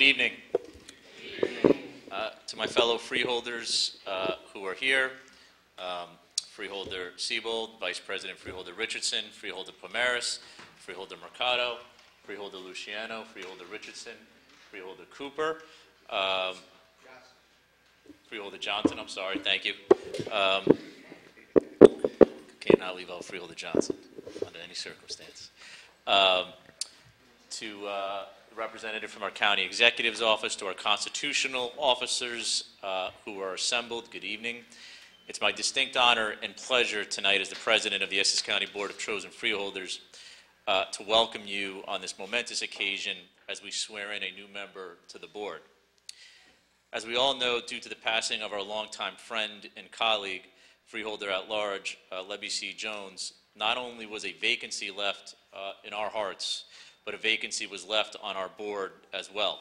evening. To my fellow freeholders who are here, Freeholder Siebold, Vice President Freeholder Richardson, Freeholder Pomaris, Freeholder Mercado, Freeholder Luciano, Freeholder Richardson, Freeholder Cooper, Freeholder Johnson, I'm sorry, thank you. Cannot leave out Freeholder Johnson under any circumstance. To the representative from our county executive's office, to our constitutional officers who are assembled, good evening. It's my distinct honor and pleasure tonight as the president of the Essex County Board of Chosen Freeholders to welcome you on this momentous occasion as we swear in a new member to the board. As we all know, due to the passing of our longtime friend and colleague, Freeholder at Large, Lebby C. Jones, not only was a vacancy left in our hearts, but a vacancy was left on our board as well.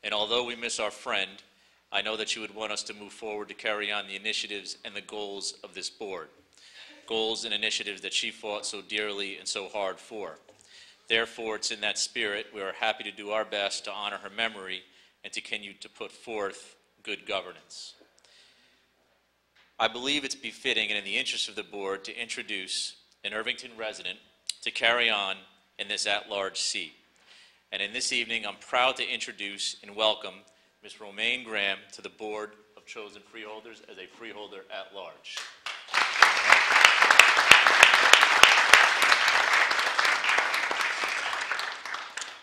And although we miss our friend, I know that you would want us to move forward to carry on the initiatives and the goals of this board. Goals and initiatives that she fought so dearly and so hard for. Therefore, it's in that spirit we are happy to do our best to honor her memory and to continue to put forth good governance. I believe it's befitting and in the interest of the board to introduce an Irvington resident to carry on in this at-large seat. And in this evening, I'm proud to introduce and welcome Ms. Romaine Graham to the Board of Chosen Freeholders as a freeholder at large.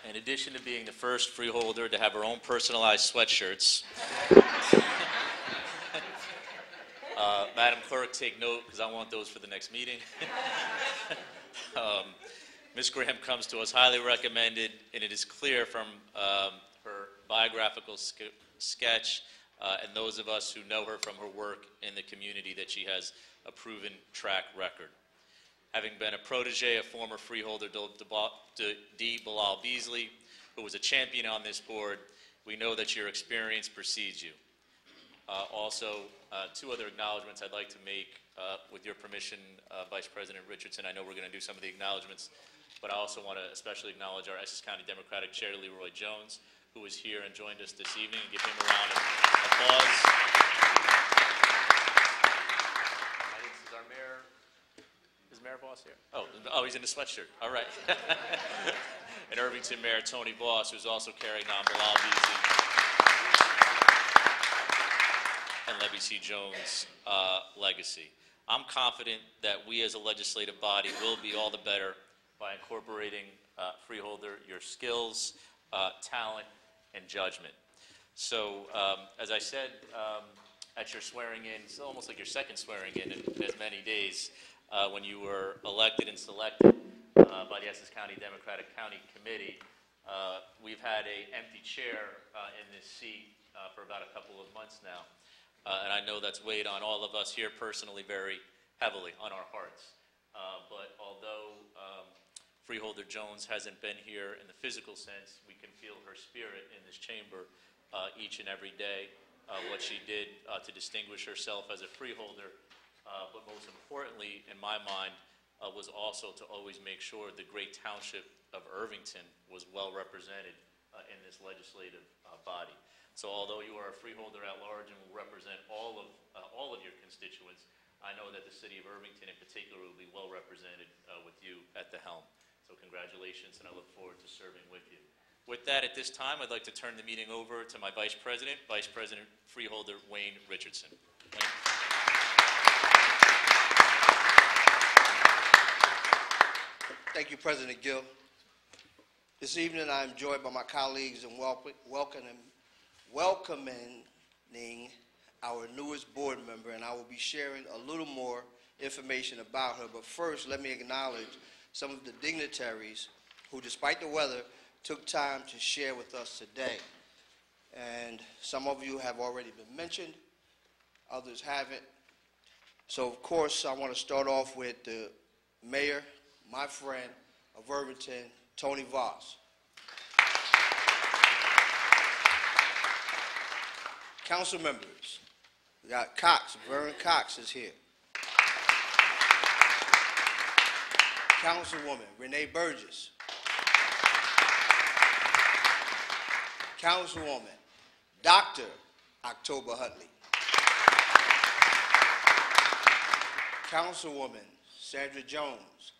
In addition to being the first freeholder to have her own personalized sweatshirts, Madam Clerk, take note because I want those for the next meeting. Ms. Graham comes to us highly recommended, and it is clear from her biographical sketch and those of us who know her from her work in the community that she has a proven track record. Having been a protege of former freeholder D. Bilal Beasley, who was a champion on this board, we know that your experience precedes you. Also, two other acknowledgments I'd like to make with your permission, Vice President Richardson. I know we're going to do some of the acknowledgments, but I also want to especially acknowledge our Essex County Democratic Chair, Leroy Jones, who is here and joined us this evening, and give him a round of applause. Is our mayor, is Mayor Voss here? Oh, he's in the sweatshirt. All right. And Irvington Mayor Tony Voss, who's also carrying on Bilal Beasley and Lebby C. Jones' legacy. I'm confident that we as a legislative body will be all the better by incorporating freeholder, your skills, talent, and judgment. So, as I said at your swearing in, it's almost like your second swearing in as many days, when you were elected and selected by the Essex County Democratic County Committee, we've had an empty chair in this seat for about a couple of months now. And I know that's weighed on all of us here personally very heavily on our hearts. But although Freeholder Jones hasn't been here in the physical sense, we can feel her spirit in this chamber each and every day, what she did to distinguish herself as a freeholder, but most importantly, in my mind, was also to always make sure the great township of Irvington was well represented in this legislative body. So although you are a freeholder at large and will represent all of your constituents, I know that the city of Irvington in particular will be well represented with you at the helm. So congratulations, and I look forward to serving with you. With that, at this time, I'd like to turn the meeting over to my Vice President Freeholder Wayne Richardson. Wayne. Thank you, President Gill. This evening, I am joined by my colleagues in welcoming our newest board member, and I will be sharing a little more information about her. But first, let me acknowledge some of the dignitaries who, despite the weather, took time to share with us today. And some of you have already been mentioned, others haven't. So, of course, I want to start off with the mayor, my friend of Irvington, Tony Voss. Council members, we got Cox, Vernon Cox is here. Councilwoman Renee Burgess. Councilwoman Dr. October Huntley. Councilwoman Sandra Jones.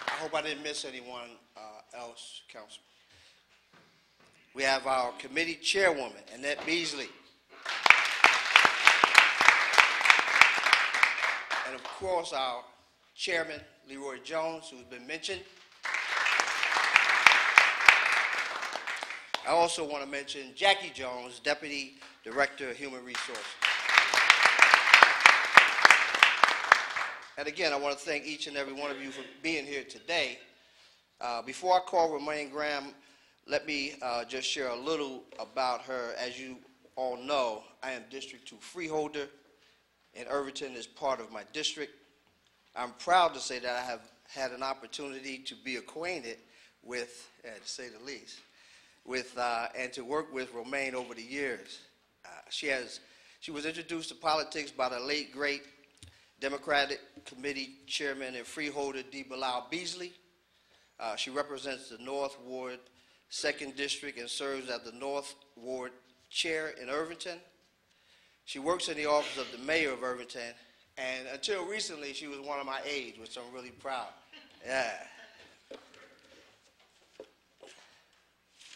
I hope I didn't miss anyone else, Council. We have our committee chairwoman, Annette Beasley. And of course, our chairman, Leroy Jones, who's been mentioned. I also want to mention Jackie Jones, Deputy Director of Human Resources. And again, I want to thank each and every one of you for being here today. Before I call Romaine Graham, let me just share a little about her. As you all know, I am District 2 freeholder, and Irvington is part of my district. I'm proud to say that I have had an opportunity to be acquainted with, to say the least, and to work with Romaine over the years. She was introduced to politics by the late, great Democratic Committee Chairman and Freeholder D. Bilal Beasley. She represents the North Ward 2nd District and serves as the North Ward Chair in Irvington. She works in the office of the Mayor of Irvington, and until recently, she was one of my aides, which I'm really proud. Yeah.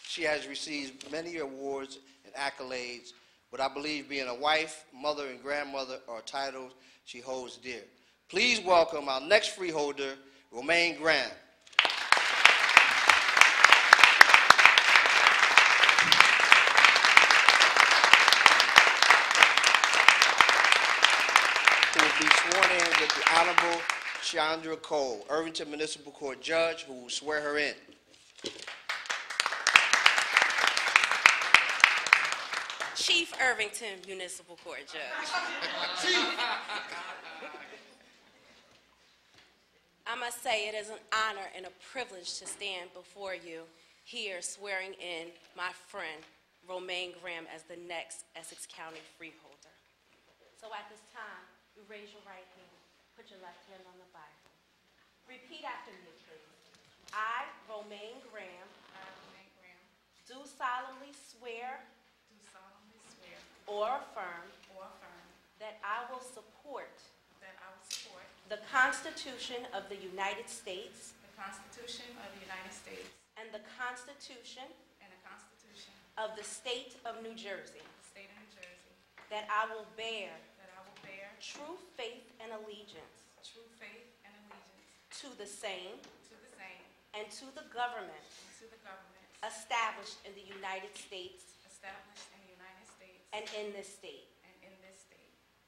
She has received many awards and accolades, but I believe being a wife, mother, and grandmother are titles she holds dear. Please welcome our next freeholder, Romaine Graham. Who will be sworn in with the Honorable Chandra Cole, Irvington Municipal Court Judge, who will swear her in. Chief Irvington Municipal Court Judge. I must say it is an honor and a privilege to stand before you here swearing in my friend Romaine Graham as the next Essex County freeholder. So at this time, you raise your right hand, put your left hand on the Bible. Repeat after me, please. I, Romaine Graham, do solemnly swear or affirm that I will support the Constitution of the United States and the Constitution of the State of New Jersey, that I will bear true faith and allegiance to the same and to the government established in the United States and in this state.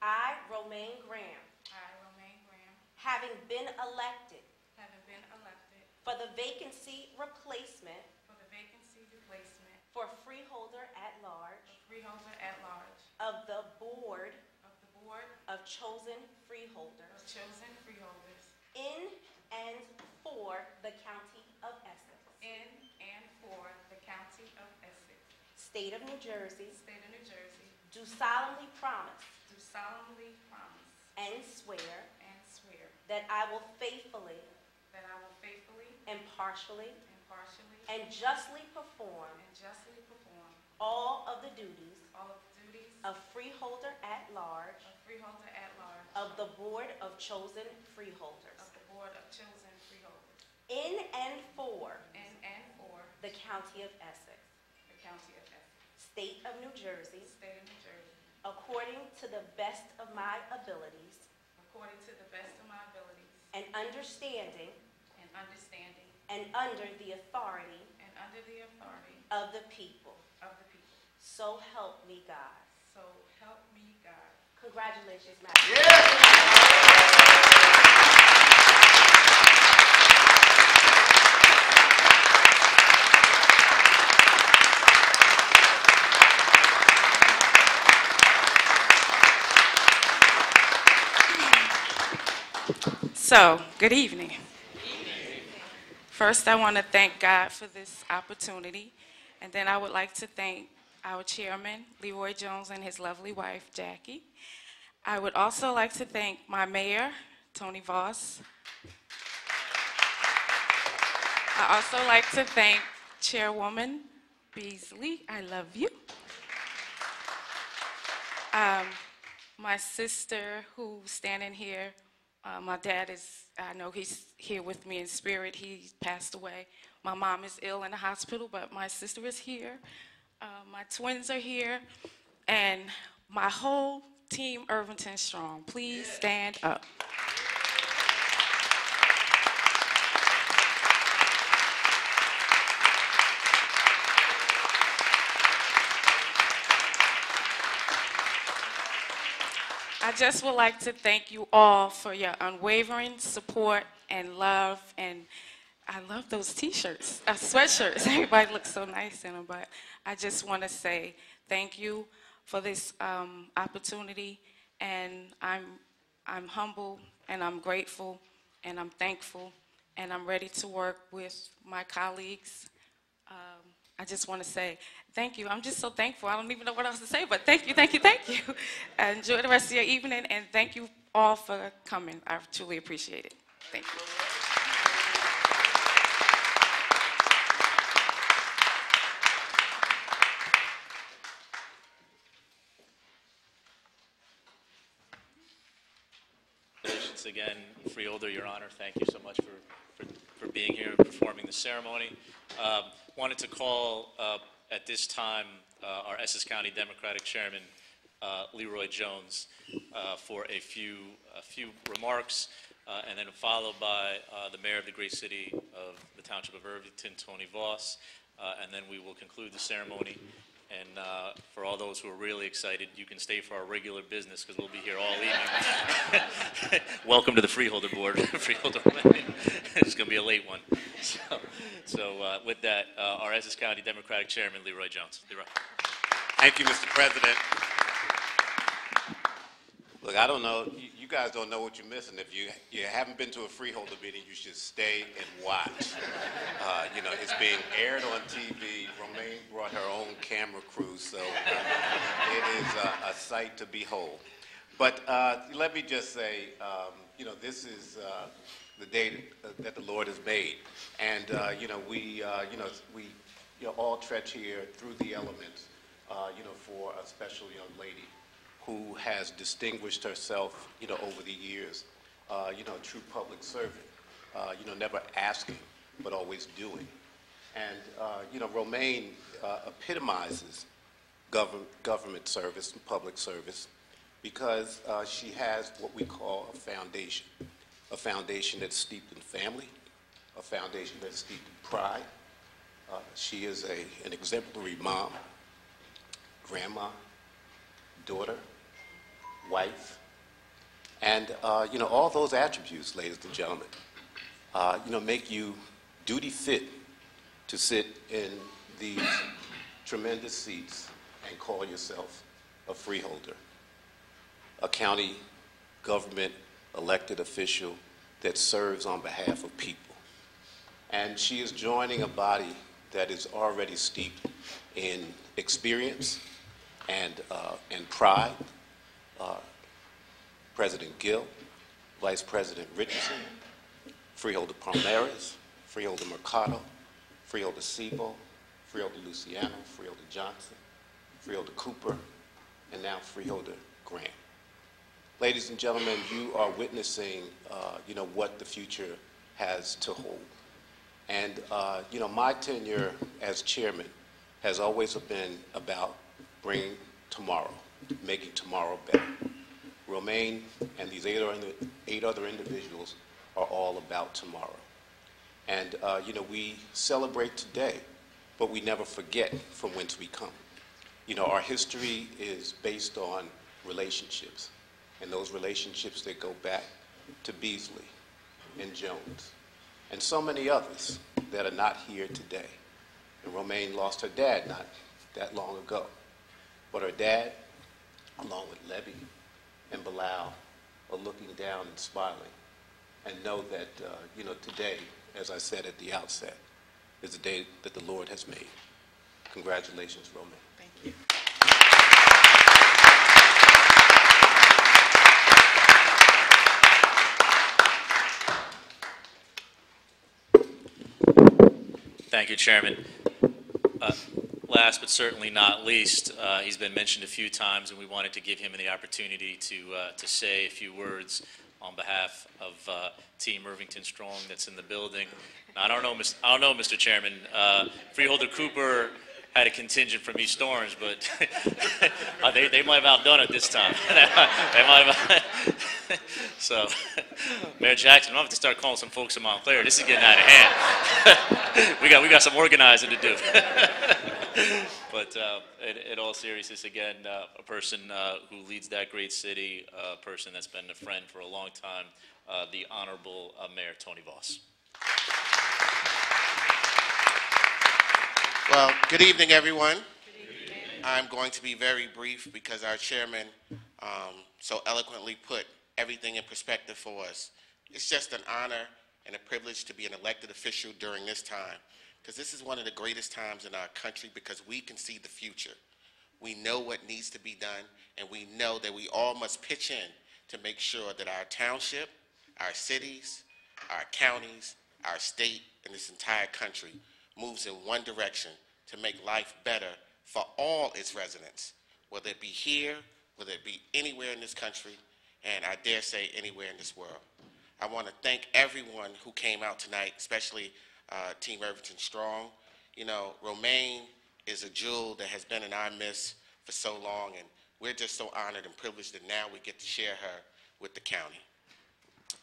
I, Romaine Graham, having been elected for the vacancy replacement for freeholder at large of the Board of Chosen Freeholders in and for the County of Essex, State of New Jersey, do solemnly promise and swear that I will faithfully, impartially, and justly perform all of the duties of freeholder at large of the Board of Chosen Freeholders in and for the County of Essex, State of New Jersey, according to the best of my abilities and understanding and under the authority of the people. So help me God. Congratulations, Madam. So, good evening. First, I want to thank God for this opportunity, and then I would like to thank our chairman, Leroy Jones, and his lovely wife, Jackie. I would also like to thank my mayor, Tony Voss. I also like to thank Chairwoman Beasley, I love you. My sister who's standing here, my dad is, I know he's here with me in spirit. He passed away. My mom is ill in the hospital, but my sister is here. My twins are here. And my whole team, Irvington Strong, please stand up. I just would like to thank you all for your unwavering support and love, and I love those t-shirts, sweatshirts. Everybody looks so nice in them, but I just want to say thank you for this opportunity, and I'm humble, and I'm grateful, and I'm thankful, and I'm ready to work with my colleagues. I just want to say thank you. I'm just so thankful. I don't even know what else to say, but thank you, thank you, thank you. Enjoy the rest of your evening, and thank you all for coming. I truly appreciate it. Thank you. Congratulations again, Freeholder, Your Honor. Thank you so much for being here and performing the ceremony. Wanted to call at this time our Essex County Democratic Chairman, Leroy Jones, for a few remarks, and then followed by the Mayor of the great city of the Township of Irvington, Tony Voss, and then we will conclude the ceremony. And for all those who are really excited, you can stay for our regular business because we'll be here all evening. Welcome to the Freeholder Board. Freeholder, it's going to be a late one. So with that, our Essex County Democratic Chairman, Leroy Jones. Leroy. Thank you, Mr. President. Look, I don't know, you guys don't know what you're missing. If you haven't been to a Freeholder meeting, you should stay and watch. You know, it's being aired on TV. Romaine brought her own camera crew, so it is a sight to behold. But let me just say, you know, this is the day that the Lord has made. And, you know, we all trudge here through the elements, you know, for a special young lady who has distinguished herself, you know, over the years, you know, a true public servant, you know, never asking, but always doing. And, you know, Romaine epitomizes government service and public service because she has what we call a foundation that's steeped in family, a foundation that's steeped in pride. She is an exemplary mom, grandma, daughter, wife, and you know, all those attributes, ladies and gentlemen, you know, make you duty fit to sit in these tremendous seats and call yourself a freeholder, a county government elected official that serves on behalf of people. And she is joining a body that is already steeped in experience and pride. President Gill, Vice President Richardson, Freeholder Palmares, Freeholder Mercado, Freeholder Sebo, Freeholder Luciano, Freeholder Johnson, Freeholder Cooper, and now Freeholder Graham. Ladies and gentlemen, you are witnessing, you know, what the future has to hold. And, you know, my tenure as chairman has always been about bringing tomorrow, making tomorrow better. Romaine and these 8 other individuals are all about tomorrow. And, you know, we celebrate today, but we never forget from whence we come. You know, our history is based on relationships, and those relationships that go back to Beasley and Jones, and so many others that are not here today. And Romaine lost her dad not that long ago, but her dad, along with Levy and Bilal, are looking down and smiling and know that, you know, today, as I said at the outset, is the day that the Lord has made. Congratulations, Romaine. Thank you. Thank you, Chairman. Last but certainly not least, he's been mentioned a few times, and we wanted to give him the opportunity to say a few words on behalf of Team Irvington Strong that's in the building. Now, I don't know, Mr. Chairman. Freeholder Cooper had a contingent from East Orange, but they might have outdone it this time. They might have. So, Mayor Jackson, I'm going to have to start calling some folks in Montclair. This is getting out of hand. we got some organizing to do. But in all seriousness, again, a person who leads that great city, a person that's been a friend for a long time, the Honorable Mayor Tony Voss. Well, good evening, everyone. Good evening. I'm going to be very brief because our chairman so eloquently put everything in perspective for us. It's just an honor and a privilege to be an elected official during this time, because this is one of the greatest times in our country because we can see the future. We know what needs to be done, and we know that we all must pitch in to make sure that our township, our cities, our counties, our state, and this entire country moves in one direction to make life better for all its residents, whether it be here, whether it be anywhere in this country, and I dare say anywhere in this world. I want to thank everyone who came out tonight, especially Team Irvington Strong. You know, Romaine is a jewel that has been in our midst for so long, and we're just so honored and privileged that now we get to share her with the county.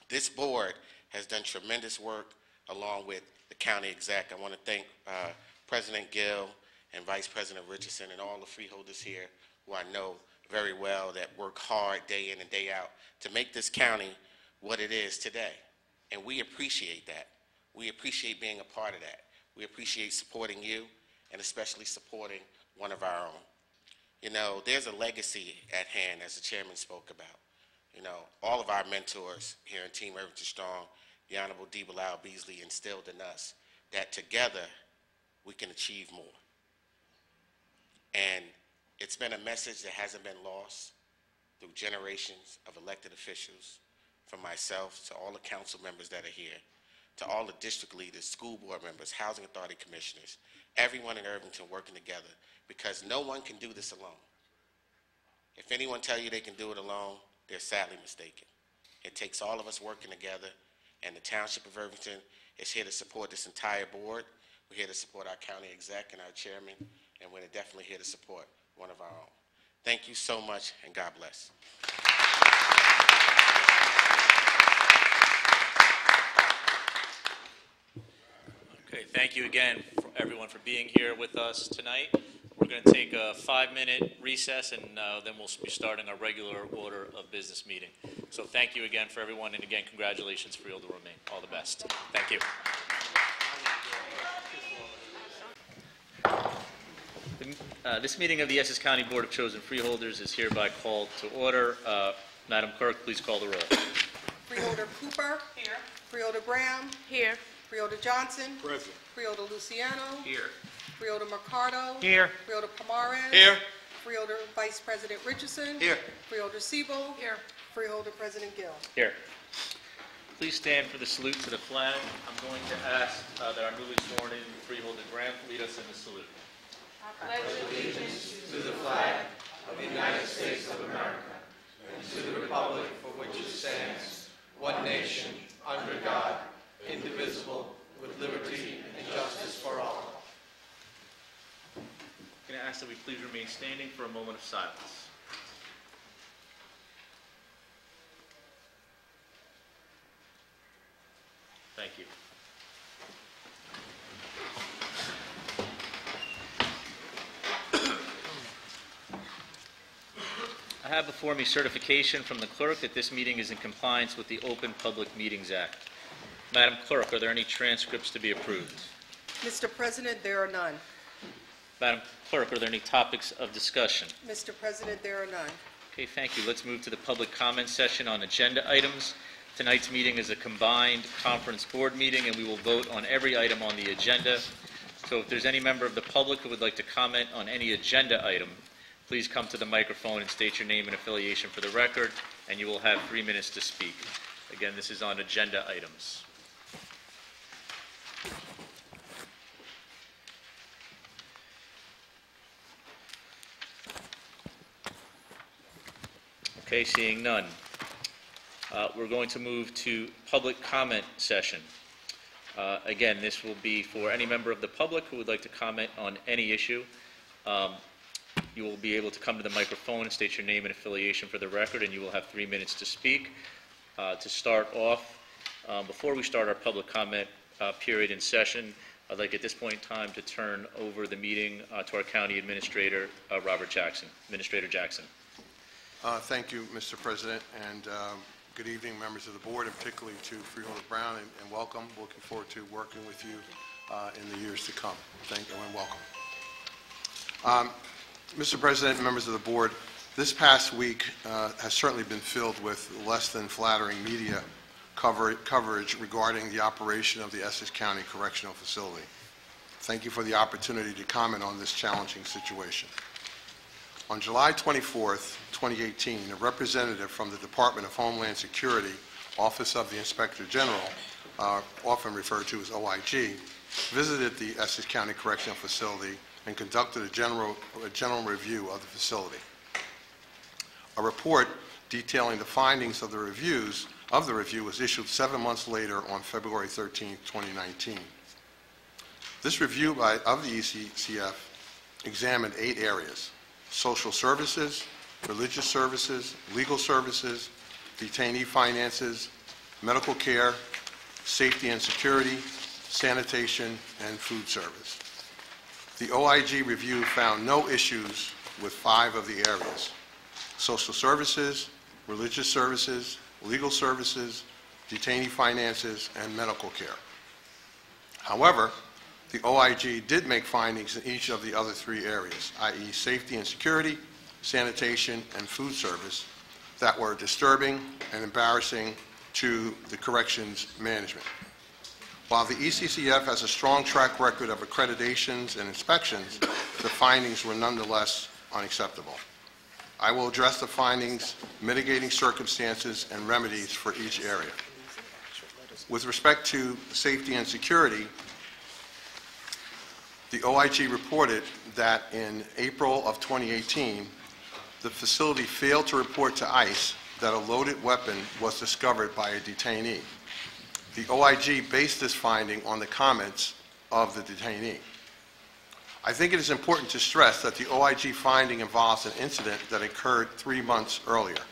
This board has done tremendous work along with the county exec. I want to thank President Gill and Vice President Richardson and all the freeholders here who I know very well that work hard day in and day out to make this county what it is today. And we appreciate that. We appreciate being a part of that. We appreciate supporting you and especially supporting one of our own. You know, there's a legacy at hand, as the chairman spoke about. You know, all of our mentors here in Team Irvington Strong, the Honorable D. Bilal Beasley, instilled in us that together we can achieve more. And it's been a message that hasn't been lost through generations of elected officials, from myself to all the council members that are here, to all the district leaders, school board members, housing authority commissioners, everyone in Irvington working together, because no one can do this alone. If anyone tell you they can do it alone, they're sadly mistaken. It takes all of us working together, and the Township of Irvington is here to support this entire board. We're here to support our county exec and our chairman, and we're definitely here to support one of our own. Thank you so much, and God bless. Okay, thank you again, everyone, for being here with us tonight. We're going to take a 5-minute recess, and then we'll be starting our regular order of business meeting. So thank you again for everyone, and again, congratulations, Freeholder Romaine. All the best. Thank you. This meeting of the Essex County Board of Chosen Freeholders is hereby called to order. Madam Clerk, please call the roll. Freeholder Cooper. Here. Freeholder Graham. Here. Freeholder Johnson. Present. Freeholder Luciano. Here. Freeholder Mercado. Here. Freeholder Pomares. Here. Freeholder Vice President Richardson. Here. Freeholder Siebel. Here. Freeholder President Gill. Here. Please stand for the salute to the flag. I'm going to ask that our newly sworn in Freeholder Graham lead us in the salute. I pledge allegiance to the flag of the United States of America and to the republic for which it stands, one nation, under God, indivisible, with liberty and justice for all. I'm going to ask that we please remain standing for a moment of silence. Thank you. I have before me certification from the clerk that this meeting is in compliance with the Open Public Meetings Act. Madam Clerk, are there any transcripts to be approved? Mr. President, there are none. Madam Clerk, are there any topics of discussion? Mr. President, there are none. Okay, thank you. Let's move to the public comment session on agenda items. Tonight's meeting is a combined conference board meeting, and we will vote on every item on the agenda. So if there's any member of the public who would like to comment on any agenda item, please come to the microphone and state your name and affiliation for the record, and you will have 3 minutes to speak. Again, this is on agenda items. Okay, seeing none. We're going to move to public comment session. Again, this will be for any member of the public who would like to comment on any issue. You will be able to come to the microphone and state your name and affiliation for the record, and you will have 3 minutes to speak. To start off, before we start our public comment period in session, I'd like at this point in time to turn over the meeting to our County Administrator, Robert Jackson. Administrator Jackson. Thank you, Mr. President, and good evening, members of the board, and particularly to Freeholder Brown, and welcome. Looking forward to working with you in the years to come. Thank you and welcome. Mr. President and members of the board, this past week has certainly been filled with less than flattering media coverage regarding the operation of the Essex County Correctional Facility. Thank you for the opportunity to comment on this challenging situation. On July 24th, 2018, a representative from the Department of Homeland Security, Office of the Inspector General, often referred to as OIG, visited the Essex County Correctional Facility and conducted a general review of the facility. A report detailing the findings of the review was issued 7 months later on February 13, 2019. This review of the ECCF examined 8 areas: social services, religious services, legal services, detainee finances, medical care, safety and security, sanitation, and food service. The OIG review found no issues with 5 of the areas: social services, religious services, legal services, detainee finances, and medical care. However, the OIG did make findings in each of the other 3 areas, i.e. safety and security, sanitation, and food service, that were disturbing and embarrassing to the corrections management. While the ECCF has a strong track record of accreditations and inspections, the findings were nonetheless unacceptable. I will address the findings, mitigating circumstances, and remedies for each area. With respect to safety and security, the OIG reported that in April of 2018, the facility failed to report to ICE that a loaded weapon was discovered by a detainee. The OIG based this finding on the comments of the detainee. I think it is important to stress that the OIG finding involves an incident that occurred 3 months earlier.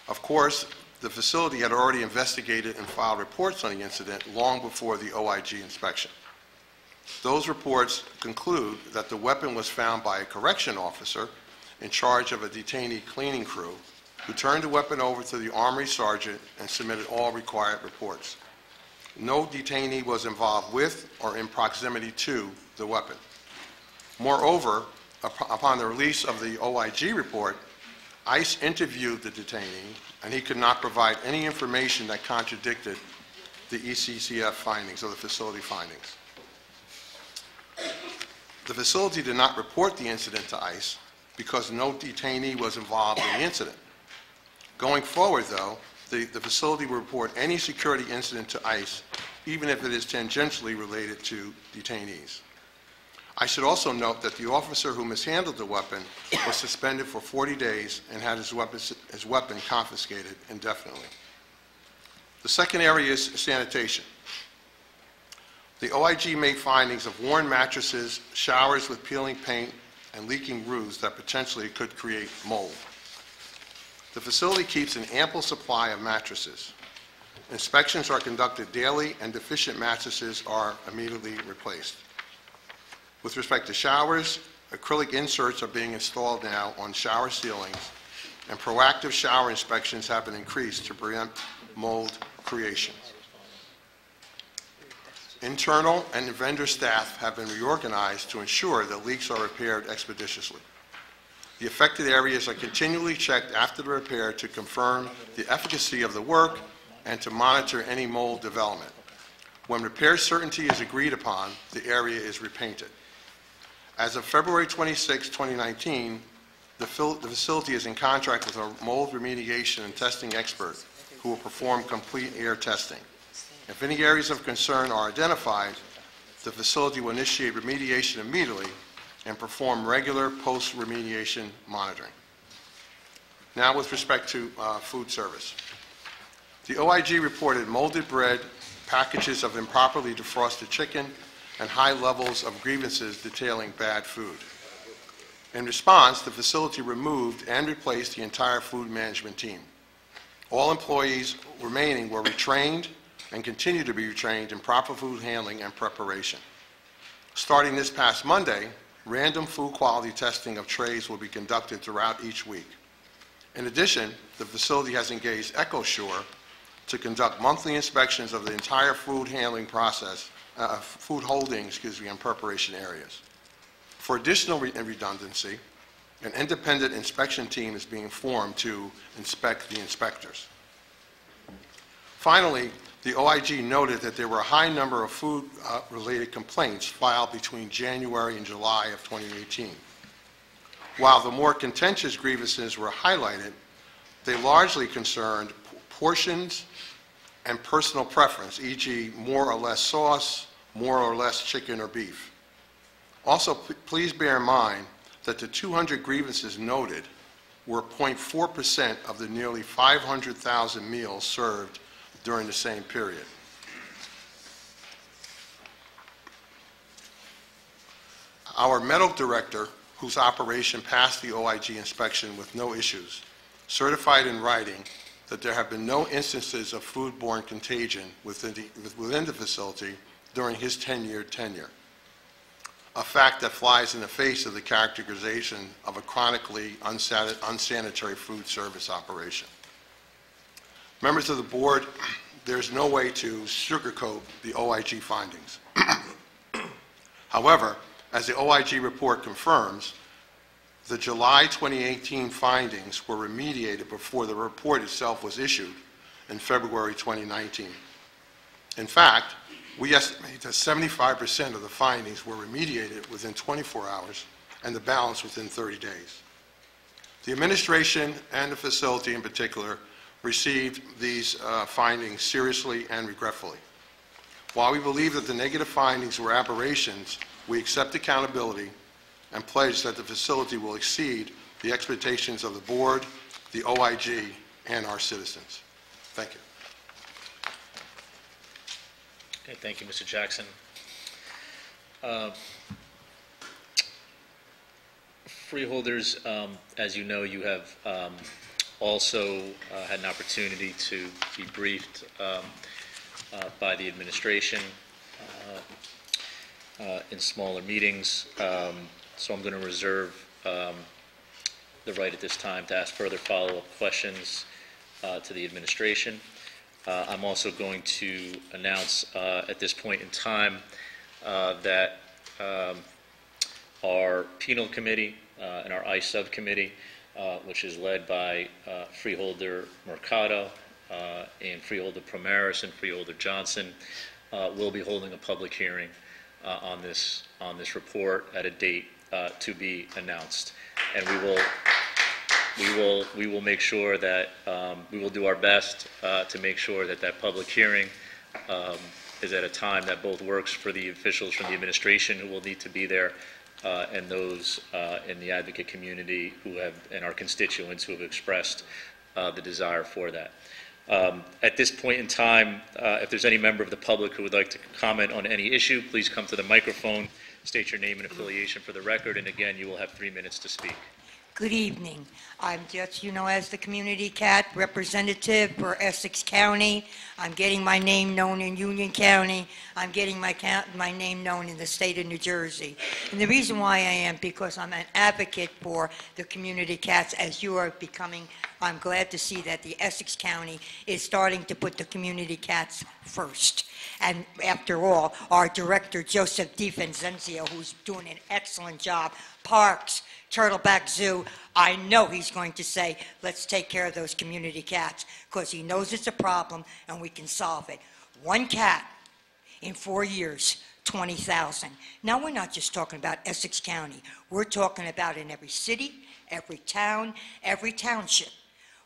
Of course, the facility had already investigated and filed reports on the incident long before the OIG inspection. Those reports conclude that the weapon was found by a correction officer in charge of a detainee cleaning crew who turned the weapon over to the Armory Sergeant and submitted all required reports. No detainee was involved with or in proximity to the weapon. Moreover, upon the release of the OIG report, ICE interviewed the detainee, and he could not provide any information that contradicted the ECCF findings or the facility findings. The facility did not report the incident to ICE because no detainee was involved in the incident. Going forward, though, the facility will report any security incident to ICE, even if it is tangentially related to detainees. I should also note that the officer who mishandled the weapon was suspended for 40 days and had his weapon confiscated indefinitely. The second area is sanitation. The OIG made findings of worn mattresses, showers with peeling paint, and leaking roofs that potentially could create mold. The facility keeps an ample supply of mattresses. Inspections are conducted daily, and deficient mattresses are immediately replaced. With respect to showers, acrylic inserts are being installed now on shower ceilings, and proactive shower inspections have been increased to preempt mold creation. Internal and vendor staff have been reorganized to ensure that leaks are repaired expeditiously. The affected areas are continually checked after the repair to confirm the efficacy of the work and to monitor any mold development. When repair certainty is agreed upon, the area is repainted. As of February 26, 2019, the facility is in contract with a mold remediation and testing expert who will perform complete air testing. If any areas of concern are identified, the facility will initiate remediation immediately and perform regular post-remediation monitoring. Now with respect to food service. The OIG reported molded bread, packages of improperly defrosted chicken, and high levels of grievances detailing bad food. In response, the facility removed and replaced the entire food management team. All employees remaining were retrained and continue to be retrained in proper food handling and preparation. Starting this past Monday, random food quality testing of trays will be conducted throughout each week. In addition, the facility has engaged EchoSure to conduct monthly inspections of the entire food handling process, food holding, and preparation areas. For additional redundancy, an independent inspection team is being formed to inspect the inspectors. Finally, the OIG noted that there were a high number of food-related complaints filed between January and July of 2018. While the more contentious grievances were highlighted, they largely concerned portions and personal preference, e.g. more or less sauce, more or less chicken or beef. Also, please bear in mind that the 200 grievances noted were 0.4% of the nearly 500,000 meals served during the same period. Our medical director, whose operation passed the OIG inspection with no issues, certified in writing that there have been no instances of foodborne contagion within the facility during his 10-year tenure, a fact that flies in the face of the characterization of a chronically unsanitary food service operation. Members of the board, there's no way to sugarcoat the OIG findings. However, as the OIG report confirms, the July 2018 findings were remediated before the report itself was issued in February 2019. In fact, we estimate that 75% of the findings were remediated within 24 hours and the balance within 30 days. The administration and the facility in particular received these findings seriously and regretfully. While we believe that the negative findings were aberrations, we accept accountability and pledge that the facility will exceed the expectations of the board, the OIG, and our citizens. Thank you. Okay, thank you, Mr. Jackson. Freeholders, as you know, you have also had an opportunity to be briefed by the administration in smaller meetings. So I'm going to reserve the right at this time to ask further follow-up questions to the administration. I'm also going to announce at this point in time that our penal committee and our ICE subcommittee, which is led by Freeholder Mercado and Freeholder Promaris and Freeholder Johnson, will be holding a public hearing on this report at a date to be announced, and we will make sure that we will do our best to make sure that that public hearing is at a time that both works for the officials from the administration who will need to be there and those in the advocate community who have, and our constituents who have expressed the desire for that. At this point in time, if there's any member of the public who would like to comment on any issue, please come to the microphone, state your name and affiliation for the record, and again, you will have 3 minutes to speak. Good evening. I'm just, as the community cat representative for Essex County. I'm getting my name known in Union County. I'm getting my name known in the state of New Jersey. And the reason why I am, because I'm an advocate for the community cats, as you are becoming. I'm glad to see that the Essex County is starting to put the community cats first. And after all, our director, Joseph DiVincenzo, who's doing an excellent job, parks, Turtleback Zoo, I know he's going to say, let's take care of those community cats, because he knows it's a problem and we can solve it. One cat in 4 years, 20,000. Now, we're not just talking about Essex County. We're talking about in every city, every town, every township.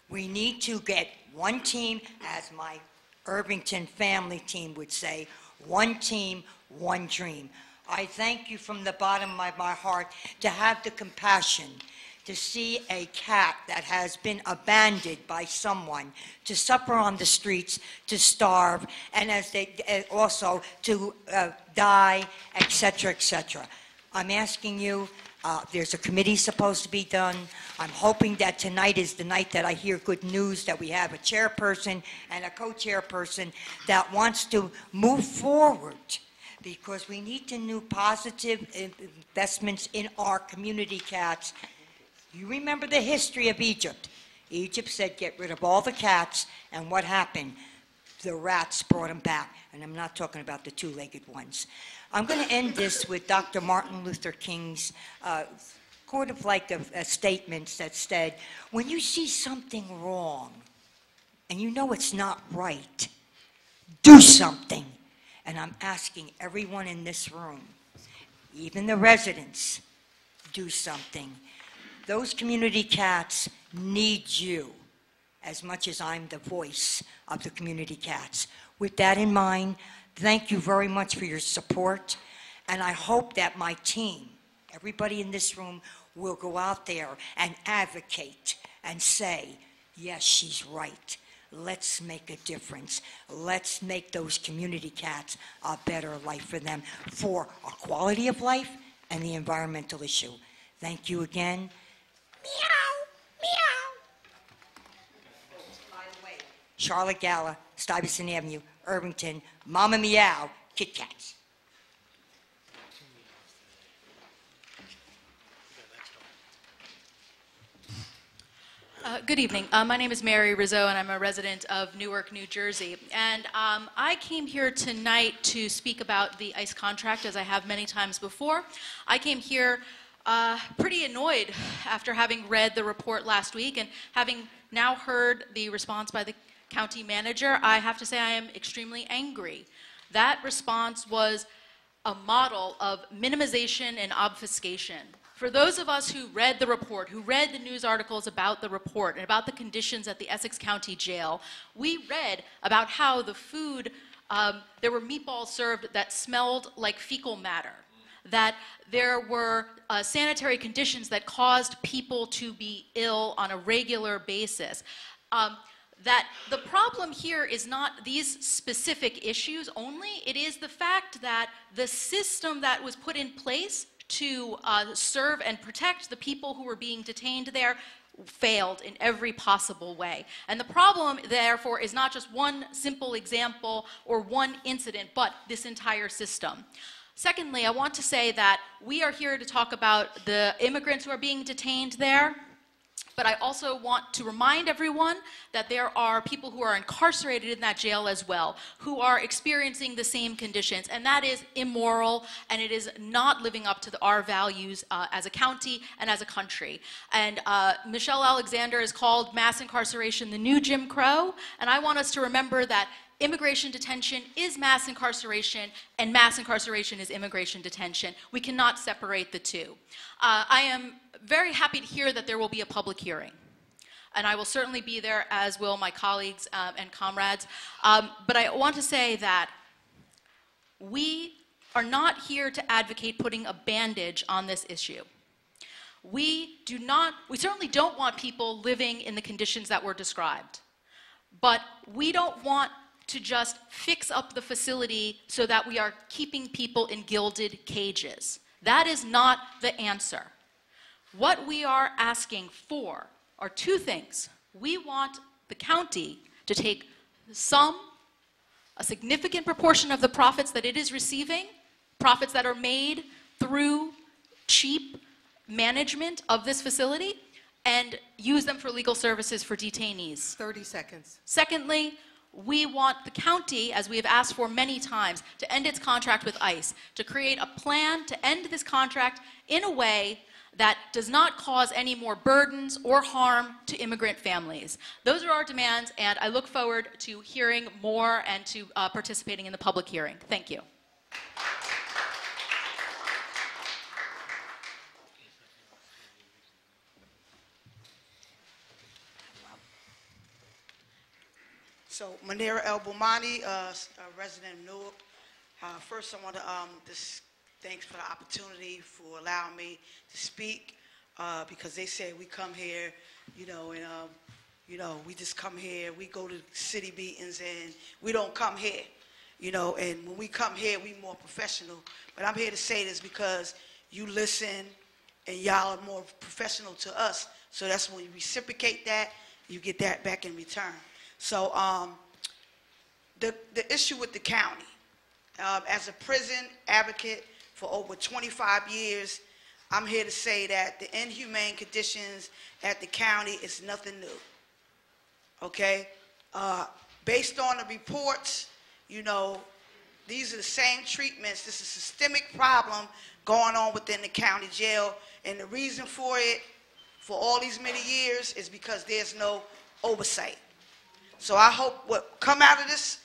We need to get one team, as my Irvington family team would say, one team, one dream. I thank you from the bottom of my heart to have the compassion to see a cat that has been abandoned by someone to suffer on the streets, to starve, and also to die, etc., etc. I'm asking you, there's a committee supposed to be done. I'm hoping that tonight is the night that I hear good news, that we have a chairperson and a co-chairperson that wants to move forward, because we need to do positive investments in our community cats. You remember the history of Egypt. Egypt said, get rid of all the cats, and what happened? The rats brought them back, and I'm not talking about the two-legged ones. I'm going to end this with Dr. Martin Luther King's statements that said, when you see something wrong, and you know it's not right, do something. And I'm asking everyone in this room, even the residents, do something. Those community cats need you as much as I'm the voice of the community cats. With that in mind, thank you very much for your support, and I hope that my team, everybody in this room, will go out there and advocate and say, yes, she's right. Let's make a difference. Let's make those community cats a better life for them, for our quality of life and the environmental issue. Thank you again. Meow, meow. By the way, Charlotte Gala, Stuyvesant Avenue, Irvington, Mama Meow, Kit Kats. Good evening. My name is Mary Rizzo, and I'm a resident of Newark, New Jersey. And I came here tonight to speak about the ICE contract, as I have many times before. I came here pretty annoyed after having read the report last week and having now heard the response by the county manager. I have to say I am extremely angry. That response was a model of minimization and obfuscation. For those of us who read the report, who read the news articles about the report and about the conditions at the Essex County Jail, we read about how the food, there were meatballs served that smelled like fecal matter, that there were sanitary conditions that caused people to be ill on a regular basis. That the problem here is not these specific issues only, it is the fact that the system that was put in place to serve and protect the people who were being detained there failed in every possible way. And the problem, therefore, is not just one simple example or one incident, but this entire system. Secondly, I want to say that we are here to talk about the immigrants who are being detained there. But I also want to remind everyone that there are people who are incarcerated in that jail as well, who are experiencing the same conditions, and that is immoral, and it is not living up to our values as a county and as a country. And Michelle Alexander has called mass incarceration the new Jim Crow, and I want us to remember that immigration detention is mass incarceration, and mass incarceration is immigration detention. We cannot separate the two. I am very happy to hear that there will be a public hearing, and I will certainly be there, as will my colleagues and comrades. But I want to say that we are not here to advocate putting a bandage on this issue. We certainly don't want people living in the conditions that were described, but we don't want to just fix up the facility so that we are keeping people in gilded cages. That is not the answer. What we are asking for are two things. We want the county to take a significant proportion of the profits that it is receiving, profits that are made through cheap management of this facility, and use them for legal services for detainees. 30 seconds. Secondly, we want the county, as we have asked for many times, to end its contract with ICE, to create a plan to end this contract in a way that does not cause any more burdens or harm to immigrant families. Those are our demands, and I look forward to hearing more and to participating in the public hearing. Thank you. So, Manira El Boumani, a resident of Newark. First, I want to thanks for the opportunity for allowing me to speak. because they say we come here, and we just come here, we go to city meetings, and we don't come here, and when we come here, we more professional. But I'm here to say this because you listen, and y'all are more professional to us, so that's when you reciprocate that, you get that back in return. So the issue with the county, as a prison advocate for over 25 years, I'm here to say that the inhumane conditions at the county is nothing new, okay? Based on the reports, these are the same treatments. This is a systemic problem going on within the county jail, and the reason for it, for all these many years, is because there's no oversight. So I hope what come out of this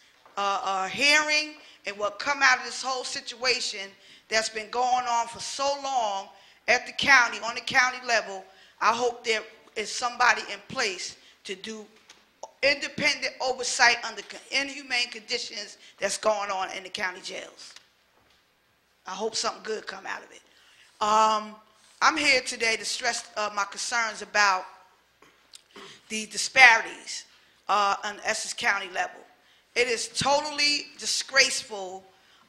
hearing and what come out of this whole situation that's been going on for so long at the county, on the county level, I hope there is somebody in place to do independent oversight under inhumane conditions that's going on in the county jails. I hope something good come out of it. I'm here today to stress my concerns about the disparities on the Essex County level. It is totally disgraceful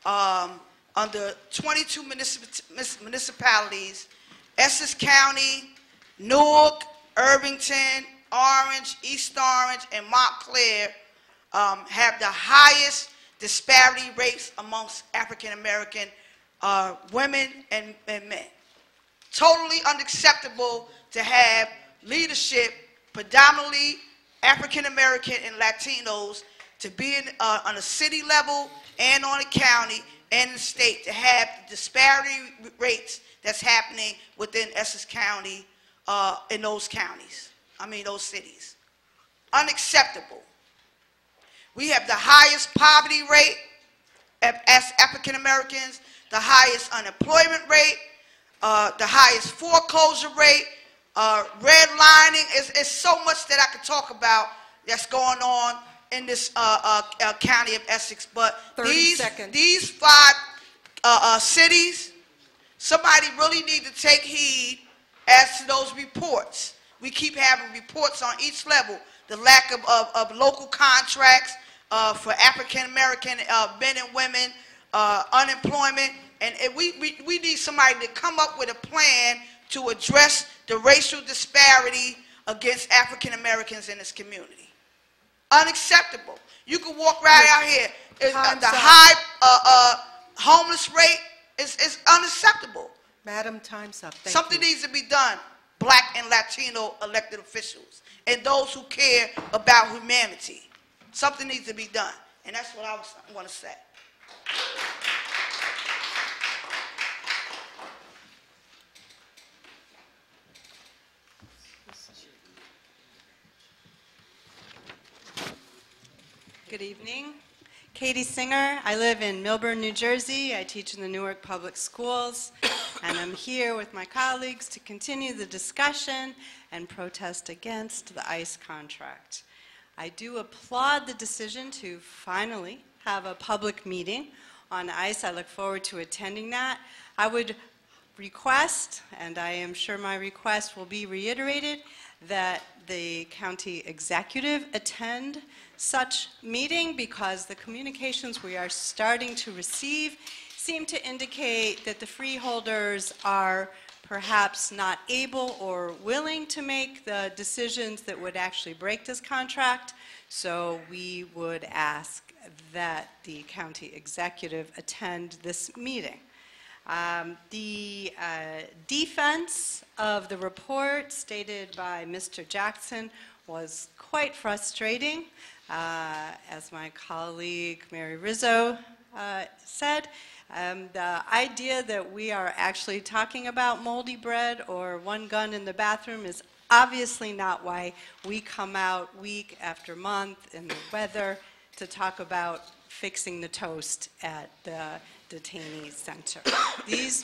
under 22 municipalities, Essex County, Newark, Irvington, Orange, East Orange, and Montclair have the highest disparity rates amongst African American women and men. Totally unacceptable to have leadership, predominantly African American and Latinos, to be on a city level and on a county and the state, to have the disparity rates that's happening within Essex County in those counties. Those cities. Unacceptable. We have the highest poverty rate as African Americans, the highest unemployment rate, the highest foreclosure rate, redlining. It's so much that I could talk about that's going on in this county of Essex. But 30 seconds. These 5 cities, somebody really need to take heed as to those reports. We keep having reports on each level. The lack of local contracts for African American men and women, unemployment, and we need somebody to come up with a plan to address the racial disparity against African Americans in this community. Unacceptable. You can walk right out here. The high homeless rate is unacceptable. Madam, time's up. Thank Something you. needs to be done. Black and Latino elected officials and those who care about humanity. Something needs to be done. And that's what I want to say. Good evening. Katie Singer. I live in Milburn, New Jersey. I teach in the Newark Public Schools, and I'm here with my colleagues to continue the discussion and protest against the ICE contract. I do applaud the decision to finally have a public meeting on ICE. I look forward to attending that. I would request, and I am sure my request will be reiterated, that the county executive attend such meeting, because the communications we are starting to receive seem to indicate that the freeholders are perhaps not able or willing to make the decisions that would actually break this contract. So we would ask that the county executive attend this meeting. The defense of the report stated by Mr. Jackson was quite frustrating. As my colleague Mary Rizzo said, the idea that we are actually talking about moldy bread or one gun in the bathroom is obviously not why we come out week after month in the weather to talk about fixing the toast at the detainee center.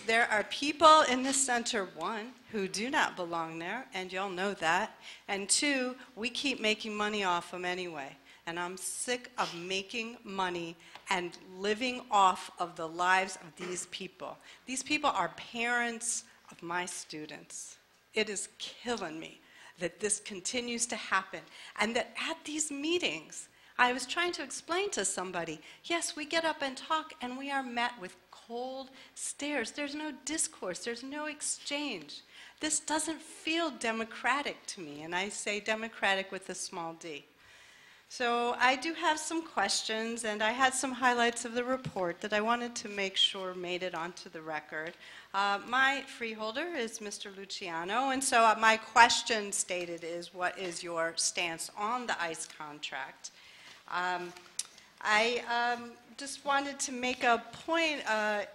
There are people in this center, one, who do not belong there, and y'all know that, and two, we keep making money off them anyway. And I'm sick of making money and living off of the lives of these people. These people are parents of my students. It is killing me that this continues to happen, and that at these meetings, I was trying to explain to somebody, yes, we get up and talk, and we are met with cold stares. There's no discourse. There's no exchange. This doesn't feel democratic to me, and I say democratic with a small d. So I do have some questions, and I had some highlights of the report that I wanted to make sure made it onto the record. My freeholder is Mr. Luciano, and so my question stated is, what is your stance on the ICE contract? I just wanted to make a point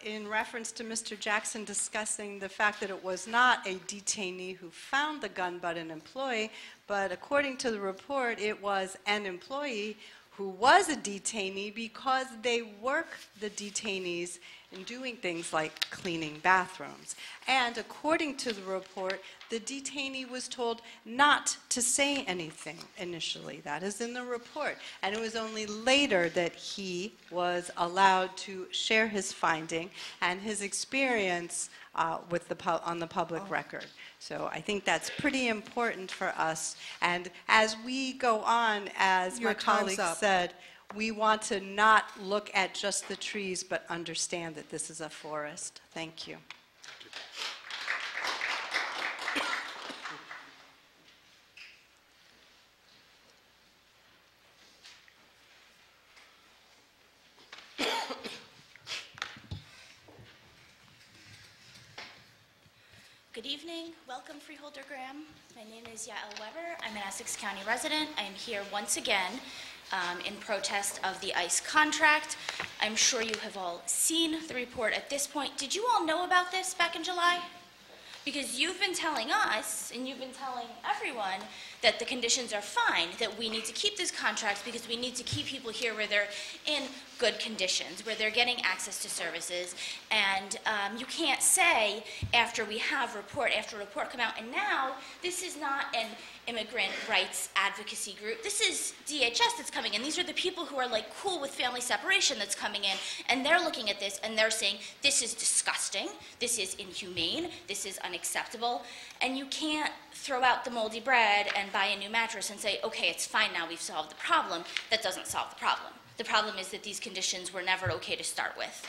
in reference to Mr. Jackson discussing the fact that it was not a detainee who found the gun but an employee, but according to the report, it was an employee who was a detainee because they work the detainees in doing things like cleaning bathrooms. And according to the report, the detainee was told not to say anything initially. That is in the report. And it was only later that he was allowed to share his finding and his experience with on the public record. So I think that's pretty important for us. And as we go on, as my colleague said, we want to not look at just the trees, but understand that this is a forest. Thank you. Good evening. Welcome, Freeholder Graham. My name is Yael Weber. I'm an Essex County resident. I am here once again in protest of the ICE contract. I'm sure you have all seen the report at this point. Did you all know about this back in July? Because you've been telling us, and you've been telling everyone, that the conditions are fine, that we need to keep these contracts because we need to keep people here where they're in good conditions, where they're getting access to services. And you can't say, after we have report after report come out, and now this is not an immigrant rights advocacy group. This is DHS that's coming in. These are the people who are like cool with family separation that's coming in, and they're looking at this and they're saying, this is disgusting, this is inhumane, this is unacceptable, and you can't throw out the moldy bread and buy a new mattress and say, okay, it's fine now, we've solved the problem. That doesn't solve the problem. The problem is that these conditions were never okay to start with.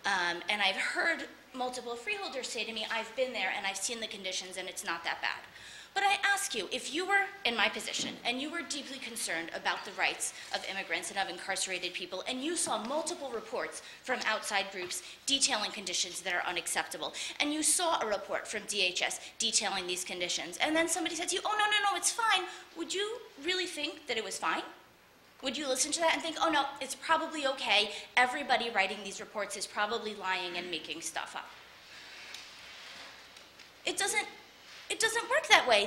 And I've heard multiple freeholders say to me, I've been there and I've seen the conditions and it's not that bad. But I ask you, if you were in my position and you were deeply concerned about the rights of immigrants and of incarcerated people, and you saw multiple reports from outside groups detailing conditions that are unacceptable, and you saw a report from DHS detailing these conditions, and then somebody said to you, oh, no, no, no, it's fine, would you really think that it was fine? Would you listen to that and think, oh, no, it's probably okay, everybody writing these reports is probably lying and making stuff up? It doesn't work that way.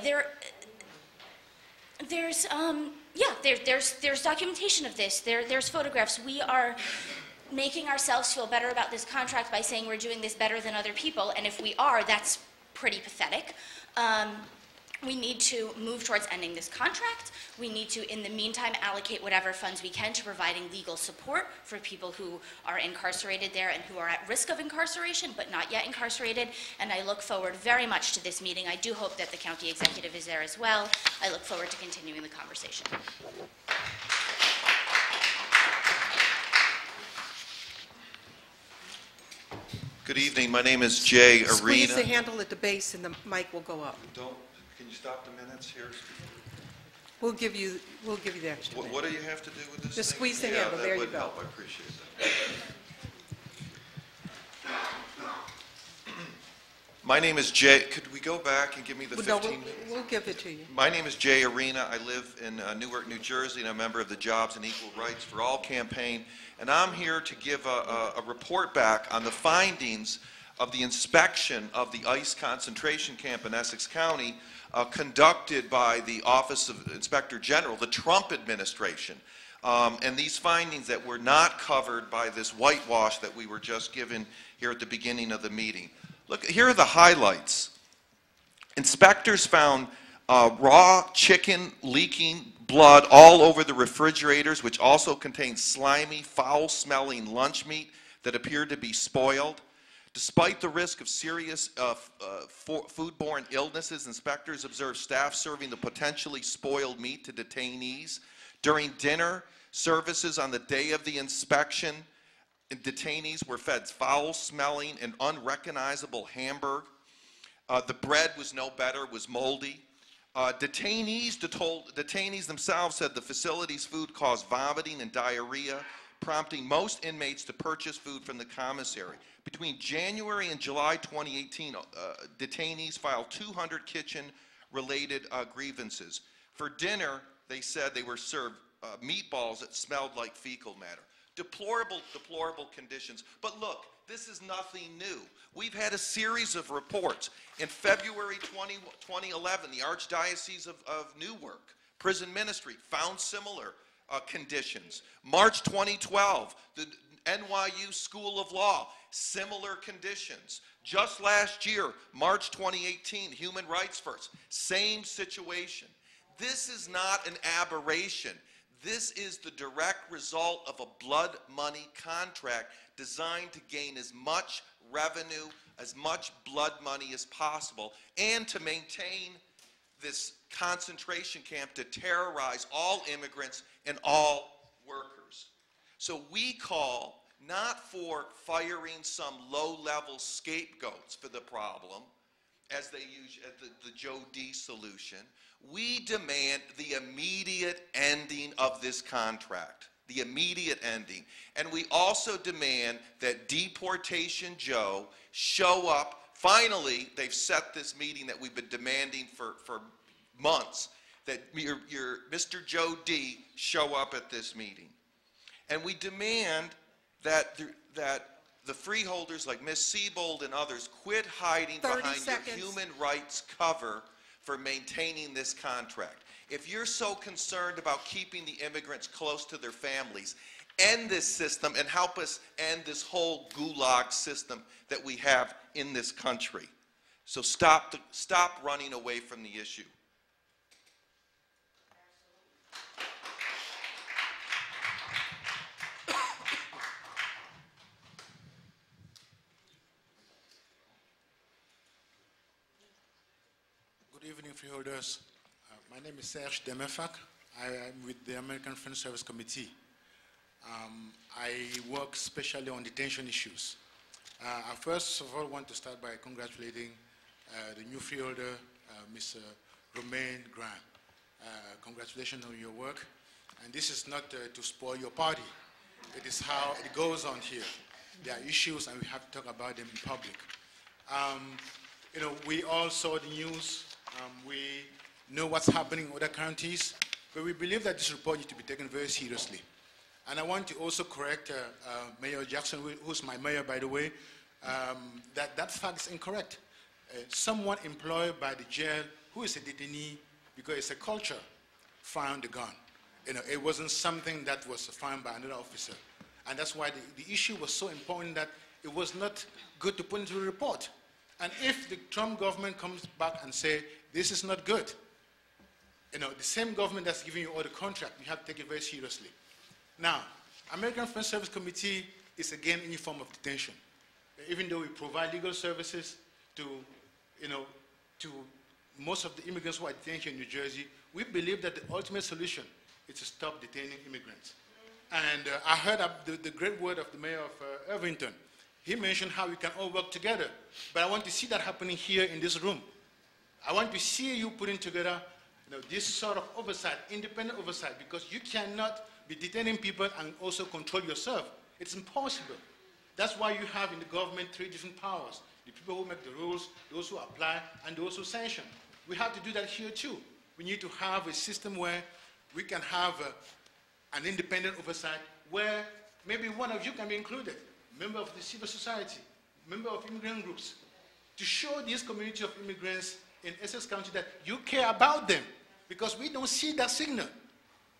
There's documentation of this. There's photographs. We are making ourselves feel better about this contract by saying we're doing this better than other people, and if we are, that's pretty pathetic. We need to move towards ending this contract. We need to, in the meantime, allocate whatever funds we can to providing legal support for people who are incarcerated there and who are at risk of incarceration but not yet incarcerated. And I look forward very much to this meeting. I do hope that the county executive is there as well. I look forward to continuing the conversation. Good evening. My name is Jay Arena. Squeeze the handle at the base and the mic will go up. Can you stop the minutes here? We'll give you the extra. What do you have to do with this? Just thing? squeeze the handle. There you go. That would help. I appreciate that. My name is Jay. Could we go back and give me the 15 minutes? We'll give it to you. My name is Jay Arena. I live in Newark, New Jersey, and I'm a member of the Jobs and Equal Rights for All campaign. And I'm here to give a report back on the findings of the inspection of the ICE concentration camp in Essex County conducted by the Office of Inspector General, the Trump administration. And these findings that were not covered by this whitewash that we were just given here at the beginning of the meeting. Look, here are the highlights. Inspectors found raw chicken leaking blood all over the refrigerators, which also contained slimy, foul-smelling lunch meat that appeared to be spoiled. Despite the risk of serious foodborne illnesses, inspectors observed staff serving the potentially spoiled meat to detainees. During dinner services on the day of the inspection, detainees were fed foul-smelling and unrecognizable hamburger. The bread was no better, was moldy. Detainees themselves said the facility's food caused vomiting and diarrhea, prompting most inmates to purchase food from the commissary. Between January and July 2018, detainees filed 200 kitchen-related grievances. For dinner, they said they were served meatballs that smelled like fecal matter. Deplorable, deplorable conditions. But look, this is nothing new. We've had a series of reports. In February 2011, the Archdiocese of Newark Prison Ministry found similar conditions. March 2012, the NYU School of Law, similar conditions. Just last year, March 2018, Human Rights First, same situation. This is not an aberration. This is the direct result of a blood money contract designed to gain as much revenue, as much blood money as possible, and to maintain this concentration camp to terrorize all immigrants and all workers. So we call not for firing some low-level scapegoats for the problem, as they use the Joe D solution. We demand the immediate ending of this contract, the immediate ending. And we also demand that Deportation Joe show up. Finally, they've set this meeting that we've been demanding for months, that your Mr. Joe D show up at this meeting. And we demand that the freeholders like Ms. Siebold and others quit hiding behind your human rights cover for maintaining this contract. If you're so concerned about keeping the immigrants close to their families, end this system and help us end this whole gulag system that we have in this country. So stop running away from the issue. Good evening, freeholders. My name is Serge Demefak. I am with the American Friends Service Committee. I work specially on detention issues. I first of all want to start by congratulating the new freeholder, Ms. Romaine Graham. Congratulations on your work. And this is not to spoil your party. It is how it goes on here. There are issues and we have to talk about them in public. You know, we all saw the news. We know what's happening in other counties, but we believe that this report needs to be taken very seriously. And I want to also correct Mayor Jackson, who's my mayor, by the way, that fact is incorrect. Someone employed by the jail who is a detainee, because it's a culture, found the gun. You know, it wasn't something that was found by another officer. And that's why the issue was so important that it was not good to put into the report. And if the Trump government comes back and say, this is not good, you know, the same government that's giving you all the contract, you have to take it very seriously. Now, American Friends Service Committee is again any form of detention. Even though we provide legal services to, you know, to most of the immigrants who are detained here in New Jersey, we believe that the ultimate solution is to stop detaining immigrants. And I heard the great word of the mayor of Irvington. He mentioned how we can all work together. But I want to see that happening here in this room. I want to see you putting together, you know, this sort of oversight, independent oversight, because you cannot be detaining people and also control yourself. It's impossible. That's why you have in the government three different powers: the people who make the rules, those who apply, and those who sanction. We have to do that here too. We need to have a system where we can have an independent oversight where maybe one of you can be included, member of the civil society, member of immigrant groups, to show this community of immigrants in Essex County that you care about them, because we don't see that signal.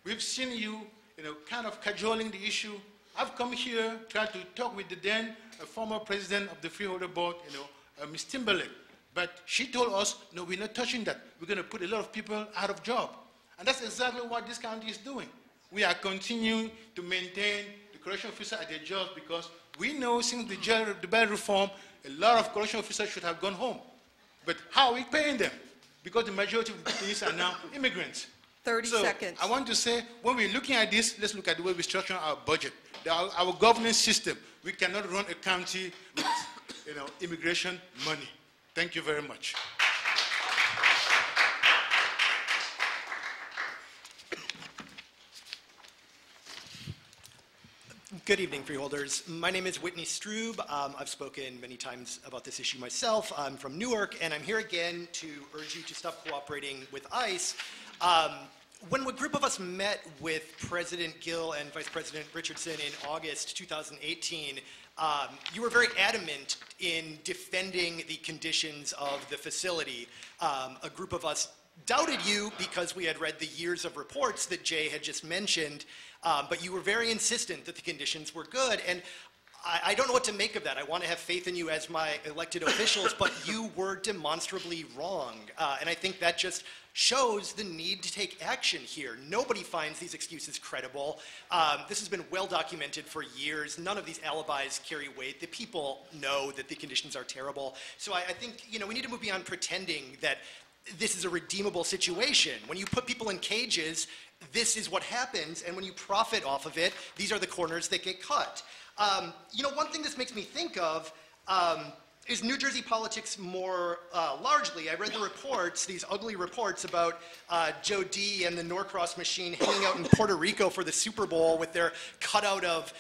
We've seen you, you know, kind of cajoling the issue. I've come here, tried to talk with the then former president of the Freeholder Board, you know, Ms. Timberlake, but she told us, no, we're not touching that. We're going to put a lot of people out of job. And that's exactly what this county is doing. We are continuing to maintain the correction officer at their jobs because we know since the bail reform, a lot of correction officers should have gone home. But how are we paying them? Because the majority of these are now immigrants. 30 seconds. I want to say, when we're looking at this, let's look at the way we structure our budget. Our governance system, we cannot run a county with immigration money. Thank you very much. Good evening, Freeholders. My name is Whitney Strube. I've spoken many times about this issue myself. I'm from Newark, and I'm here again to urge you to stop cooperating with ICE. When a group of us met with President Gill and Vice President Richardson in August 2018, you were very adamant in defending the conditions of the facility. A group of us doubted you because we had read the years of reports that Jay had just mentioned, but you were very insistent that the conditions were good. And I don't know what to make of that. I want to have faith in you as my elected officials, but you were demonstrably wrong. And I think that just shows the need to take action here. Nobody finds these excuses credible. This has been well documented for years. None of these alibis carry weight. The people know that the conditions are terrible. So I think we need to move beyond pretending that this is a redeemable situation. When you put people in cages, this is what happens, and when you profit off of it, these are the corners that get cut. One thing this makes me think of is New Jersey politics more largely. I read the reports, these ugly reports about Joe D. and the Norcross machine hanging out in Puerto Rico for the Super Bowl with their cutout of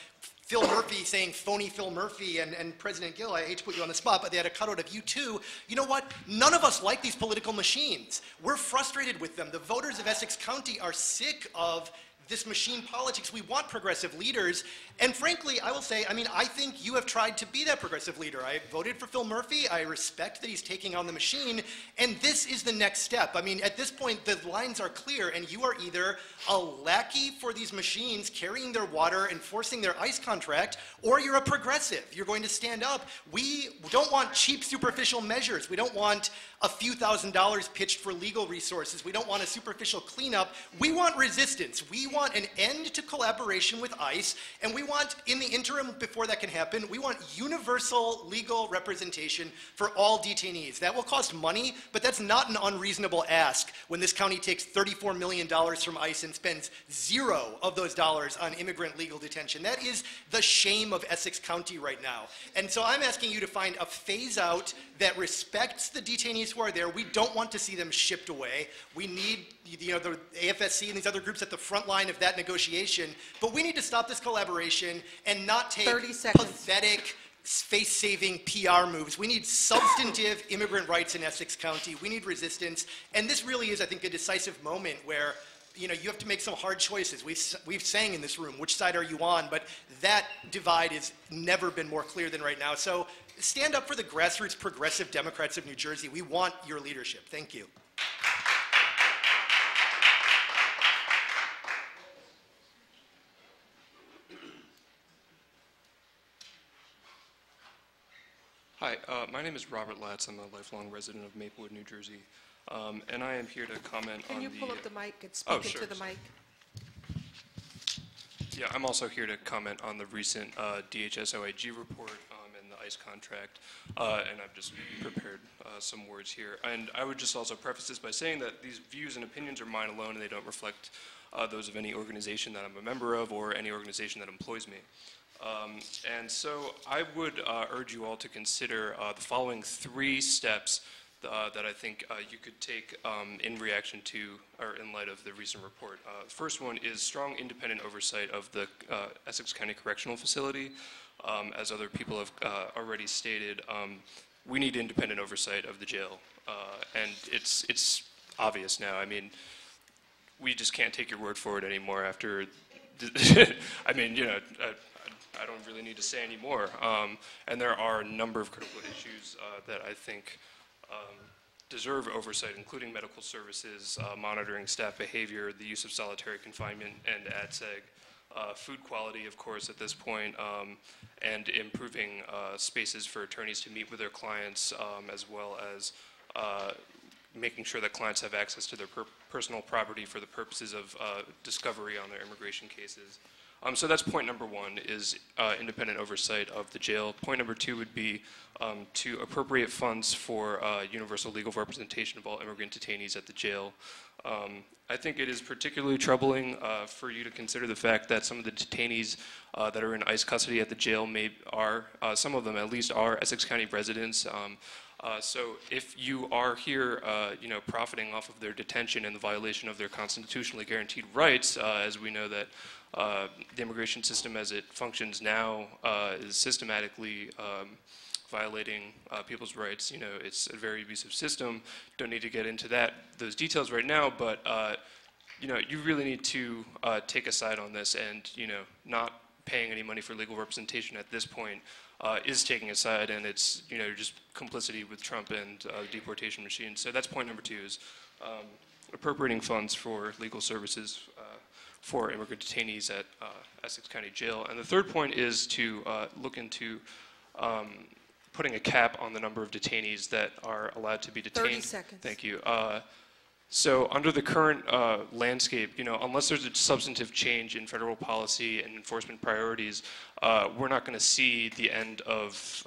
Phil Murphy saying phony Phil Murphy and President Gill. I hate to put you on the spot, but they had a cutout of you too. You know what? None of us like these political machines. We're frustrated with them. The voters of Essex County are sick of this machine politics. We want progressive leaders. And frankly, I will say, I think you have tried to be that progressive leader. I voted for Phil Murphy. I respect that he's taking on the machine. And this is the next step. At this point, the lines are clear, and you are either a lackey for these machines carrying their water, enforcing their ICE contract, or you're a progressive. You're going to stand up. We don't want cheap, superficial measures. We don't want a few $1,000s pitched for legal resources. We don't want a superficial cleanup. We want resistance. We want an end to collaboration with ICE, and we want, in the interim before that can happen, we want universal legal representation for all detainees. That will cost money, but that's not an unreasonable ask when this county takes $34 million from ICE and spends zero of those dollars on immigrant legal detention. That is the shame of Essex County right now. And so I'm asking you to find a phase out that respects the detainees who are there. We don't want to see them shipped away. We need the AFSC and these other groups at the front line of that negotiation, but we need to stop this collaboration and not take pathetic, face-saving PR moves. We need substantive immigrant rights in Essex County. We need resistance, and this really is, I think, a decisive moment where you have to make some hard choices. We've sang in this room, which side are you on? But that divide has never been more clear than right now. So stand up for the grassroots progressive Democrats of New Jersey. We want your leadership. Thank you. Hi, my name is Robert Latz. I'm a lifelong resident of Maplewood, New Jersey, and I am here to comment on the... Can you pull up the mic and speak into the mic? Yeah, I'm also here to comment on the recent DHS OIG report and the ICE contract, and I've just prepared some words here. And I would just also preface this by saying that these views and opinions are mine alone, and they don't reflect those of any organization that I'm a member of or any organization that employs me. And so I would urge you all to consider the following 3 steps that I think you could take in reaction to, or in light of the recent report. The first one is strong independent oversight of the Essex County Correctional Facility. As other people have already stated, we need independent oversight of the jail. And it's obvious now. We just can't take your word for it anymore after, I don't really need to say any more. And there are a number of critical issues that I think deserve oversight, including medical services, monitoring staff behavior, the use of solitary confinement and ADSEG, food quality, of course, at this point, and improving spaces for attorneys to meet with their clients, as well as making sure that clients have access to their personal property for the purposes of discovery on their immigration cases. So that's point number one, is independent oversight of the jail. Point number two would be to appropriate funds for universal legal representation of all immigrant detainees at the jail. I think it is particularly troubling for you to consider the fact that some of the detainees that are in ICE custody at the jail some of them at least are Essex County residents. So if you are here, profiting off of their detention and the violation of their constitutionally guaranteed rights, as we know that the immigration system as it functions now is systematically violating people's rights. It's a very abusive system. Don't need to get into those details right now, but you really need to take a side on this, and not paying any money for legal representation at this point is taking a side, and it's just complicity with Trump and the deportation machine. So that's point number two, is appropriating funds for legal services for immigrant detainees at Essex County Jail. And the third point is to look into putting a cap on the number of detainees that are allowed to be detained. 30 seconds. Thank you. So under the current landscape, unless there's a substantive change in federal policy and enforcement priorities, we're not going to see the end of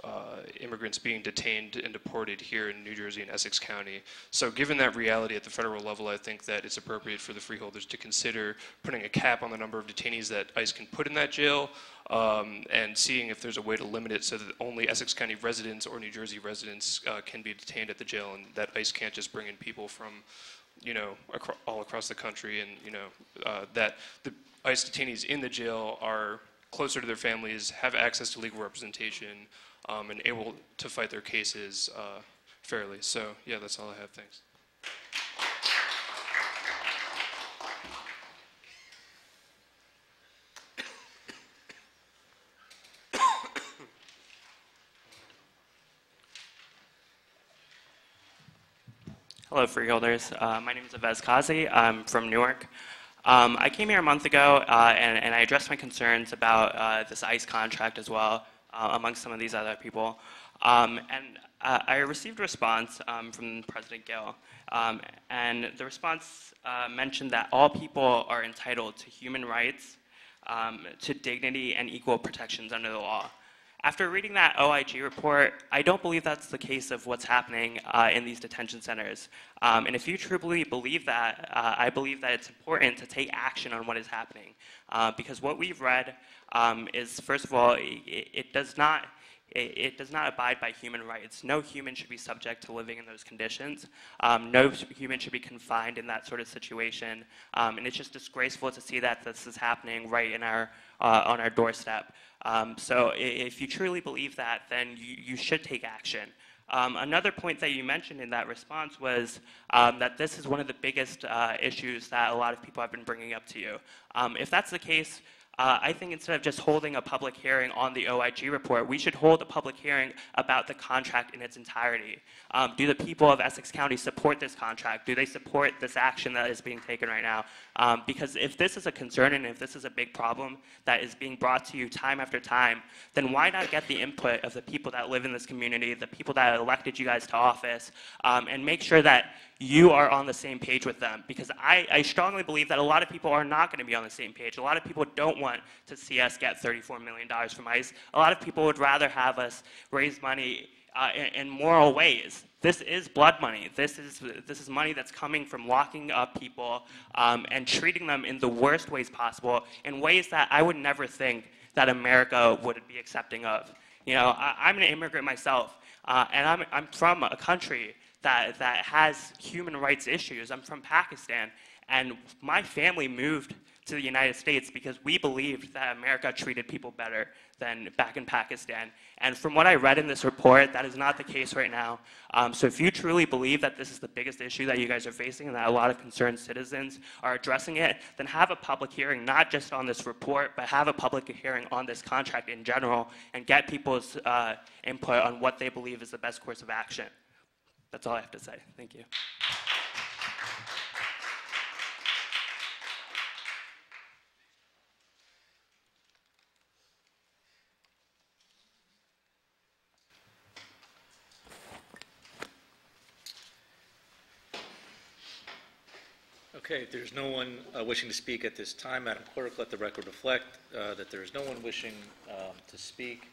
immigrants being detained and deported here in New Jersey and Essex County. So given that reality at the federal level, I think that it's appropriate for the freeholders to consider putting a cap on the number of detainees that ICE can put in that jail, and seeing if there's a way to limit it so that only Essex County residents or New Jersey residents can be detained at the jail, and that ICE can't just bring in people from all across the country, and that the ICE detainees in the jail are closer to their families, have access to legal representation, and able to fight their cases fairly. So yeah, that's all I have. Thanks. Hello, freeholders. My name is Avez Kazi. I'm from Newark. I came here a month ago, and I addressed my concerns about this ICE contract as well, amongst some of these other people. I received a response from President Gill, and the response mentioned that all people are entitled to human rights, to dignity, and equal protections under the law. After reading that OIG report, I don't believe that's the case of what's happening in these detention centers. And if you truly believe that, I believe that it's important to take action on what is happening. Because what we've read is, first of all, it does not abide by human rights. No human should be subject to living in those conditions. No human should be confined in that sort of situation. And it's just disgraceful to see that this is happening right in on our doorstep. So if you truly believe that, then you should take action. Another point that you mentioned in that response was that this is one of the biggest issues that a lot of people have been bringing up to you. If that's the case, I think instead of just holding a public hearing on the OIG report, we should hold a public hearing about the contract in its entirety. Do the people of Essex County support this contract? Do they support this action that is being taken right now? Because if this is a concern and if this is a big problem that is being brought to you time after time, then why not get the input of the people that live in this community, the people that elected you guys to office, and make sure that you are on the same page with them? Because I strongly believe that a lot of people are not going to be on the same page. A lot of people don't want to see us get $34 million from ICE. A lot of people would rather have us raise money in moral ways. This is blood money. This is money that's coming from locking up people and treating them in the worst ways possible, in ways that I would never think that America would be accepting of. I'm an immigrant myself, and I'm from a country that has human rights issues. I'm from Pakistan, and my family moved to the United States because we believed that America treated people better than back in Pakistan. And from what I read in this report, that is not the case right now. So if you truly believe that this is the biggest issue that you guys are facing and that a lot of concerned citizens are addressing it, then have a public hearing, not just on this report, but have a public hearing on this contract in general and get people's input on what they believe is the best course of action. That's all I have to say. Thank you. Okay, if there's no one wishing to speak at this time, Madam Clerk, let the record reflect that there is no one wishing to speak.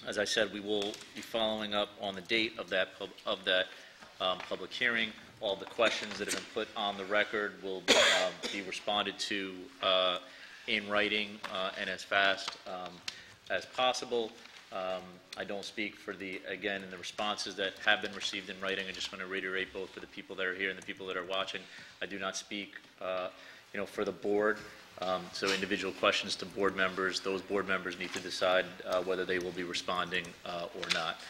As I said, we will be following up on the date of that public hearing. All the questions that have been put on the record will be responded to in writing and as fast as possible. I don't speak for again, in the responses that have been received in writing. I just want to reiterate both for the people that are here and the people that are watching. I do not speak, for the board. So individual questions to board members, those board members need to decide whether they will be responding or not.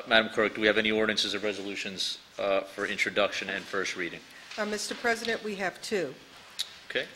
Madam Clerk, do we have any ordinances or resolutions for introduction and first reading? Mr. President, we have two. Okay.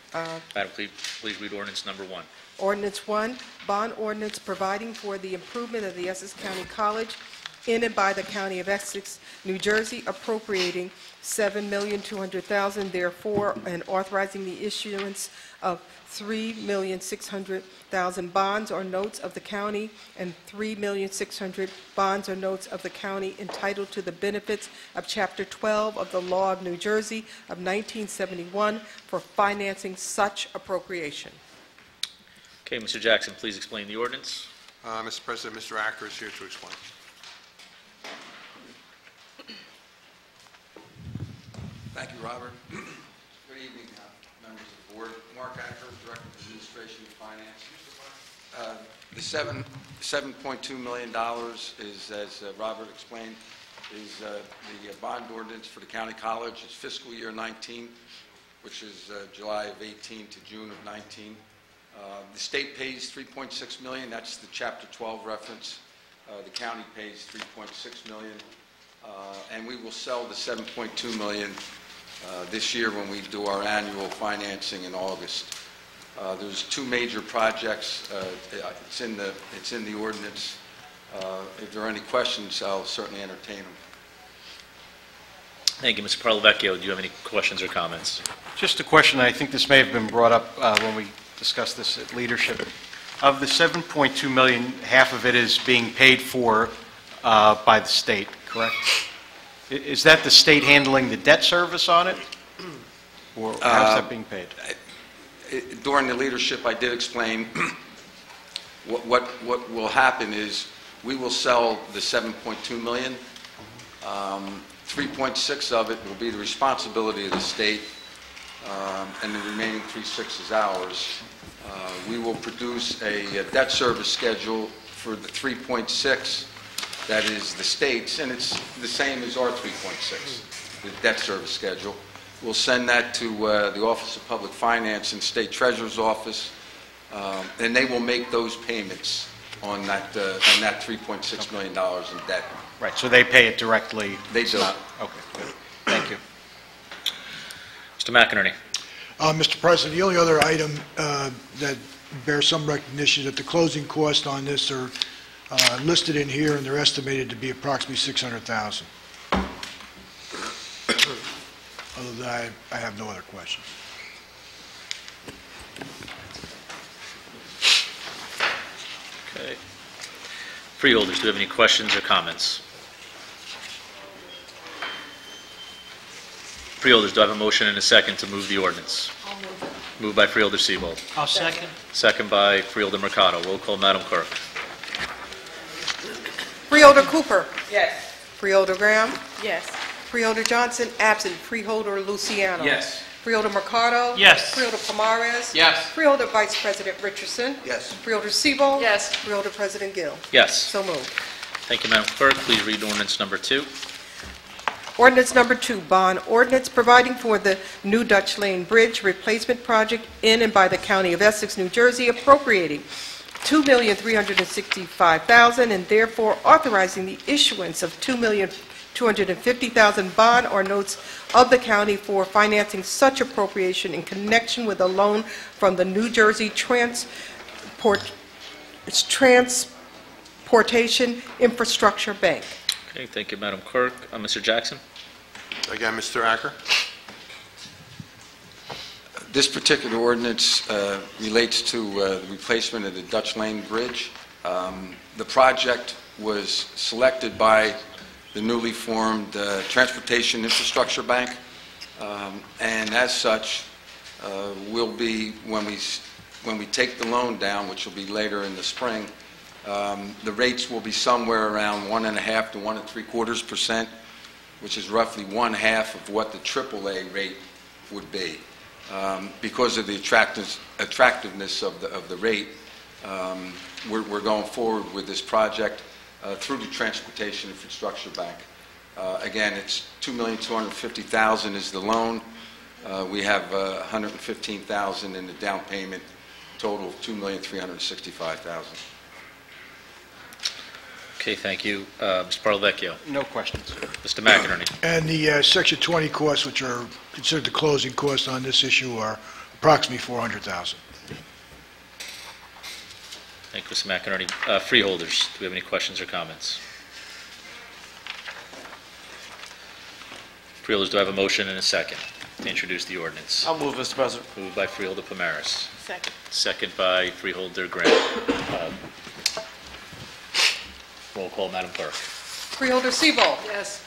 Madam, please read ordinance number 1. Ordinance 1, bond ordinance providing for the improvement of the Essex County College in and by the County of Essex, New Jersey, appropriating $7,200,000, therefore, and authorizing the issuance of $3,600,000 bonds or notes of the county and $3,600,000 bonds or notes of the county entitled to the benefits of Chapter 12 of the Law of New Jersey of 1971 for financing such appropriation. Okay, Mr. Jackson, please explain the ordinance. Mr. President, Mr. Acker is here to explain. Thank you, Robert. Good evening, members of the board. Mark Acker, Director of Administration and Finance. The $7.2 million is, as Robert explained, is the bond ordinance for the county college. It's fiscal year 19, which is July of 18 to June of 19. The state pays $3.6 million. That's the Chapter 12 reference. The county pays $3.6 million. And we will sell the $7.2 million this year when we do our annual financing in August. There's two major projects. It's in the ordinance. If there are any questions, I'll certainly entertain them. Thank you. Mr. Parlavecchio, do you have any questions or comments? Just a question. I think this may have been brought up when we discussed this at leadership. Of the $7.2 million, half of it is being paid for by the state, correct? Is that the state handling the debt service on it? Or how's that being paid? During the leadership, I did explain what will happen is we will sell the $7.2 million. 3.6 of it will be the responsibility of the state, and the remaining 3.6 is ours. We will produce a debt service schedule for the 3.6 that is the state's, and it's the same as our 3.6, the debt service schedule. We'll send that to the Office of Public Finance and State Treasurer's Office, and they will make those payments on that $3.6 million in debt. Right, so they pay it directly? They do. Okay, good. Thank you. Mr. McInerney. Mr. President, the only other item that bears some recognition that the closing costs on this are listed in here, and they're estimated to be approximately $600,000. Other than that, I have no other questions. Okay. Freeholders, do you have any questions or comments? Freeholders, do I have a motion and a second to move the ordinance? I'll move it. Moved by Freeholder Seabold. I'll second. Second by Freeholder Mercado. Roll call, Madam Clerk. Freeholder Cooper. Yes. Freeholder Graham. Yes. Freeholder Johnson, absent. Freeholder Luciano. Yes. Freeholder Mercado. Yes. Freeholder Pomares. Yes. Freeholder Vice President Richardson. Yes. Freeholder Seabold. Yes. Freeholder President Gill. Yes. So moved. Thank you, Madam Clerk. Please read ordinance number 2. Ordinance number 2, bond ordinance providing for the new Dutch Lane Bridge replacement project in and by the County of Essex, New Jersey, appropriating $2,365,000 and therefore authorizing the issuance of $2,250,000 bond or notes of the county for financing such appropriation in connection with a loan from the New Jersey Transportation Infrastructure Bank. Okay, thank you, Madam Clerk. Mr. Jackson? Again, Mr. Acker. This particular ordinance relates to the replacement of the Dutch Lane Bridge. The project was selected by the newly formed Transportation Infrastructure Bank. And as such, will be, when we take the loan down, which will be later in the spring, the rates will be somewhere around 1.5 to 1.75%, which is roughly 1/2 of what the AAA rate would be. Because of the attractiveness of the rate, we're going forward with this project through the Transportation Infrastructure Bank. Again, it's $2,250,000 is the loan. We have $115,000 in the down payment, total of $2,365,000. Okay, thank you. Mr. Parlavecchio. No questions. Mr. McInerney. And the Section 20 costs, which are considered the closing costs on this issue, are approximately $400,000. Thank you, Mr. McInerney. Freeholders, do we have any questions or comments? Freeholders, do I have a motion and a second to introduce the ordinance? I'll move, Mr. President. Moved by Freeholder Pomaris. Second. Second by Freeholder Graham. Roll call, Madam Clerk. Freeholder Sebo. Yes.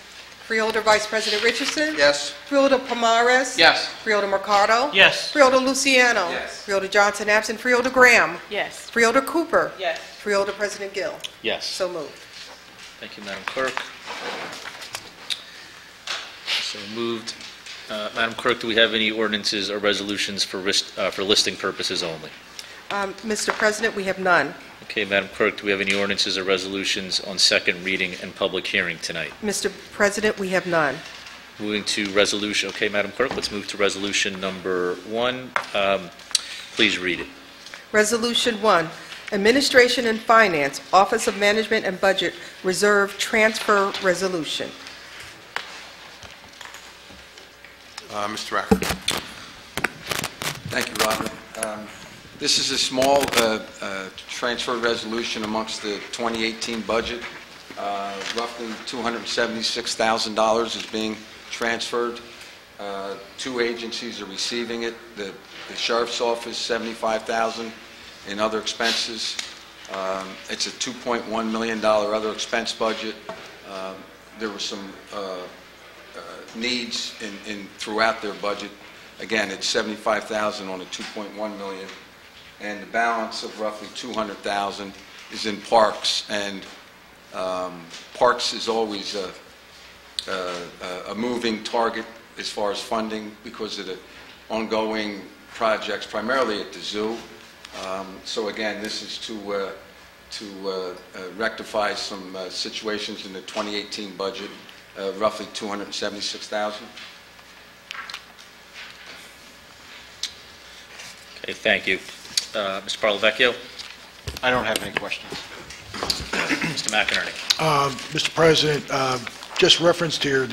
Freeholder Vice President Richardson. Yes. Freeholder Pomares. Yes. Freeholder Mercado. Yes. Freeholder Luciano. Yes. Freeholder Johnson absent. Freeholder Graham. Yes. Freeholder Cooper. Yes. Freeholder President Gill. Yes. So moved. Thank you, Madam Clerk. So moved. Madam Clerk, do we have any ordinances or resolutions for listing purposes only? Mr. President, we have none. Okay, Madam Clerk, do we have any ordinances or resolutions on second reading and public hearing tonight? Mr. President, we have none. Moving to resolution, okay, Madam Clerk, let's move to resolution number 1. Please read it. Resolution 1, Administration and Finance, Office of Management and Budget, Reserve Transfer Resolution. Mr. Racker. Thank you, Robert. This is a small transfer resolution amongst the 2018 budget. Roughly $276,000 is being transferred. 2 agencies are receiving it. The Sheriff's Office, $75,000 in other expenses. It's a $2.1 million other expense budget. There were some needs throughout their budget. Again, it's $75,000 on a $2.1 million. And the balance of roughly $200,000 is in parks, and parks is always a moving target as far as funding because of the ongoing projects, primarily at the zoo. So again, this is to rectify some situations in the 2018 budget, roughly $276,000. Okay, thank you. Mr. Parlavecchio? I don't have any questions. Mr. McInerney? Mr. President, just referenced here,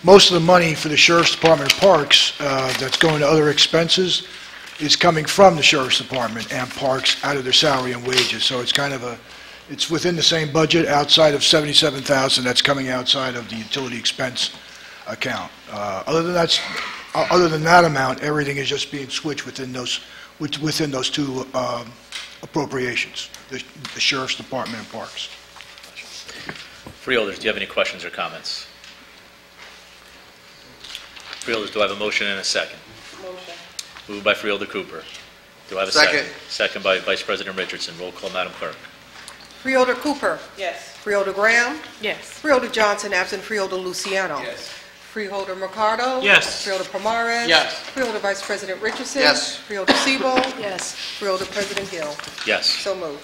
most of the money for the Sheriff's Department and Parks that's going to other expenses is coming from the Sheriff's Department and Parks out of their salary and wages. So it's kind of it's within the same budget outside of $77,000 that's coming outside of the utility expense account. Other than that amount, everything is just being switched within those 2 appropriations, the Sheriff's Department and Parks. Freeholders, do you have any questions or comments? Freeholders, do I have a motion and a second? Motion. Moved by Freeholder Cooper. Do I have a Second. second? Second by Vice President Richardson. Roll call, Madam Clerk. Freeholder Cooper. Yes. Freeholder Graham. Yes. Freeholder Johnson absent. Freeholder Luciano. Yes. Freeholder Mercado. Yes. Freeholder Pomares. Yes. Freeholder Vice President Richardson. Yes. Freeholder Sebo. Yes. Freeholder President Gill. Yes. So moved.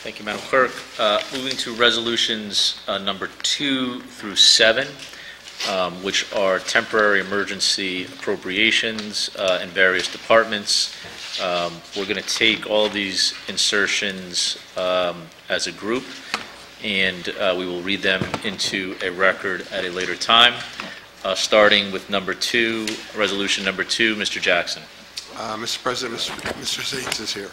Thank you, Madam Clerk. Moving to resolutions number 2 through 7, which are temporary emergency appropriations in various departments. We're going to take all these insertions as a group, and we will read them into a record at a later time. Starting with number 2, resolution number 2, Mr. Jackson. Mr. President, Mr. Zates is here.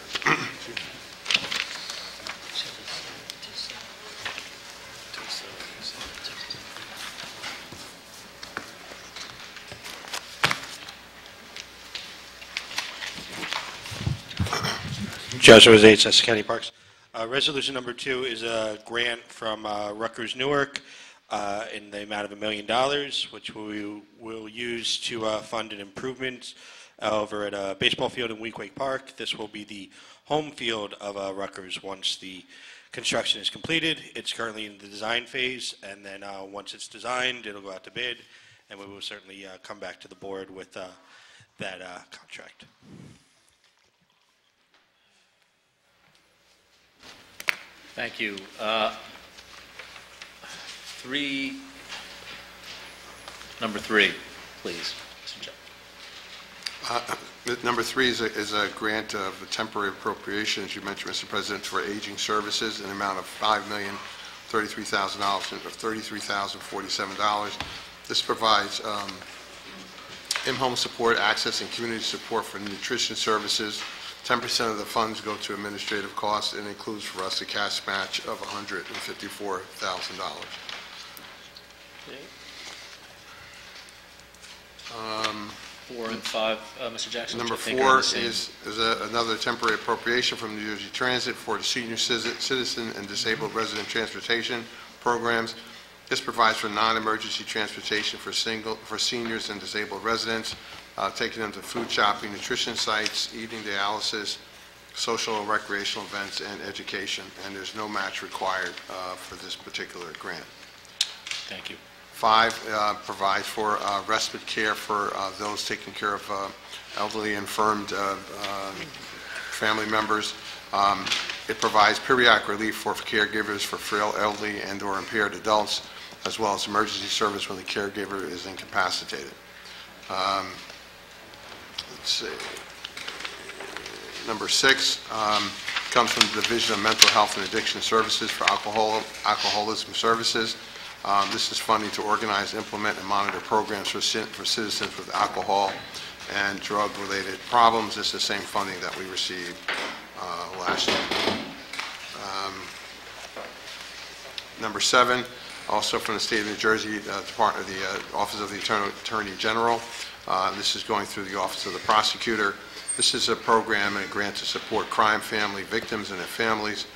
Joshua Zates, Essex County Parks. Resolution number 2 is a grant from Rutgers Newark in the amount of $1 million, which we will use to fund an improvement over at a baseball field in Weequahic Park. This will be the home field of Rutgers once the construction is completed. It's currently in the design phase, and then once it's designed, it'll go out to bid, and we will certainly come back to the board with that contract. Thank you. Number 3, please. Mr. Jones. Number 3 is a grant of a temporary appropriation, as you mentioned, Mr. President, for aging services in the amount of $5,033,000 or $33,047. This provides in-home support, access, and community support for nutrition services. 10% of the funds go to administrative costs, and includes for us a cash match of $154,000. 4 and 5, Mr. Jackson. Number 4 is another temporary appropriation from New Jersey Transit for the senior citizen and disabled resident transportation programs. This provides for non-emergency transportation for seniors and disabled residents, taking them to food shopping, nutrition sites, eating dialysis, social and recreational events, and education. And there's no match required for this particular grant. Thank you. 5 provides for respite care for those taking care of elderly infirmed family members. It provides periodic relief for caregivers for frail, elderly, and/or impaired adults, as well as emergency service when the caregiver is incapacitated. Let's see. Number 6 comes from the Division of Mental Health and Addiction Services for alcoholism services. This is funding to organize, implement, and monitor programs for citizens with alcohol and drug-related problems. This is the same funding that we received last year. Number 7, also from the State of New Jersey, Department of the Office of the Attorney General. This is going through the Office of the Prosecutor. This is a program and a grant to support crime family victims and their families.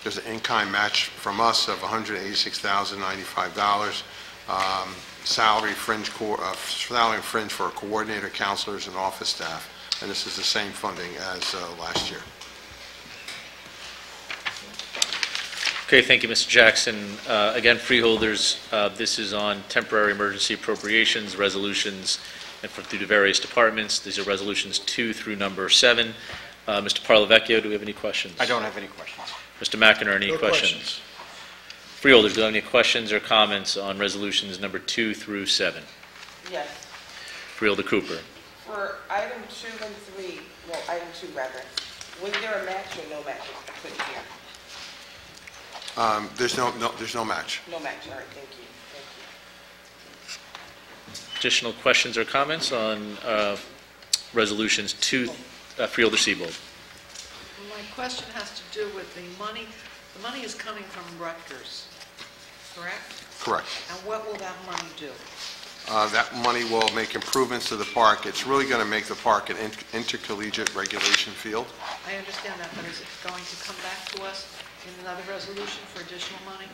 There's an in-kind match from us of $186,095. Salary fringe for coordinator, counselors, and office staff. And this is the same funding as last year. Okay, thank you, Mr. Jackson. Again, freeholders, this is on temporary emergency appropriations, resolutions, and through the various departments. These are resolutions 2 through number 7. Mr. Parlavecchio, do we have any questions? I don't have any questions. Mr. McInerney, any questions? Freeholders, do you have any questions or comments on resolutions number 2 through 7? Yes. Freeholder Cooper. For item 2 and 3, well, item 2 rather, was there a match or no match? I couldn't hear. There's no match. No match, all right, thank you. Additional questions or comments on resolutions 2, Freeholder Siebold? My question has to do with the money. The money is coming from Rutgers, correct? Correct. And what will that money do? That money will make improvements to the park. It's really going to make the park an intercollegiate regulation field. I understand that, but is it going to come back to us in another resolution for additional money?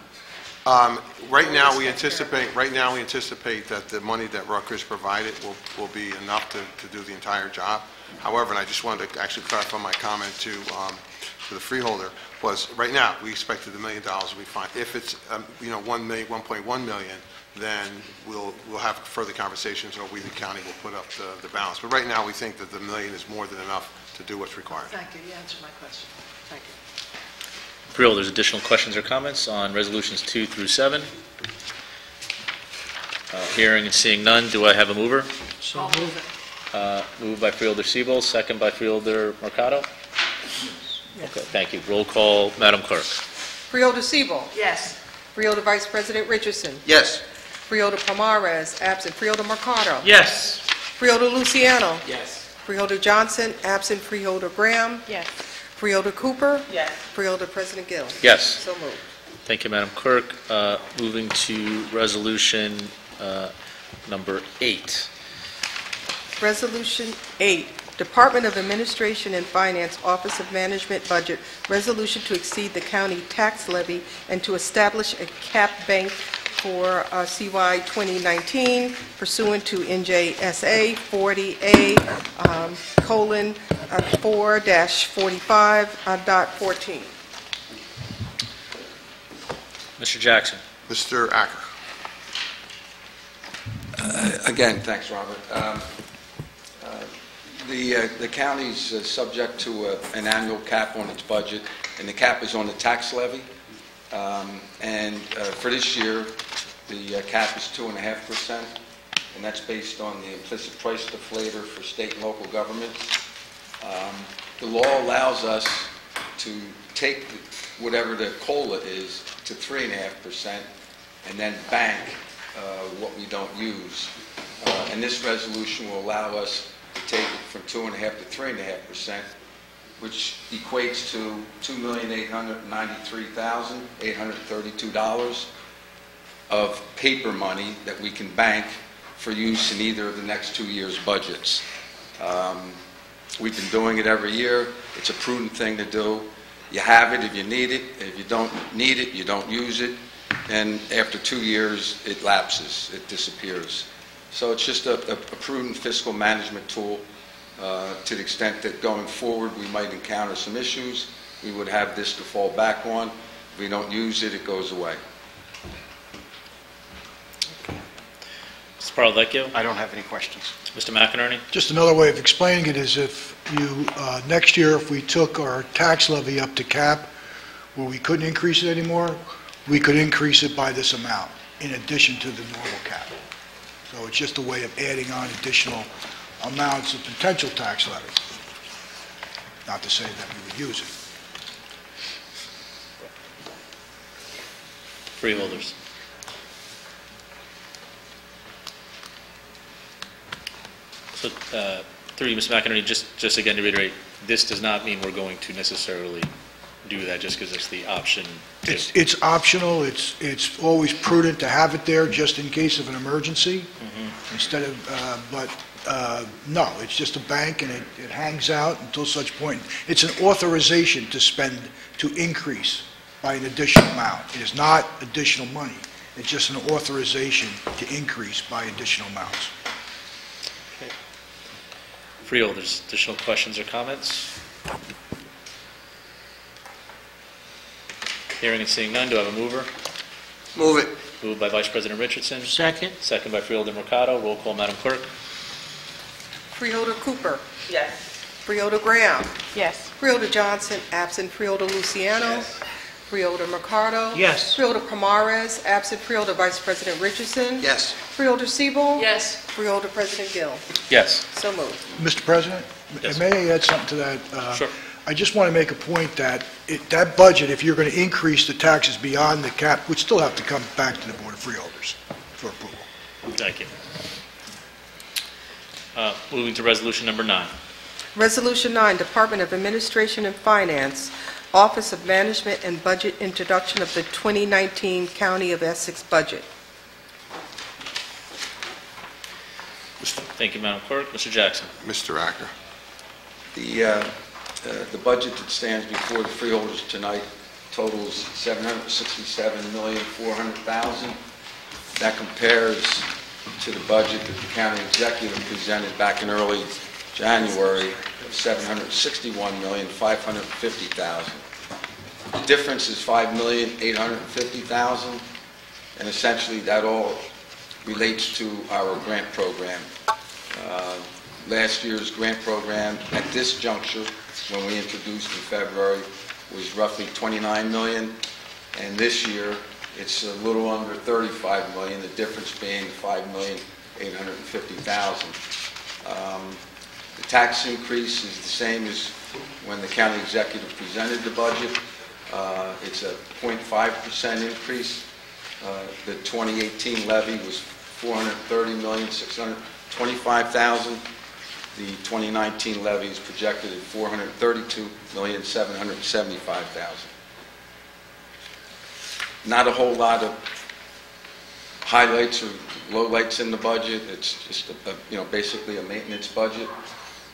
Right now, we anticipate that the money that Rutgers provided will be enough to do the entire job. However, and I just wanted to actually clarify my comment to the freeholder, was right now we expected $1 million to be fine. If it's 1.1 million, then we'll have further conversations, or we, the county, will put up the balance. But right now, we think that the $1 million is more than enough to do what's required. Thank you. You answered my question. Thank you. Freeholders, additional questions or comments on resolutions 2 through 7? Hearing and seeing none, do I have a mover? So move. Moved by Freeholder Siebold, second by Freeholder Mercado. Okay, thank you. Roll call, Madam Clerk. Freeholder Siebold. Yes. Freeholder Vice President Richardson. Yes. Freeholder Pomares, absent. Freeholder Mercado. Yes. Freeholder Luciano. Yes. Freeholder Johnson, absent. Freeholder Graham. Yes. Freeholder Cooper. Yes. Freeholder President Gill. Yes. So moved. Thank you, Madam Clerk. Moving to resolution number 8. Resolution 8, Department of Administration and Finance, Office of Management Budget, resolution to exceed the county tax levy and to establish a cap bank for CY 2019 pursuant to NJSA 40A colon 4-45.14. Mr. Jackson. Mr. Acker. Again, thanks, Robert. The county's subject to an annual cap on its budget, and the cap is on the tax levy. For this year, the cap is 2.5%, and that's based on the implicit price deflator for state and local governments. The law allows us to take whatever the COLA is to 3.5% and then bank what we don't use. And this resolution will allow us to take it from 2.5% to 3.5%, which equates to $2,893,832 of paper money that we can bank for use in either of the next 2 years' budgets. We've been doing it every year. It's a prudent thing to do. You have it if you need it. If you don't need it, you don't use it. And after 2 years, it lapses. It disappears. So it's just a prudent fiscal management tool to the extent that going forward we might encounter some issues. We would have this to fall back on. If we don't use it, it goes away. Mr. Parlavecchio? I don't have any questions. Mr. McInerney? Just another way of explaining it is if you, next year, if we took our tax levy up to cap, where we couldn't increase it anymore, we could increase it by this amount in addition to the normal cap. So it's just a way of adding on additional amounts of potential tax levy. Not to say that we would use it. Freeholders. So, through you, Mr. McInerney, just again to reiterate, this does not mean we're going to necessarily do that just because it's the option. It's optional. It's always prudent to have it there just in case of an emergency. Instead of, no, it's just a bank and it hangs out until such point. It's an authorization to spend, to increase by an additional amount. It is not additional money. It's just an authorization to increase by additional amounts. Okay. Freeholders, additional questions or comments? Hearing and seeing none, do I have a mover? Move it. Moved by Vice President Richardson. Second. Second by Freeholder Mercado. Roll call, Madam Clerk. Freeholder Cooper. Yes. Freeholder Graham. Yes. Freeholder Johnson, absent. Freeholder Luciano. Yes. Freeholder Mercado. Yes. Freeholder Pomares, absent. Freeholder Vice President Richardson. Yes. Freeholder Siebel. Yes. Freeholder President Gill. Yes. So moved. Mr. President, Yes. may I add something to that? Sure. I just want to make a point that that budget, if you're going to increase the taxes beyond the cap, would still have to come back to the Board of Freeholders for approval. Thank you. Moving to resolution number 9. Resolution 9, Department of Administration and Finance, Office of Management and Budget, introduction of the 2019 County of Essex budget. Thank you, Madam Clerk. Mr. Jackson. Mr. Acker. The budget that stands before the freeholders tonight totals $767,400,000. That compares to the budget that the county executive presented back in early January of $761,550,000. The difference is $5,850,000, and essentially that all relates to our grant program. Last year's grant program at this juncture, when we introduced in February, was roughly $29 million, and this year it's a little under $35 million, the difference being $5,850,000. The tax increase is the same as when the county executive presented the budget. It's a 0.5% increase. The 2018 levy was $430,625,000. The 2019 levy is projected at $432,775,000. Not a whole lot of highlights or lowlights in the budget. It's just basically a maintenance budget.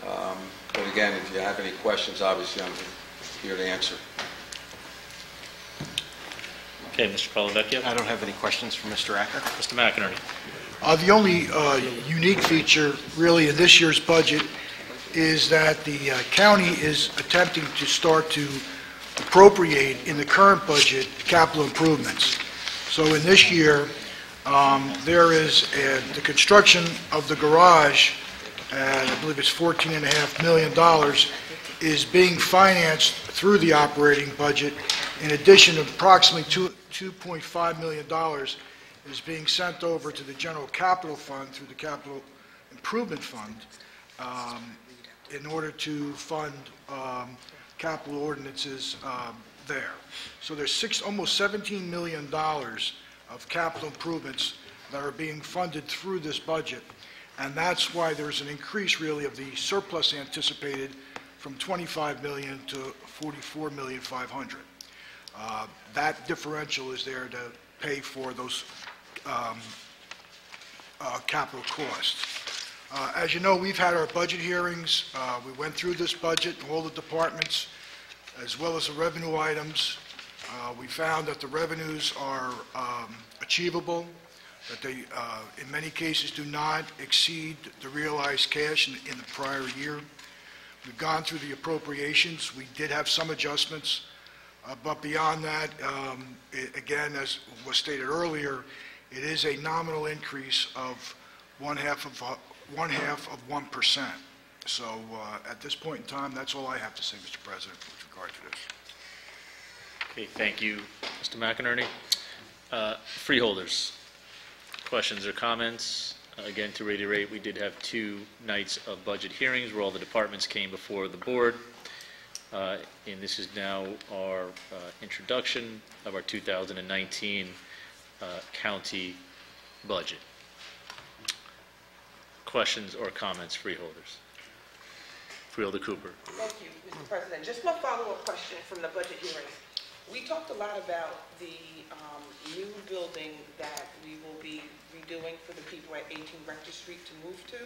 But again, if you have any questions, obviously I'm here to answer. Okay, Mr. Colavecchio. I don't have any questions for Mr. Acker. Mr. McInerney. The only unique feature really in this year's budget is that the county is attempting to start to appropriate in the current budget capital improvements. So in this year, there is the construction of the garage, and I believe it's $14.5 million, is being financed through the operating budget. In addition, approximately $2.5 million is being sent over to the general capital fund through the capital improvement fund in order to fund capital ordinances there. So there's almost $17 million of capital improvements that are being funded through this budget, and that's why there's an increase really of the surplus anticipated from $25 million to $44,500,000. That differential is there to pay for those capital costs. As you know, we've had our budget hearings. We went through this budget, all the departments, as well as the revenue items. We found that the revenues are achievable, that they, in many cases, do not exceed the realized cash in the prior year. We've gone through the appropriations. We did have some adjustments, but beyond that, again, as was stated earlier, it is a nominal increase of one half of 1%. So at this point in time, that's all I have to say, Mr. President, with regard to this. Okay, thank you, Mr. McInerney. Freeholders, questions or comments? Again, to reiterate, we did have 2 nights of budget hearings where all the departments came before the board. And this is now our introduction of our 2019 county budget. Questions or comments, Freeholders? Freeholder Cooper. Thank you, Mr. President. Just one follow-up question from the budget hearings. We talked a lot about the new building that we will be redoing for the people at 18 Rector Street to move to.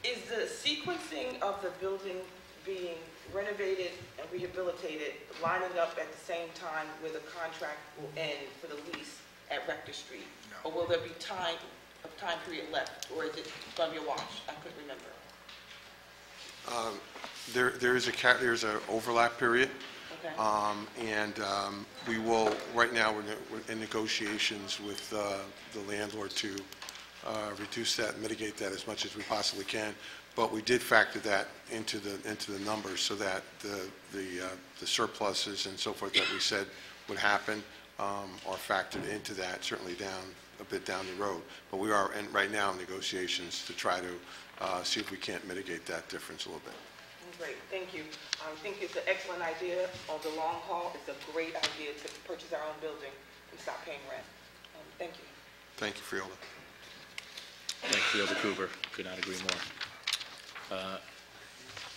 Is the sequencing of the building being renovated and rehabilitated lining up at the same time where the contract will end for the lease at Rector Street? No. Or will there be a time period left, or is it going to be a wash? I couldn't remember. There's an overlap period. Okay. And we will, right now, we're in negotiations with the landlord to reduce that, mitigate that as much as we possibly can. But we did factor that into the numbers so that the surpluses and so forth that we said would happen are factored into that, certainly a bit down the road. But we are right now in negotiations to try to see if we can't mitigate that difference a little bit. Great, thank you. I think it's an excellent idea on the long haul. It's a great idea to purchase our own building and stop paying rent. Thank you. Thank you, Freeholder. Thank you, Freeholder Cooper. Could not agree more.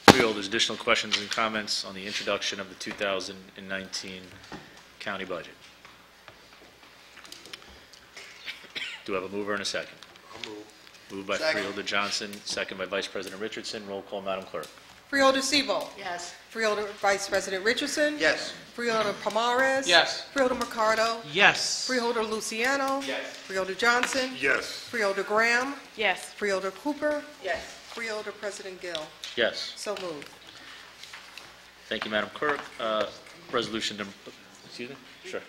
Freeholders, additional questions and comments on the introduction of the 2019 county budget? Do I have a mover and a second? I'll move. Moved by Freeholder Johnson, second by Vice President Richardson. Roll call, Madam Clerk. Freeholder Sebo. Yes. Freeholder Vice President Richardson. Yes. Freeholder Pomares. Yes. Freeholder Mercado. Yes. Freeholder Luciano. Yes. Freeholder Johnson. Yes. Freeholder Graham. Yes. Freeholder Cooper. Yes. Freeholder President Gill. Yes. So moved. Thank you, Madam Clerk. Resolution number, excuse me? Sure.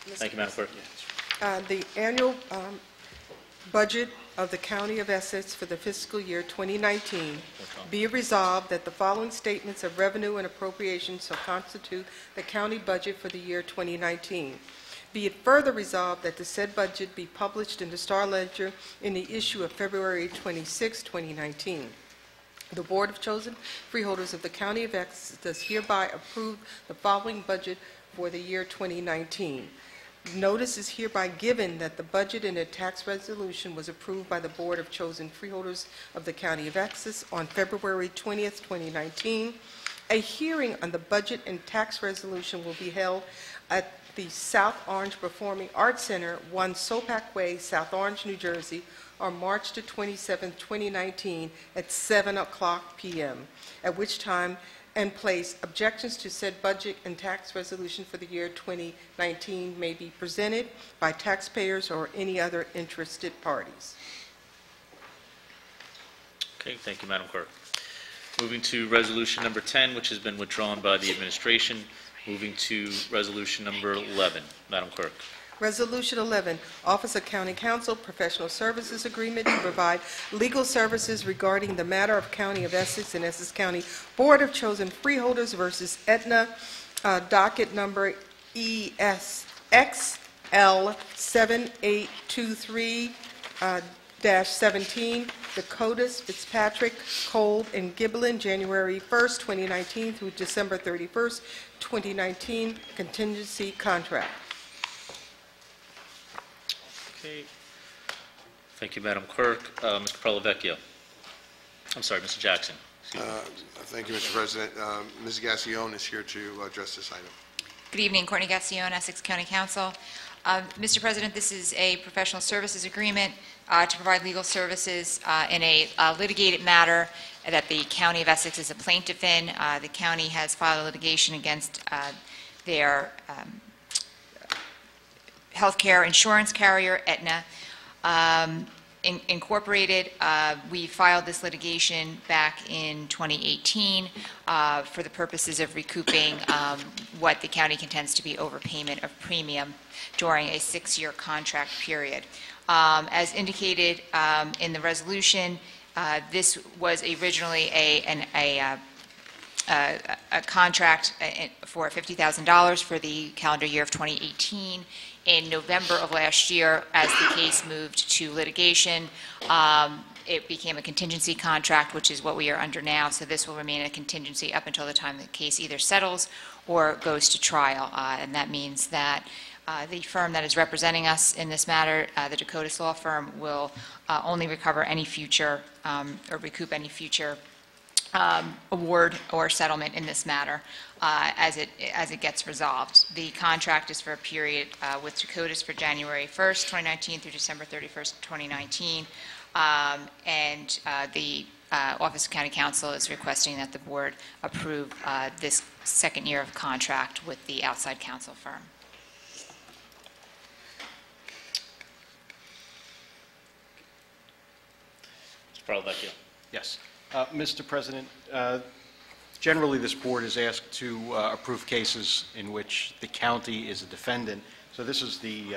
Thank you, Madam Clerk. The annual budget of the County of Essex for the fiscal year 2019, be it resolved that the following statements of revenue and appropriations shall constitute the county budget for the year 2019. Be it further resolved that the said budget be published in the Star Ledger in the issue of February 26, 2019. The Board of Chosen Freeholders of the County of Essex does hereby approve the following budget for the year 2019. Notice is hereby given that the budget and the tax resolution was approved by the Board of Chosen Freeholders of the County of Essex on February 20th, 2019. A hearing on the budget and tax resolution will be held at the South Orange Performing Arts Center, 1 Sopak Way, South Orange, New Jersey, on March the 27th, 2019, at 7:00 p.m., at which time and place objections to said budget and tax resolution for the year 2019 may be presented by taxpayers or any other interested parties. Okay, thank you, Madam Clerk. Moving to resolution number 10, which has been withdrawn by the administration. Moving to resolution number 11. Madam Clerk. Resolution 11, Office of County Counsel Professional Services Agreement to provide legal services regarding the matter of County of Essex and Essex County Board of Chosen Freeholders versus Aetna, docket number ESXL 7823-17, Dakotas, Fitzpatrick, Cole, and Giblin, January 1st, 2019 through December 31st, 2019, contingency contract. Okay. Thank you, Madam Clerk. Mr. Parlavecchio. I'm sorry, Mr. Jackson. Excuse me. Thank you, Mr. President. Ms. Gassion is here to address this item. Good evening, Courtney Gassion, Essex County Council. Mr. President, this is a professional services agreement to provide legal services in a litigated matter that the County of Essex is a plaintiff in. The county has filed a litigation against their healthcare insurance carrier, Aetna Incorporated. We filed this litigation back in 2018 for the purposes of recouping what the county contends to be overpayment of premium during a 6-year contract period. As indicated in the resolution, this was originally a contract for $50,000 for the calendar year of 2018. In November of last year, as the case moved to litigation, it became a contingency contract, which is what we are under now. So this will remain a contingency up until the time the case either settles or goes to trial. And that means that the firm that is representing us in this matter, the Dakotas Law Firm, will only recover any future or recoup any future award or settlement in this matter as it gets resolved. The contract is for a period with Dakotas for January 1st, 2019 through December 31st, 2019. And the Office of County Counsel is requesting that the board approve this second year of contract with the outside counsel firm. Mr. Parlavecchio. Yes. Mr. President, generally this board is asked to approve cases in which the county is a defendant. So this is the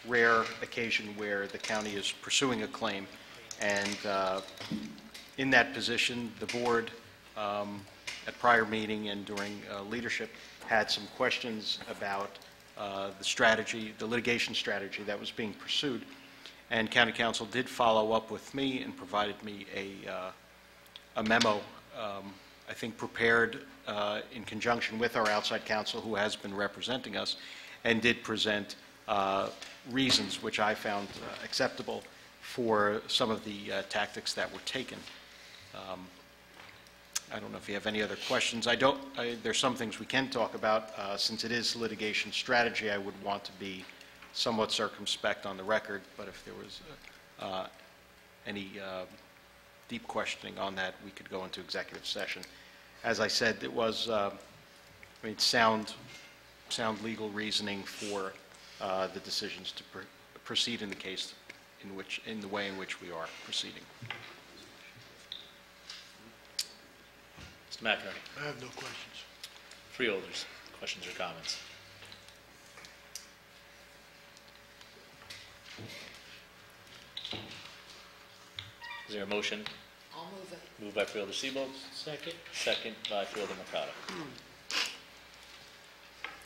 rare occasion where the county is pursuing a claim. And in that position, the board, at prior meeting and during leadership, had some questions about the strategy, the litigation strategy that was being pursued. And County Counsel did follow up with me and provided me a memo, I think prepared in conjunction with our outside counsel who has been representing us, and did present reasons which I found acceptable for some of the tactics that were taken. I don't know if you have any other questions. There's some things we can talk about. Since it is litigation strategy, I would want to be somewhat circumspect on the record, but if there was any deep questioning on that, we could go into executive session. As I said, it was sound legal reasoning for the decisions to proceed in the case in the way in which we are proceeding. Mr. McInerney. I have no questions. Freeholders, questions or comments? Is there a motion? I'll move it. Moved by Freeholder Sebo. Second. Second by Freeholder Mercado.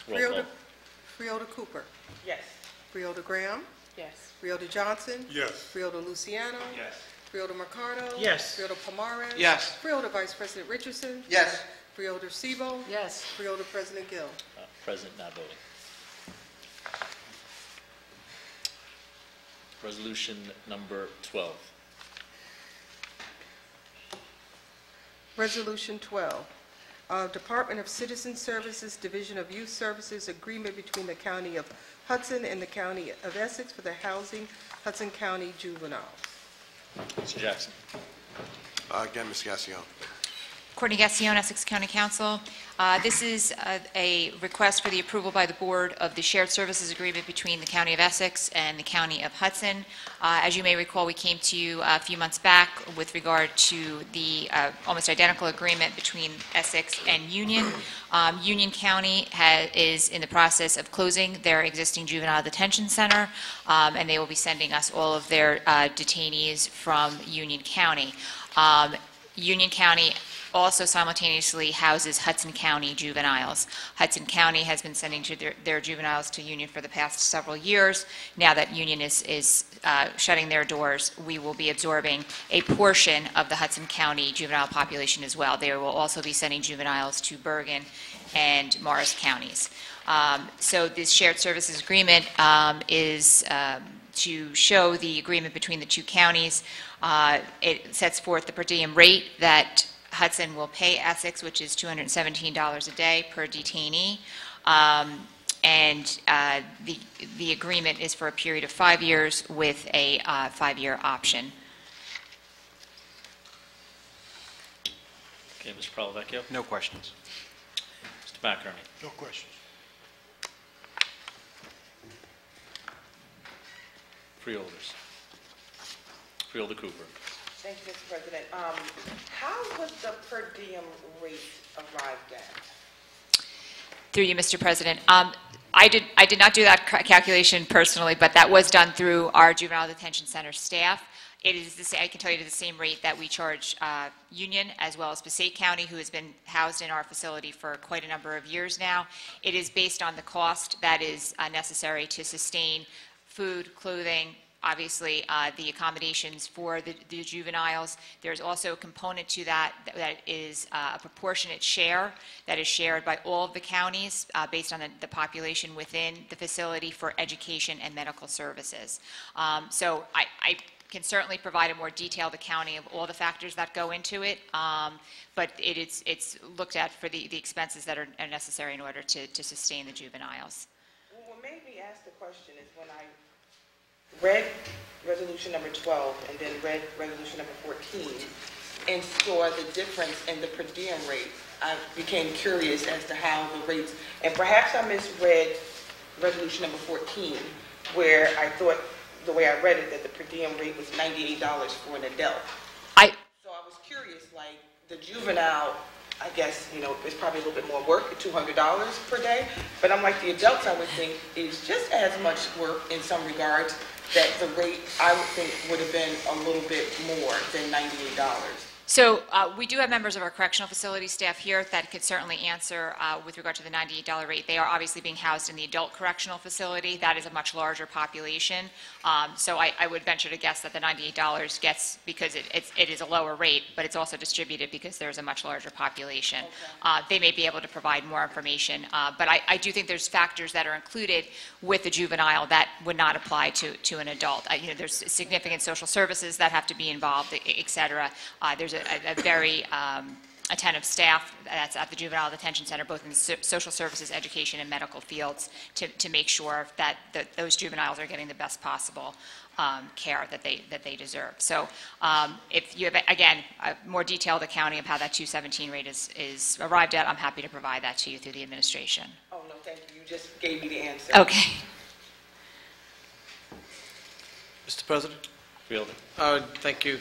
Roll call. Freeholder Cooper. Yes. Freeholder Graham. Yes. Freeholder Johnson. Yes. Freeholder Luciano. Yes. Freeholder Mercado. Yes. Freeholder Pomares. Yes. Freeholder Vice President Richardson. Yes. Freeholder Sebo. Yes. Freeholder President Gill. President not voting. Resolution number 12. Resolution 12, Department of Citizen Services, Division of Youth Services, agreement between the County of Hudson and the County of Essex for the housing Hudson County juveniles. Mr. Jackson. Again, Ms. Gassion. Courtney Gassion, Essex County Council. This is a request for the approval by the Board of the Shared Services Agreement between the County of Essex and the County of Hudson. As you may recall, we came to you a few months back with regard to the almost identical agreement between Essex and Union. Union County is in the process of closing their existing juvenile detention center, and they will be sending us all of their detainees from Union County. Union County also simultaneously houses Hudson County juveniles. Hudson County has been sending their juveniles to Union for the past several years. Now that Union is shutting their doors, we will be absorbing a portion of the Hudson County juvenile population as well. They will also be sending juveniles to Bergen and Morris counties. So this shared services agreement is to show the agreement between the two counties. It sets forth the per diem rate that Hudson will pay Essex, which is $217 a day per detainee. The agreement is for a period of 5 years with a 5-year option. Okay, Mr. Palavecchio. No questions. Mr. McInerney. No questions. Freeholders. Freeholder Cooper. Thank you, Mr. President. How was the per diem rate arrived at? Through you, Mr. President. I did not do that calculation personally, but that was done through our juvenile detention center staff. It is I can tell you the same rate that we charge Union as well as Passaic County, who has been housed in our facility for quite a number of years now. It is based on the cost that is necessary to sustain food, clothing, obviously the accommodations for the juveniles. There's also a component to that is a proportionate share that is shared by all of the counties based on the population within the facility for education and medical services. So I can certainly provide a more detailed accounting of all the factors that go into it, but it's looked at for the expenses that are necessary in order to sustain the juveniles. Well, what made me ask the question is when I read resolution number 12 and then read resolution number 14 and saw the difference in the per diem rate, I became curious as to how the rates, and perhaps I misread resolution number 14, where I thought the way I read it that the per diem rate was $98 for an adult. So I was curious, like the juvenile, I guess, it's probably a little bit more work at $200 per day, but I'm like the adults, I would think, is just as much work in some regards, that the rate, I would think, would have been a little bit more than $98. So we do have members of our correctional facility staff here that could certainly answer with regard to the $98 rate. They are obviously being housed in the adult correctional facility. That is a much larger population. So I would venture to guess that the $98 gets, because it is a lower rate, but it's also distributed because there's a much larger population. Okay. They may be able to provide more information, but I do think there's factors that are included with the juvenile that would not apply to an adult. There's significant social services that have to be involved, et cetera. There's a very attentive staff that's at the Juvenile Detention Center, both in the social services, education, and medical fields, to make sure that those juveniles are getting the best possible care that they deserve. So if you have, again, a more detailed accounting of how that 217 rate is arrived at, I'm happy to provide that to you through the administration. Oh, no, thank you. You just gave me the answer. Okay. Mr. President? Fielder. Thank you.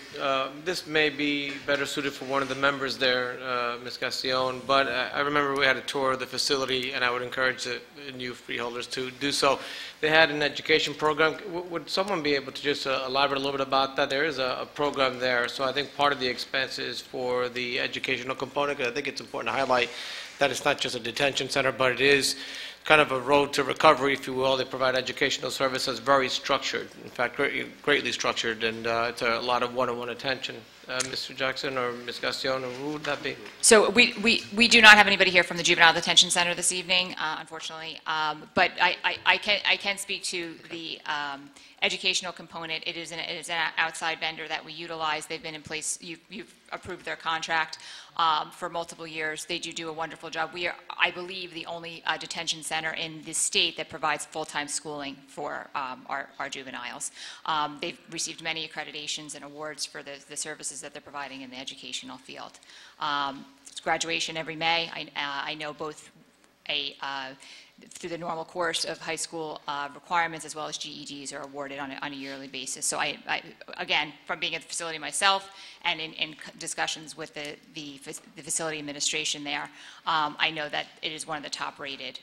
This may be better suited for one of the members there, Ms. Gassion, but I remember we had a tour of the facility, and I would encourage the new freeholders to do so. They had an education program. Would someone be able to just elaborate a little bit about that? There is a program there, so I think part of the expense is for the educational component, because I think it's important to highlight that it's not just a detention center, but it is kind of a road to recovery, if you will. They provide educational services, very structured, in fact, greatly structured, and it's a lot of one-on-one attention Mr. Jackson or Ms. Gassion, or who would that be? So we do not have anybody here from the Juvenile Detention Center this evening, unfortunately. But I can speak to the educational component. It is an outside vendor that we utilize. They've been in place. You've approved their contract for multiple years. They do a wonderful job. We are, I believe, the only detention center in the state that provides full-time schooling for our juveniles. They've received many accreditations and awards for the services that they're providing in the educational field. It's graduation every May. I know both through the normal course of high school requirements as well as GEDs are awarded on a yearly basis. So again, from being at the facility myself and in discussions with the facility administration there, I know that it is one of the top-rated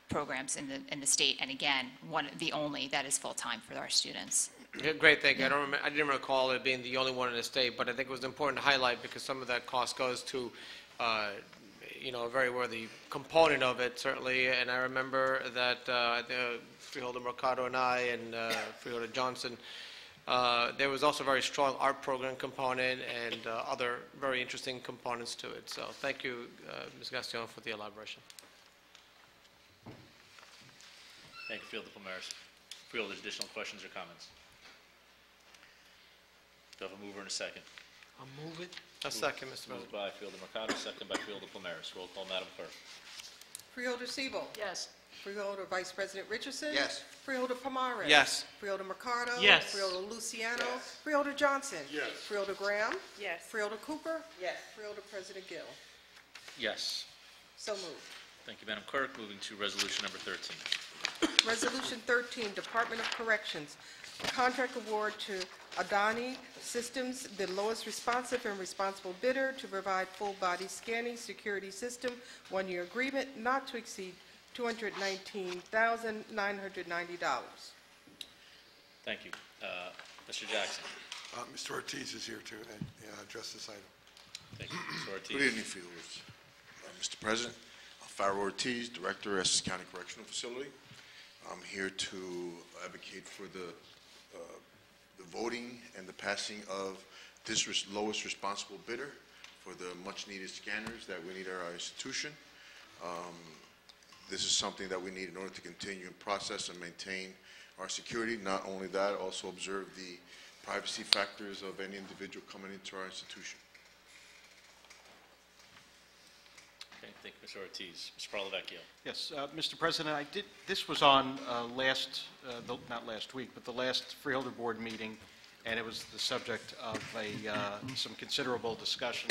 programs in the state, and again, the only that is full-time for our students. Yeah, great, thank you. I didn't recall it being the only one in the state, but I think it was important to highlight because some of that cost goes to a very worthy component of it, certainly. And I remember that Freeholder Mercado and I and Freeholder Johnson, there was also a very strong art program component and other very interesting components to it. So thank you, Ms. Gaston, for the elaboration. Thank you, Freeholder Palmares. Freeholders, additional questions or comments? Do I have a mover and a second? I'll move it. A second, Mr. President. Moved by Freeholder Mercado, second by Freeholder Palmares. Roll call, Madam Clerk. Freeholder Siebel. Yes. Freeholder Vice President Richardson. Yes. Freeholder Palmares. Yes. Freeholder Mercado. Yes. Freeholder Luciano. Freeholder Johnson. Yes. Freeholder Graham. Yes. Freeholder Cooper. Yes. Freeholder President Gill. Yes. So moved. Thank you, Madam Clerk. Moving to resolution number 13. Resolution 13, Department of Corrections, contract award to Adani Systems, the lowest responsive and responsible bidder to provide full-body scanning security system, one-year agreement not to exceed $219,990. Thank you. Mr. Jackson. Mr. Ortiz is here to address this item. Thank you. Mr. Ortiz. Good evening, Freeholders. Mr. President, Pharaoh Ortiz, Director, Essex County Correctional Facility. I'm here to advocate for the voting and the passing of this lowest responsible bidder for the much-needed scanners that we need at our institution. This is something that we need in order to continue and process and maintain our security. Not only that, also observe the privacy factors of any individual coming into our institution. Okay, thank you, Mr. Ortiz. Mr. Parlavecchio. Yes, Mr. President, this was on not last week, but the last Freeholder Board meeting, and it was the subject of some considerable discussion.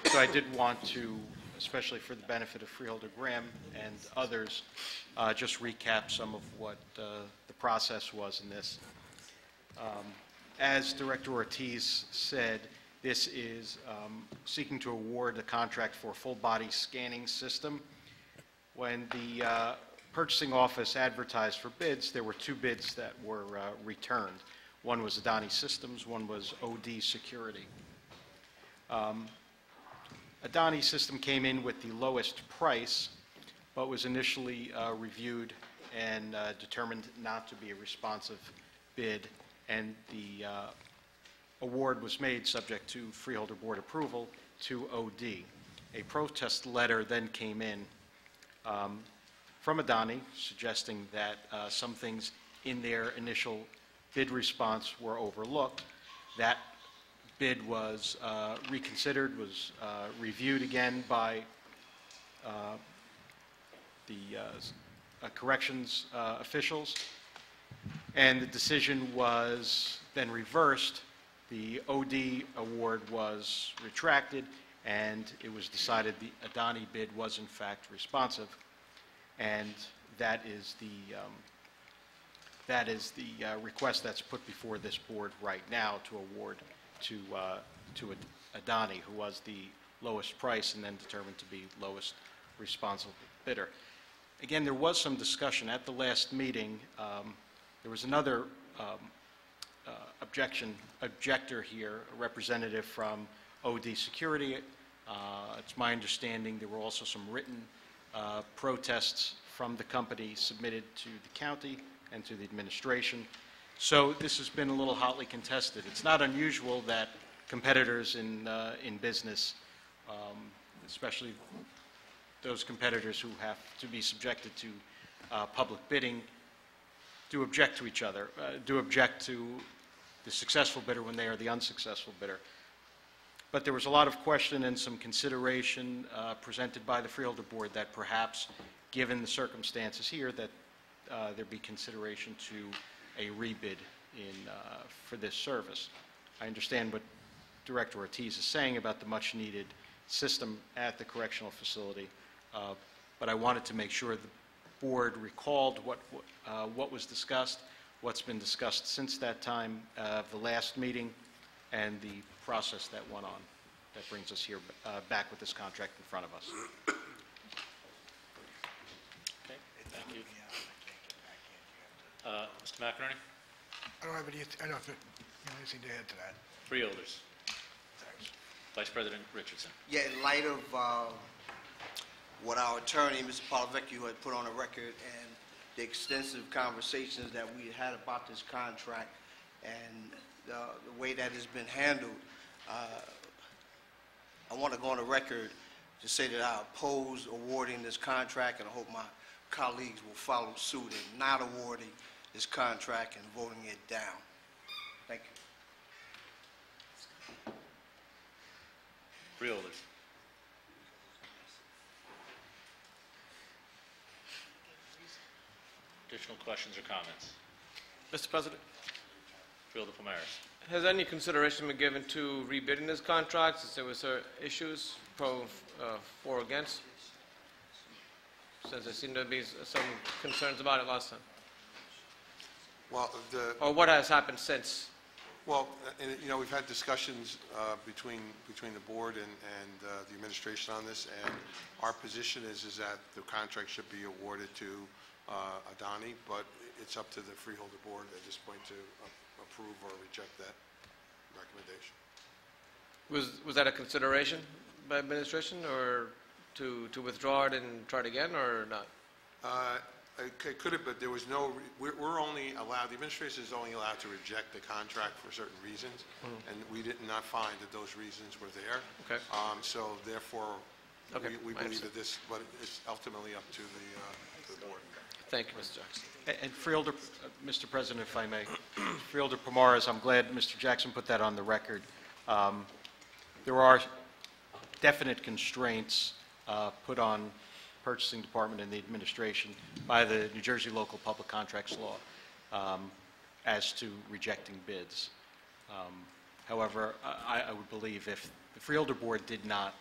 So I did want to, especially for the benefit of Freeholder Graham and others, just recap some of what the process was in this. As Director Ortiz said, this is seeking to award a contract for a full-body scanning system. When the purchasing office advertised for bids, there were two bids that were returned. One was Adani Systems, one was OD Security. Adani System came in with the lowest price, but was initially reviewed and determined not to be a responsive bid, and the award was made subject to Freeholder Board approval to OD. A protest letter then came in from Adani suggesting that some things in their initial bid response were overlooked. That bid was reconsidered, was reviewed again by the corrections officials, and the decision was then reversed. The OD award was retracted, and it was decided the Adani bid was in fact responsive, and that is the request that's put before this board right now to award to Adani, who was the lowest price and then determined to be lowest responsible bidder. Again, there was some discussion at the last meeting. There was another objector here, a representative from OD Security. It's my understanding there were also some written protests from the company submitted to the county and to the administration. So this has been a little hotly contested. It's not unusual that competitors in business, especially those competitors who have to be subjected to public bidding, do object to each other, do object to the successful bidder when they are the unsuccessful bidder. But there was a lot of question and some consideration presented by the Freeholder Board that perhaps, given the circumstances here, that there be consideration to a rebid for this service. I understand what Director Ortiz is saying about the much-needed system at the correctional facility, but I wanted to make sure the board recalled what was discussed, what's been discussed since that time, the last meeting, and the process that went on. That brings us here back with this contract in front of us. Okay, thank you. Mr. McInerney? I don't have anything to add to that. Freeholders. Vice President Richardson. Yeah, in light of what our attorney, Mr. Polavecchio, had put on the record and the extensive conversations that we had about this contract and the way that it's been handled, I want to go on the record to say that I oppose awarding this contract, and I hope my colleagues will follow suit in not awarding this contract and voting it down. Thank you. Freeholders. Additional questions or comments? Mr. President, Freeholder Pomaris. has any consideration been given to rebidding this contract since there was issues for or against? Since there seemed to be some concerns about it last time. Well, Or what has happened since? Well, we've had discussions between the board and the administration on this, and our position is that the contract should be awarded to Adani, but it's up to the Freeholder Board at this point to approve or reject that recommendation. Was that a consideration by administration, or to withdraw it and try it again, or not? It could have, but there was no, we're only allowed, the administration is only allowed to reject the contract for certain reasons, and we did not find that those reasons were there. Okay. So therefore, Okay, we I believe understand. that this, but it's ultimately up to the board. Thank you, Mr. Jackson. And Freeholder, Mr. President, if I may, Freeholder Pomaris, I'm glad Mr. Jackson put that on the record. There are definite constraints put on purchasing department and the administration by the New Jersey Local Public Contracts Law as to rejecting bids. However, I would believe if the Freeholder Board did not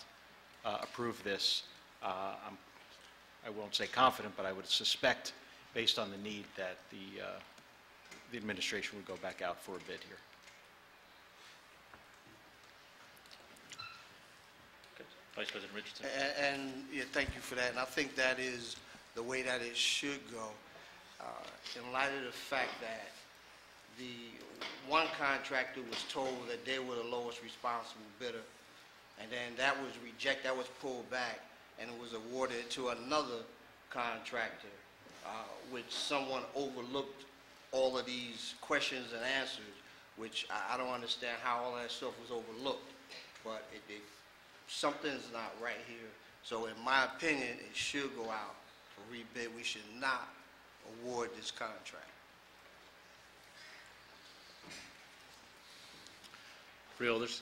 approve this, I won't say confident, but I would suspect, based on the need, that the administration would go back out for a bid here. Vice President Richardson. And yeah, thank you for that. And I think that is the way that it should go, in light of the fact that the one contractor was told that they were the lowest responsible bidder, and then that was rejected, that was pulled back, and it was awarded to another contractor, which someone overlooked all of these questions and answers, which I don't understand how all that stuff was overlooked, but something's not right here. So in my opinion, it should go out for rebid. We should not award this contract. Freeholders.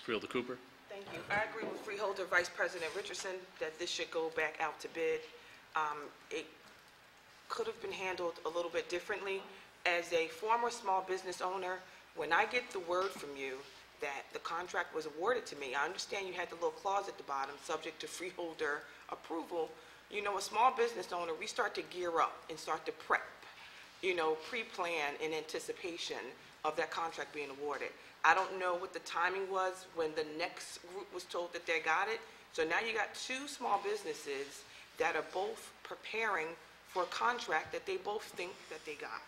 Freeholder Cooper. Thank you. I agree with Freeholder Vice President Richardson that this should go back out to bid. It could have been handled a little bit differently. As a former small business owner, when I get the word from you that the contract was awarded to me, I understand you had the little clause at the bottom, subject to freeholder approval. You know, a small business owner, we start to gear up and start to prep, pre-plan in anticipation of that contract being awarded. I don't know what the timing was when the next group was told that they got it. So now you got two small businesses that are both preparing for a contract that they both think that they got.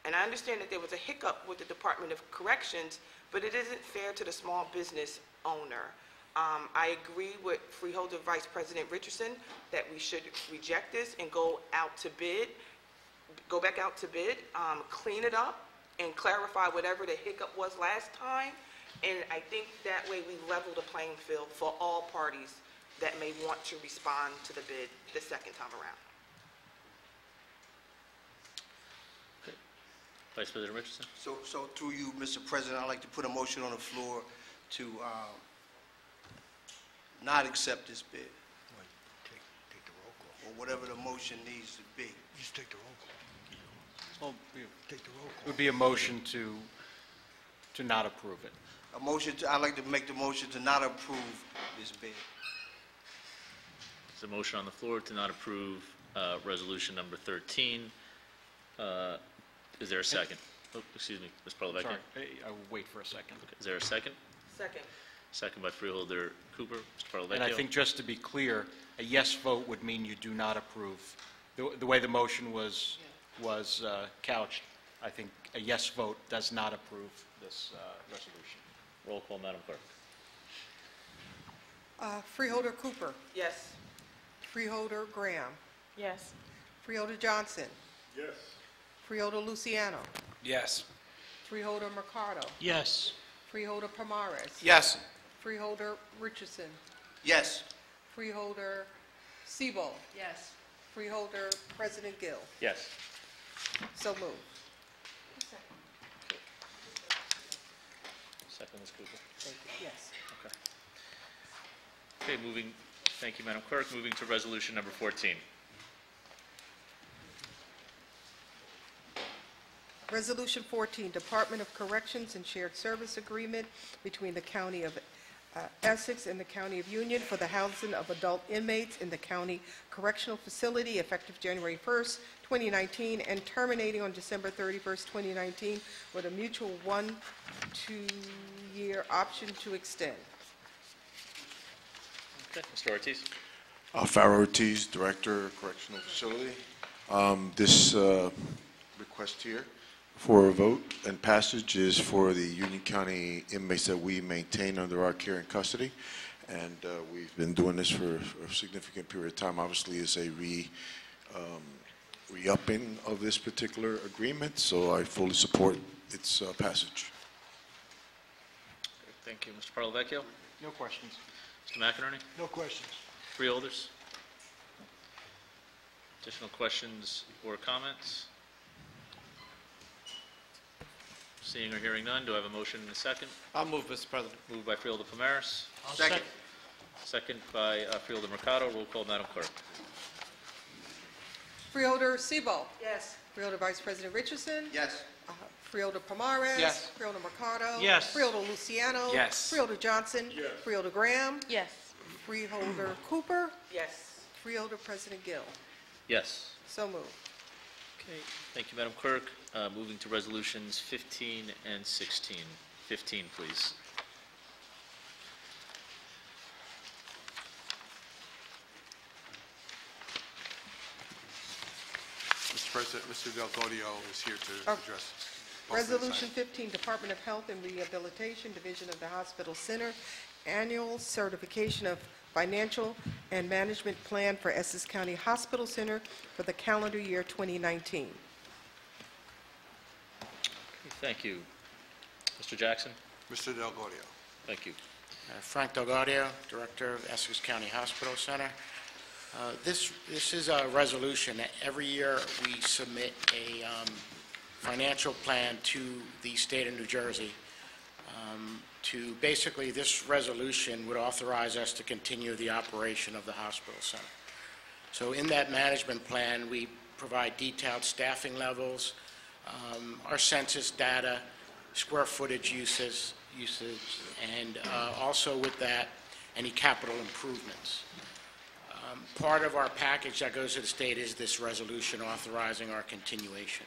And I understand that there was a hiccup with the Department of Corrections, but it isn't fair to the small business owner. I agree with Freeholder Vice President Richardson that we should reject this and go out to bid, go back out to bid, clean it up, and clarify whatever the hiccup was last time. And I think that way we level the playing field for all parties that may want to respond to the bid the second time around. Vice President Richardson? So through you, Mr. President, I'd like to put a motion on the floor to not accept this bid. Take the roll call. Or whatever the motion needs to be. Just take the roll call. Well, Take the roll it call. would be a motion to not approve it. I'd like to make the motion to not approve this bid. There's a motion on the floor to not approve resolution number 13. Is there a second? Oh, excuse me, Ms. Parlavecchia. Sorry, I will wait for a second. Okay. Is there a second? Second. Second by Freeholder Cooper. Mr. Parlavecchia. And I think just to be clear, a yes vote would mean you do not approve. The way the motion was couched, I think a yes vote does not approve this resolution. Roll call, Madam Clerk. Freeholder Cooper. Yes. Freeholder Graham. Yes. Freeholder Johnson. Yes. Freeholder Luciano. Yes. Freeholder Mercado. Yes. Freeholder Pomares. Yes. Freeholder Richardson. Yes. Freeholder Siebel. Yes. Freeholder President Gill. Yes. So moved. Second, Ms. Cooper. Yes. Okay, moving, thank you, Madam Clerk. Moving to resolution number 14. Resolution 14, Department of Corrections and Shared Service Agreement between the County of Essex and the County of Union for the housing of adult inmates in the county correctional facility effective January 1st, 2019, and terminating on December 31st, 2019, with a mutual 1-2-year option to extend. Okay, Mr. Ortiz. Farrah Ortiz, Director, Correctional Facility. This request here for a vote and passage is for the Union County inmates that we maintain under our care and custody. And we've been doing this for a significant period of time. Obviously, it's a re-upping of this particular agreement, so I fully support its passage. Thank you. Mr. Parlavecchio? No questions. Mr. McInerney? No questions. Freeholders? Additional questions or comments? Seeing or hearing none, do I have a motion and a second? I'll move, Mr. President. Moved by Freeholder Pomares. Second. Second by Freeholder Mercado. Roll call, Madam Clerk. Freeholder Siebel. Yes. Freeholder Vice President Richardson. Yes. Freeholder Pomares. Yes. Freeholder Mercado. Yes. Freeholder Luciano. Yes. Freeholder Johnson. Yes. Freeholder Graham. Yes. Freeholder Cooper. Yes. Freeholder President Gill. Yes. So moved. Okay, thank you, Madam Clerk. Moving to resolutions 15 and 16. 15, please. Mr. President, Mr. Del Gaudio is here to Oh. address. both of these Resolution items. 15, Department of Health and Rehabilitation, Division of the Hospital Center, Annual Certification of Financial and Management Plan for Essex County Hospital Center for the calendar year 2019. Okay, thank you. Mr. Jackson? Mr. Del Gaudio. Thank you. Frank Delgadio, Director of Essex County Hospital Center. This is a resolution. Every year, we submit a financial plan to the state of New Jersey to basically, this resolution would authorize us to continue the operation of the hospital center. So in that management plan, we provide detailed staffing levels, our census data, square footage usage, and also with that, any capital improvements. Part of our package that goes to the state is this resolution authorizing our continuation.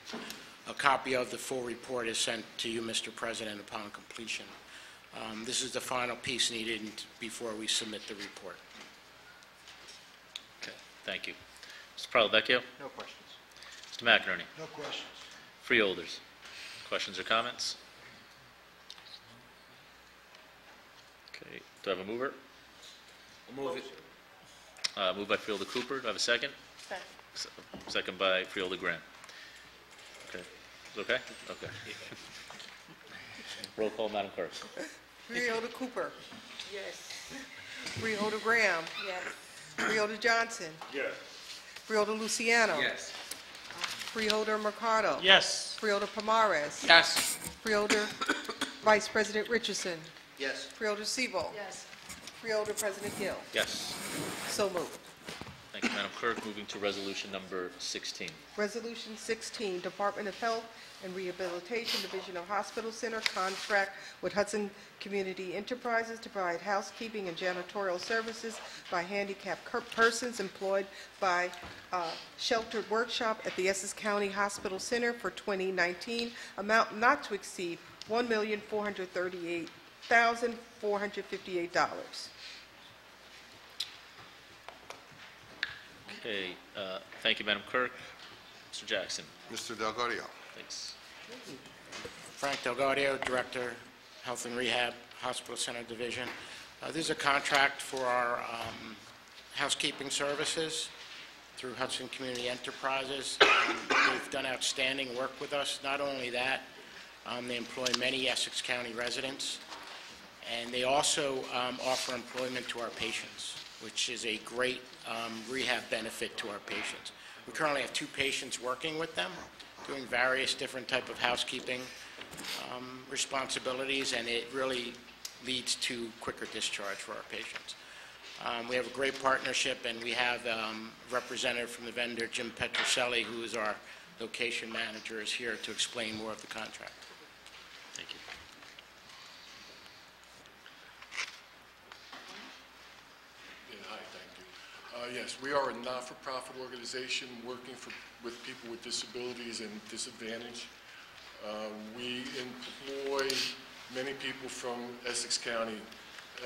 A copy of the full report is sent to you, Mr. President, upon completion. This is the final piece needed before we submit the report. Okay, thank you. Mr. Parlavecchio? No questions. Mr. McInerney? No questions. Freeholders? Questions or comments? Okay, do I have a mover? I'll move it. Moved by Freeholder Cooper. Do I have a second? Second by Freeholder Graham. Okay. Okay? Okay. Roll call, Madam Clerk. Freeholder Cooper. Yes. Freeholder Graham. Yes. Freeholder Johnson. Yes. Freeholder Luciano. Yes. Freeholder Mercado. Yes. Freeholder Pomares. Yes. Freeholder Vice President Richardson. Yes. Freeholder Sebo. Yes. Freeholder President Gill. Yes. So moved. Thank you, Madam Clerk. Moving to resolution number 16. Resolution 16, Department of Health and Rehabilitation, Division of Hospital Center, contract with Hudson Community Enterprises to provide housekeeping and janitorial services by handicapped persons employed by Sheltered Workshop at the Essex County Hospital Center for 2019, amount not to exceed $1,438,458. Okay, thank you, Madam Clerk. Mr. Jackson. Mr. Delgadio. Thanks. Frank Delgadio, Director, Health and Rehab, Hospital Center Division. This is a contract for our housekeeping services through Hudson Community Enterprises. They've done outstanding work with us. Not only that, they employ many Essex County residents, and they also offer employment to our patients, which is a great rehab benefit to our patients. We currently have 2 patients working with them, doing various different type of housekeeping responsibilities, and it really leads to quicker discharge for our patients. We have a great partnership, and we have a representative from the vendor, Jim Petrucelli, who is our location manager, is here to explain more of the contract. Thank you. Hi, thank you. Yes, we are a not-for-profit organization working with people with disabilities and disadvantage. We employ many people from Essex County.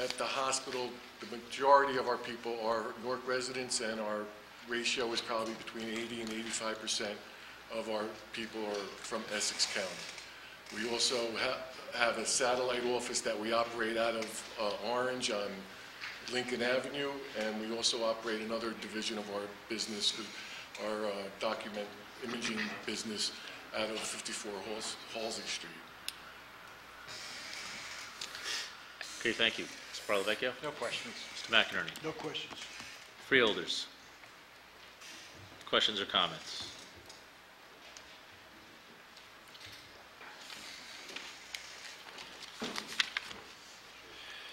At the hospital, the majority of our people are Newark residents, and our ratio is probably between 80 and 85% of our people are from Essex County. We also have a satellite office that we operate out of Orange on Lincoln Avenue, and we also operate another division of our business, our document imaging business, out of 54 Halsey Street. Okay, thank you. Mr. Parlavecchio? No questions. Mr. McInerney? No questions. Freeholders? Questions or comments?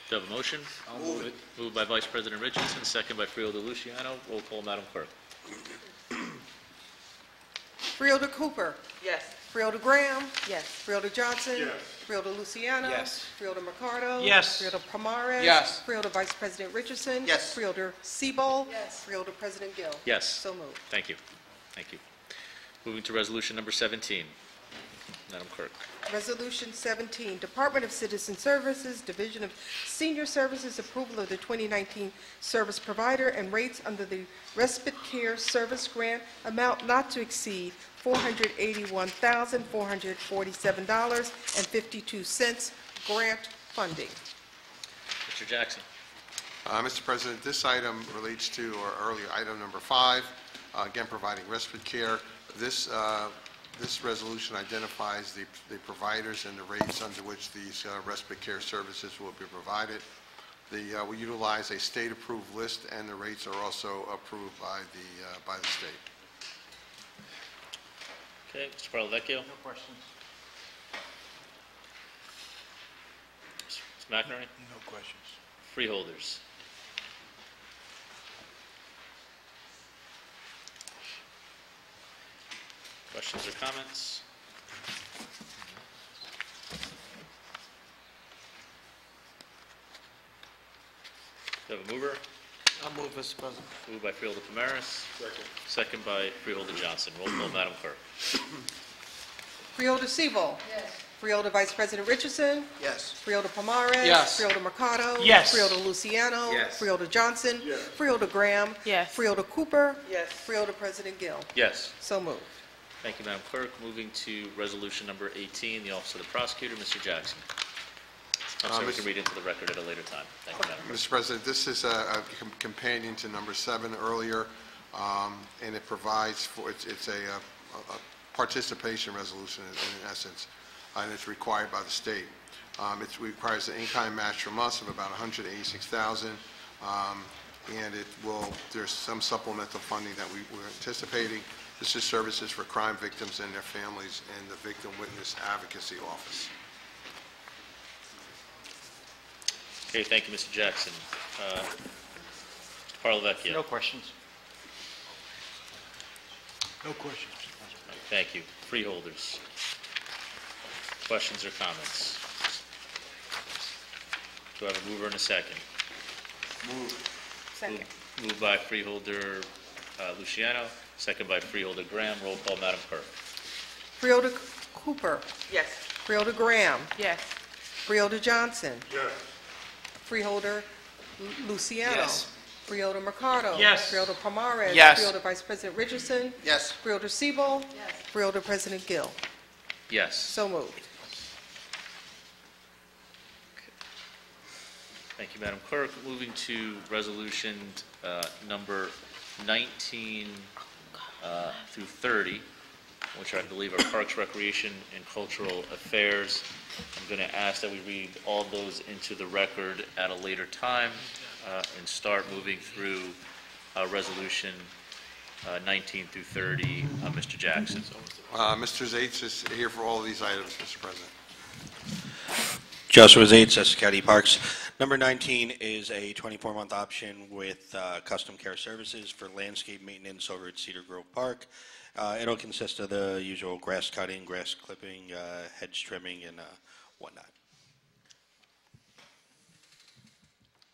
Do you have a motion? I'll move it. Moved by Vice President Richardson, second by Freeholder Luciano. Roll call, Madam Clerk. Freeholder Cooper. Yes. Freeholder Graham. Yes. Freeholder Johnson. Yes. Freeholder Luciano. Yes. Freeholder Mercado. Yes. Freeholder Pomares. Yes. Freeholder Vice President Richardson. Yes. Freeholder Sebo. Yes. Freeholder President Gill. Yes. So moved. Thank you. Thank you. Moving to resolution number 17. Madam Clerk. Resolution 17, Department of Citizen Services, Division of Senior Services, approval of the 2019 service provider and rates under the Respite Care Service Grant, amount not to exceed $481,447.52 grant funding. Mr. Jackson. Mr. President, this item relates to our earlier item number 5, again providing respite care. This resolution identifies the providers and the rates under which these respite care services will be provided. We utilize a state-approved list, and the rates are also approved by the state. Okay, Mr. Parlavecchio. No questions. Mr. McInerney. No questions. Freeholders. Questions or comments? Do you have a mover? I'll move, Mr. President. Moved by Freeholder Pomares. Second by Freeholder Johnson. Roll call, Madam Clerk. Freeholder Sebo. Yes. Freeholder Vice President Richardson. Yes. Freeholder Pomares. Yes. Freeholder Mercado. Yes. Freeholder Luciano. Yes. Freeholder Johnson. Yes. Freeholder Graham. Yes. Freeholder Cooper. Yes. Freeholder President Gill. Yes. So moved. Thank you, Madam Clerk. Moving to resolution number 18, the Office of the Prosecutor, Mr. Jackson. I'm sorry, we can read into the record at a later time. Thank you, Madam Clerk. Mr. President, this is a companion to number 7 earlier, and it provides for, it's a participation resolution in essence, and it's required by the state. It requires an in-kind match from us of about $186,000, and there's some supplemental funding that we're anticipating. This is services for crime victims and their families and the Victim Witness Advocacy Office. Okay, thank you, Mr. Jackson. Mr. Parlavecchia. No questions. No questions. Thank you. Freeholders. Questions or comments? Do I have a mover and a second? Move. Second. Moved by Freeholder Luciano, second by Freeholder Graham. Roll call, Madam Clerk. Freeholder Cooper. Yes. Freeholder Graham. Yes. Freeholder Johnson. Yes. Freeholder Luciano. Yes. Freeholder Mercado. Yes. Freeholder Palmares. Yes. Freeholder Vice President Richardson. Yes. Freeholder Siebel. Yes. Freeholder President Gill. Yes. So moved. Thank you, Madam Clerk. Moving to resolution number 19 through 30, which I believe are Parks, Recreation, and Cultural Affairs. I'm going to ask that we read all those into the record at a later time and start moving through resolution 19 through 30. Mr. Jackson. Mr. Zates is here for all of these items, Mr. President. Joshua Zates, Essex County Parks. Number 19 is a 24-month option with custom care services for landscape maintenance over at Cedar Grove Park. It'll consist of the usual grass cutting, grass clipping, hedge trimming, and whatnot.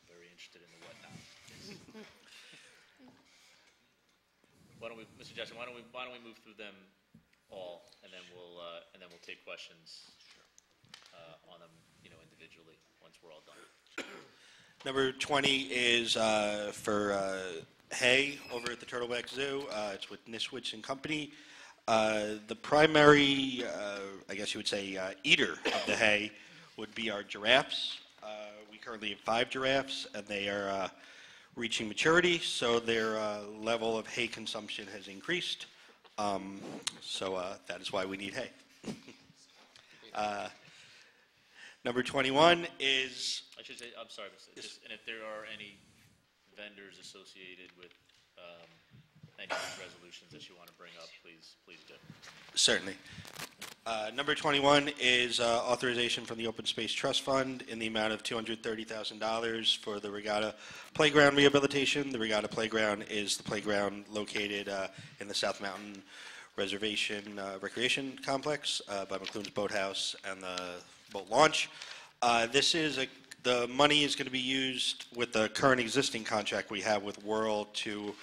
Very interested in the whatnot. Why don't we, Mr. Jackson? Why don't we move through them all, and then we'll take questions on them, individually once we're all done. Number 20 is for hay over at the Turtleback Zoo. It's with Niswich and Company. The primary, I guess you would say, eater of the hay would be our giraffes. We currently have 5 giraffes, and they are reaching maturity, so their level of hay consumption has increased. So that is why we need hay. Number 21 is... I should say, I'm sorry, and if there are any vendors associated with any of these resolutions that you want to bring up, please do. Certainly. Number 21 is authorization from the Open Space Trust Fund in the amount of $230,000 for the Regatta Playground rehabilitation. The Regatta Playground is the playground located in the South Mountain Reservation Recreation Complex by McLuhan's Boathouse and the boat launch. The money is going to be used with the current existing contract we have with World to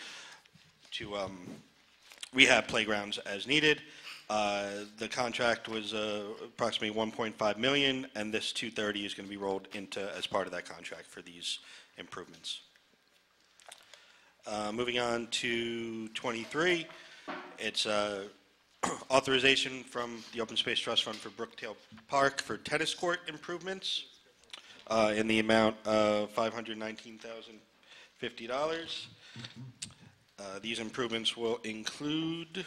rehab playgrounds as needed. The contract was approximately $1.5 million, and this $230 is going to be rolled into as part of that contract for these improvements. Moving on to 23, it's authorization from the Open Space Trust Fund for Brookdale Park for tennis court improvements in the amount of $519,050. These improvements will include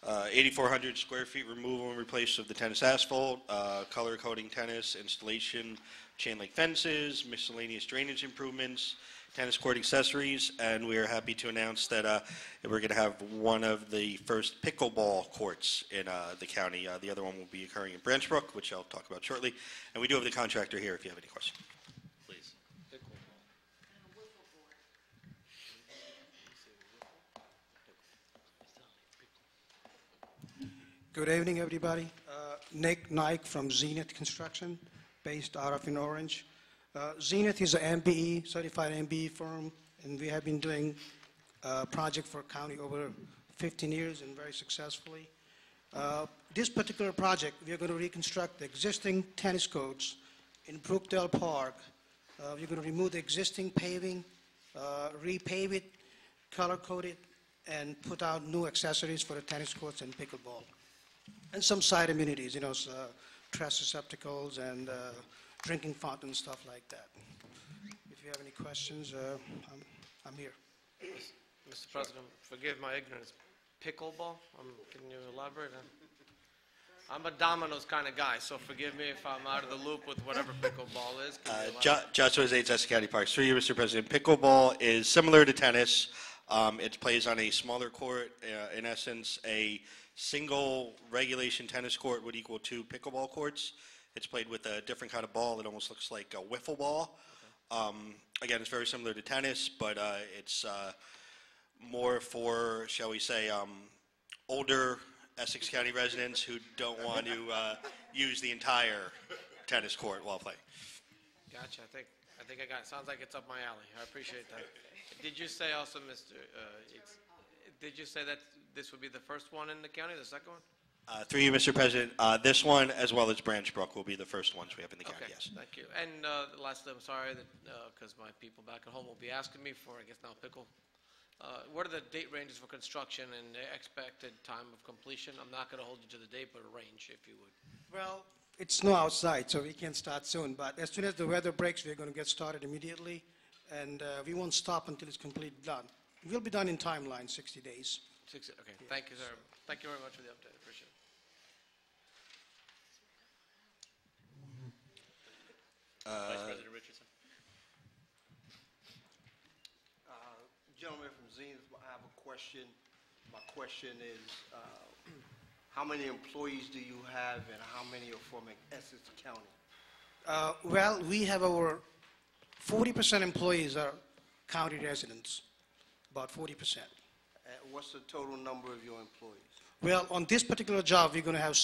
8,400 square feet removal and replace of the tennis asphalt, color coding tennis, installation, chain link fences, miscellaneous drainage improvements, tennis court accessories, and we are happy to announce that we're going to have one of the first pickleball courts in the county. The other one will be occurring in Branchbrook, which I'll talk about shortly. And we do have the contractor here if you have any questions. Please. Good evening, everybody. Nick Nike from Zenith Construction, based out of in Orange. Zenith is an MBE, certified MBE firm, and we have been doing a project for county over 15 years and very successfully. This particular project, we are going to reconstruct the existing tennis courts in Brookdale Park. We're going to remove the existing paving, repave it, color code it, and put out new accessories for the tennis courts and pickleball. And some side amenities, trash receptacles and drinking fountain, stuff like that. If you have any questions, I'm here. Mr. President, forgive my ignorance. pickleball? Can you elaborate? I'm a dominoes kind of guy, so forgive me if I'm out of the loop with whatever pickleball is. Can you elaborate? Joshua Zates, Essex County Parks. Through you, Mr. President. Pickleball is similar to tennis. It plays on a smaller court. In essence, a single regulation tennis court would equal 2 pickleball courts. It's played with a different kind of ball. It almost looks like a wiffle ball. Again, it's very similar to tennis, but it's more for, shall we say, older Essex County residents who don't want to use the entire tennis court while playing. Gotcha. I think I got it. Sounds like it's up my alley. I appreciate that. Did you say also, Mr. Did you say that this would be the first one in the county, the second one? Through you, Mr. President, this one as well as Branch Brook will be the first ones we have in the county, Okay, yes. thank you. And lastly, I'm sorry that because my people back at home will be asking me for, I guess now, pickle. What are the date ranges for construction and the expected time of completion? I'm not going to hold you to the date, but a range, if you would. Well, it's snow outside, so we can start soon, but as soon as the weather breaks, we're going to get started immediately, and we won't stop until it's completely done. We'll be done in timeline, 60 days. Okay, thank you, sir. Thank you very much for the update. Appreciate it. Vice President Richardson. Gentleman from Zenith, I have a question. My question is, how many employees do you have and how many are from Essex County? Well, we have over 40% employees are county residents, about 40%. What's the total number of your employees? Well, on this particular job, we're going to have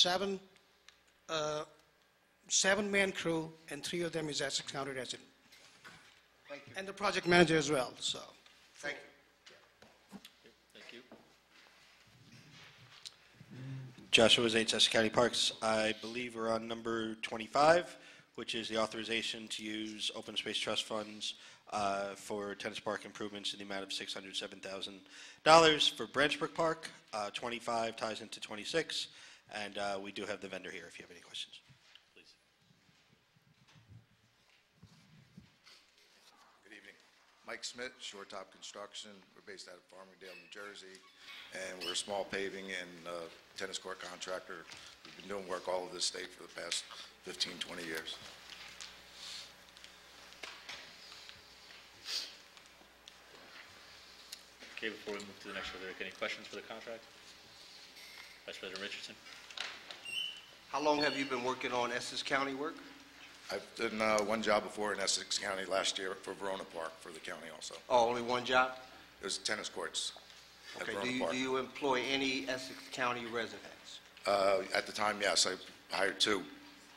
seven-man crew, and 3 of them is Essex County resident. Thank you. And the project manager as well, so. Thank you. Thank you. Joshua Zates, Essex County Parks. I believe we're on number 25, which is the authorization to use open space trust funds for tennis park improvements in the amount of $607,000 for Branchbrook Park. 25 ties into 26, and we do have the vendor here if you have any questions. Please. Good evening. Mike Smith, Shore Top Construction. We're based out of Farmingdale, New Jersey, and we're a small paving and tennis court contractor. We've been doing work all over the state for the past 15, 20 years. Okay, before we move to the next one, are there any questions for the contract? Vice President Richardson. How long have you been working on Essex County work? I've done one job before in Essex County last year for Verona Park for the county also. Oh, only one job? It was tennis courts at Okay, Verona do Park. you employ any Essex County residents? At the time, yes, I hired 2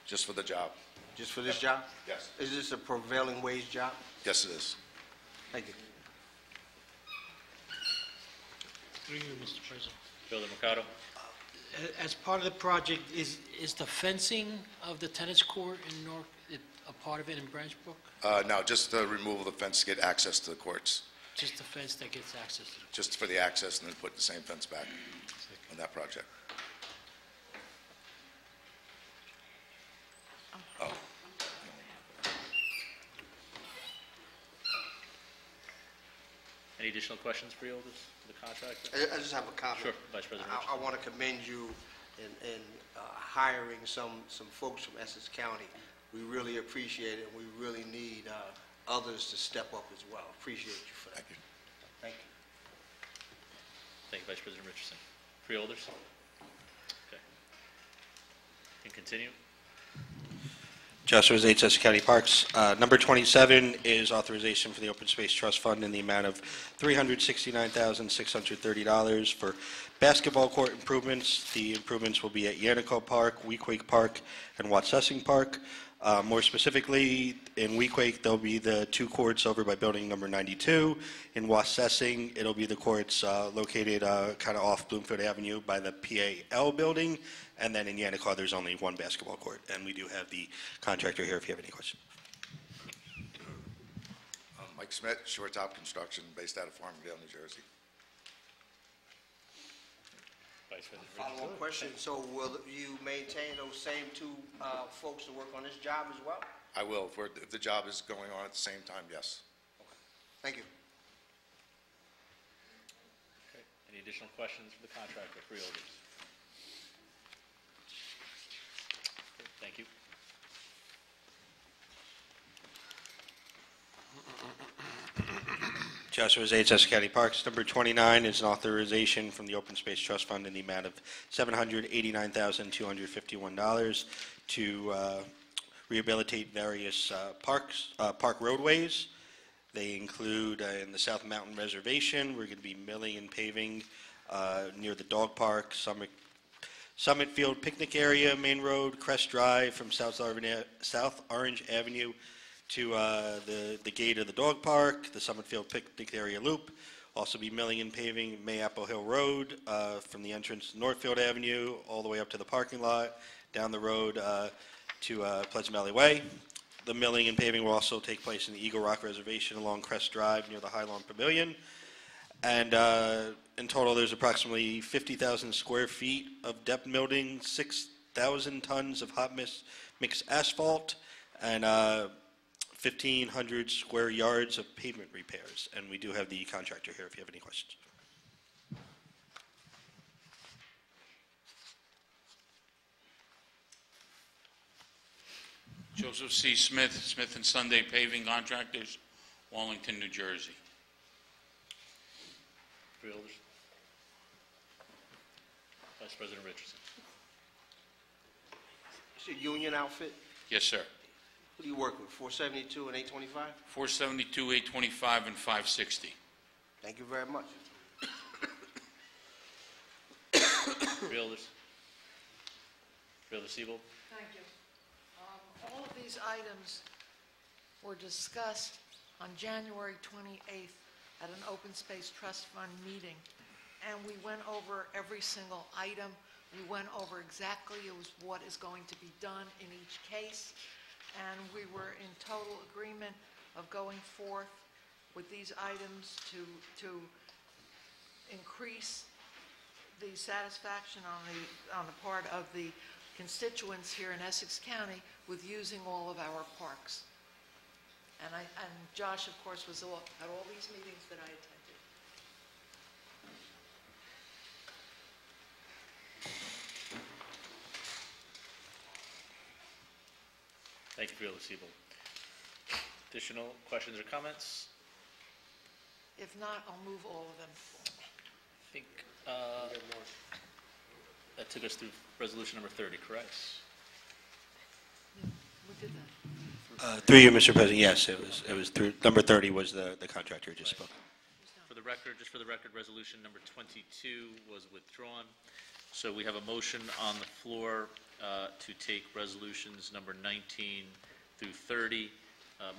just for the job. Just for this job? Yes. Is this a prevailing wage job? Yes, it is. Thank you. Through you, Mr. President. Builder Mercado. As part of the project, is the fencing of the tennis court in Newark a part of it in Branchbrook? No, just the removal of the fence to get access to the courts. Just the fence that gets access to the... Just for the access and then put the same fence back on that project. Oh. Any additional questions for Freeholders, for the contractor? I just have a comment. Sure, Vice President I Richardson. want to commend you in hiring some folks from Essex County. We really appreciate it, and we really need others to step up as well. Appreciate you for that. Thank you. Thank you. Thank you, Vice President Richardson. Freeholders? Okay. Can continue. Joshua Zates, Essex County Parks. Number 27 is authorization for the Open Space Trust Fund in the amount of $369,630 for basketball court improvements. The improvements will be at Yannico Park, Weequahic Park, and Watsessing Park. More specifically, in Weequahic, there'll be the 2 courts over by building number 92. In Wassessing, it'll be the courts located kind of off Bloomfield Avenue by the PAL building. And then in Yannico, there's only 1 basketball court. And we do have the contractor here if you have any questions. Mike Smith, Shore Top Construction, based out of Farmingdale, New Jersey. Vice President Follow-up Richardson. question. So will you maintain those same 2 folks to work on this job as well? I will. If the job is going on at the same time, yes. Thank you. Okay. Any additional questions for the contractor, Freeholders? Thank you. Joshua Zates, Essex County Parks. Number 29 is an authorization from the Open Space Trust Fund in the amount of $789,251 to rehabilitate various park roadways. They include in the South Mountain Reservation, we're going to be milling and paving near the dog park, Summit Field Picnic Area, Main Road, Crest Drive from South Orange Avenue to the gate of the dog park, the Summit Field Picnic Area Loop. Also be milling and paving Mayapple Hill Road from the entrance to Northfield Avenue all the way up to the parking lot, down the road to Pleasant Valley Way. The milling and paving will also take place in the Eagle Rock Reservation along Crest Drive near the High Lawn Pavilion. And in total, there's approximately 50,000 square feet of depth milling, 6,000 tons of hot mix asphalt, and 1,500 square yards of pavement repairs. And we do have the contractor here if you have any questions. Joseph C. Smith, Smith & Sunday Paving Contractors, Wallington, New Jersey. Freeholders. Vice President Richardson. It's your union outfit? Yes, sir. What do you work with, 472 and 825? 472, 825, and 560. Thank you very much. Freeholders. Freeholder Siebold. Thank you. All of these items were discussed on January 28th at an Open Space Trust Fund meeting, and we went over every single item. We went over exactly what is going to be done in each case, and we were in total agreement of going forth with these items to increase the satisfaction on the part of the constituents here in Essex County with using all of our parks. And Josh, of course, was at all these meetings that I attended. Thank you, Freeholder Siebold. Additional questions or comments? If not, I'll move all of them. I think that took us through resolution number 30, correct? Yeah, we did that. Through you, Mr. President, yes, it was through, number 30 was the contractor who just spoke. For the record, just for the record, resolution number 22 was withdrawn. So we have a motion on the floor to take resolutions number 19 through 30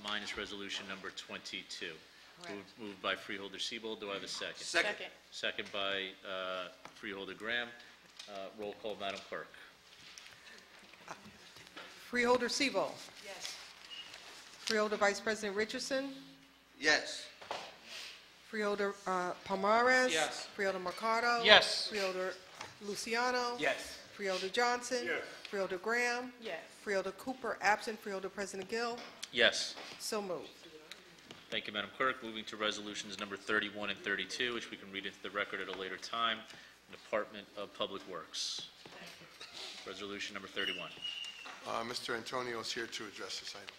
minus resolution number 22. Moved by Freeholder Siebold. Do I have a second? Second. Second by Freeholder Graham. Roll call, Madam Clerk. Freeholder Siebold. Yes. Freeholder Vice President Richardson. Yes. Freeholder Palmares. Yes. Freeholder Mercado. Yes. Freeholder Luciano. Yes. Freeholder Johnson. Yes. Freeholder Graham. Yes. Freeholder Cooper absent. Freeholder President Gill. Yes. So moved. Thank you, Madam Clerk. Moving to resolutions number 31 and 32, which we can read into the record at a later time. Department of Public Works. Resolution number 31. Mr. Antonio is here to address this item.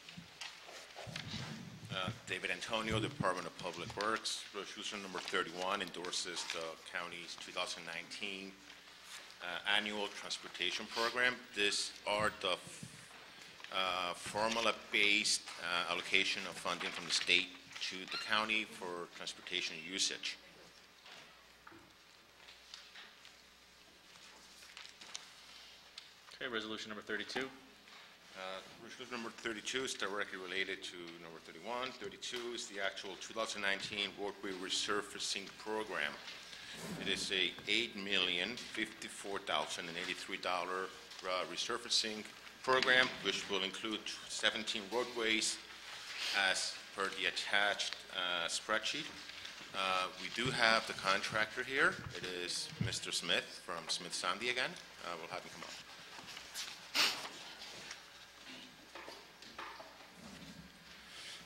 David Antonio, Department of Public Works. Resolution number 31 endorses the county's 2019 annual transportation program. These are the formula-based allocation of funding from the state to the county for transportation usage. Okay, resolution number 32. Resolution number 32 is directly related to number 31. 32 is the actual 2019 roadway resurfacing program. It is a $8,054,083 resurfacing program, which will include 17 roadways as per the attached spreadsheet. We do have the contractor here. It is Mr. Smith from Smith Sandy again. We'll have him come up.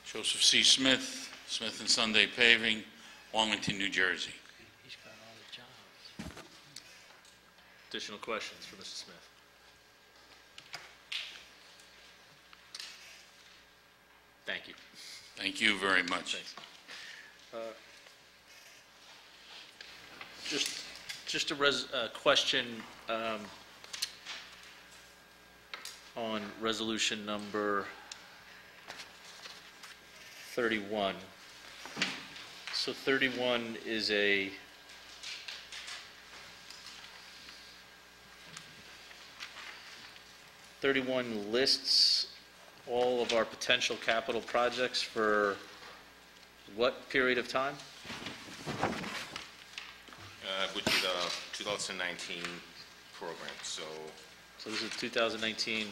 Joseph C. Smith, Smith & Sunday Paving, Wallington, New Jersey. He's got all the jobs. additional questions for Mr. Smith? Thank you. Thank you very much. Thanks. Just a question on resolution number 31. So 31 is a lists all of our potential capital projects for what period of time? Would be the 2019 program, so this is 2019.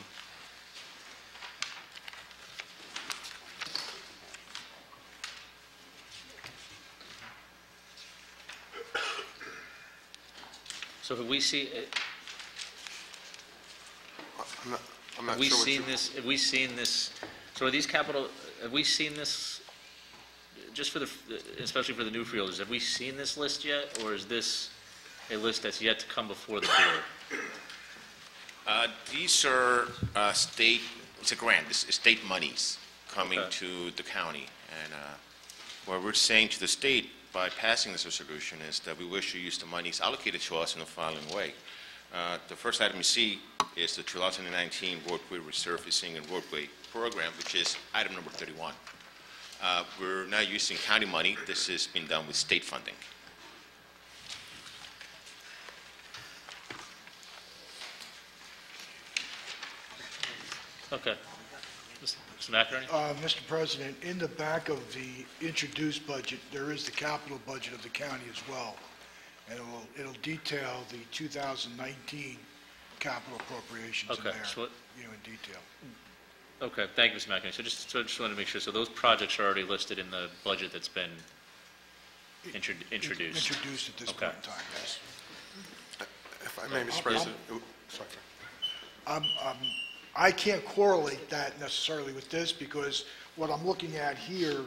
So have we seen, I'm not have we sure what seen you- this, have we seen this, so are these capital, have we seen this, just for the, especially for the new freeholders, have we seen this list yet, or is this a list that's yet to come before the board? These are state, it's a grant, this is state monies coming Okay. to the county. And what we're saying to the state by passing this resolution is that we wish to use the monies allocated to us in the following way. The first item you see is the 2019 roadway resurfacing and roadway program, which is item number 31. We're now using county money. This has been done with state funding. Okay. Mr. McInerney? Mr. President, in the back of the introduced budget, there is the capital budget of the county as well. And it'll detail the 2019 capital appropriations in Okay, there, so what- in detail. Okay, thank you, Mr. McInerney. So just wanted to make sure, so those projects are already listed in the budget that's been introduced? Introduced at this Okay. point in time, yes. If I may, Mr. President, sorry. I can't correlate that necessarily with this because what I'm looking at here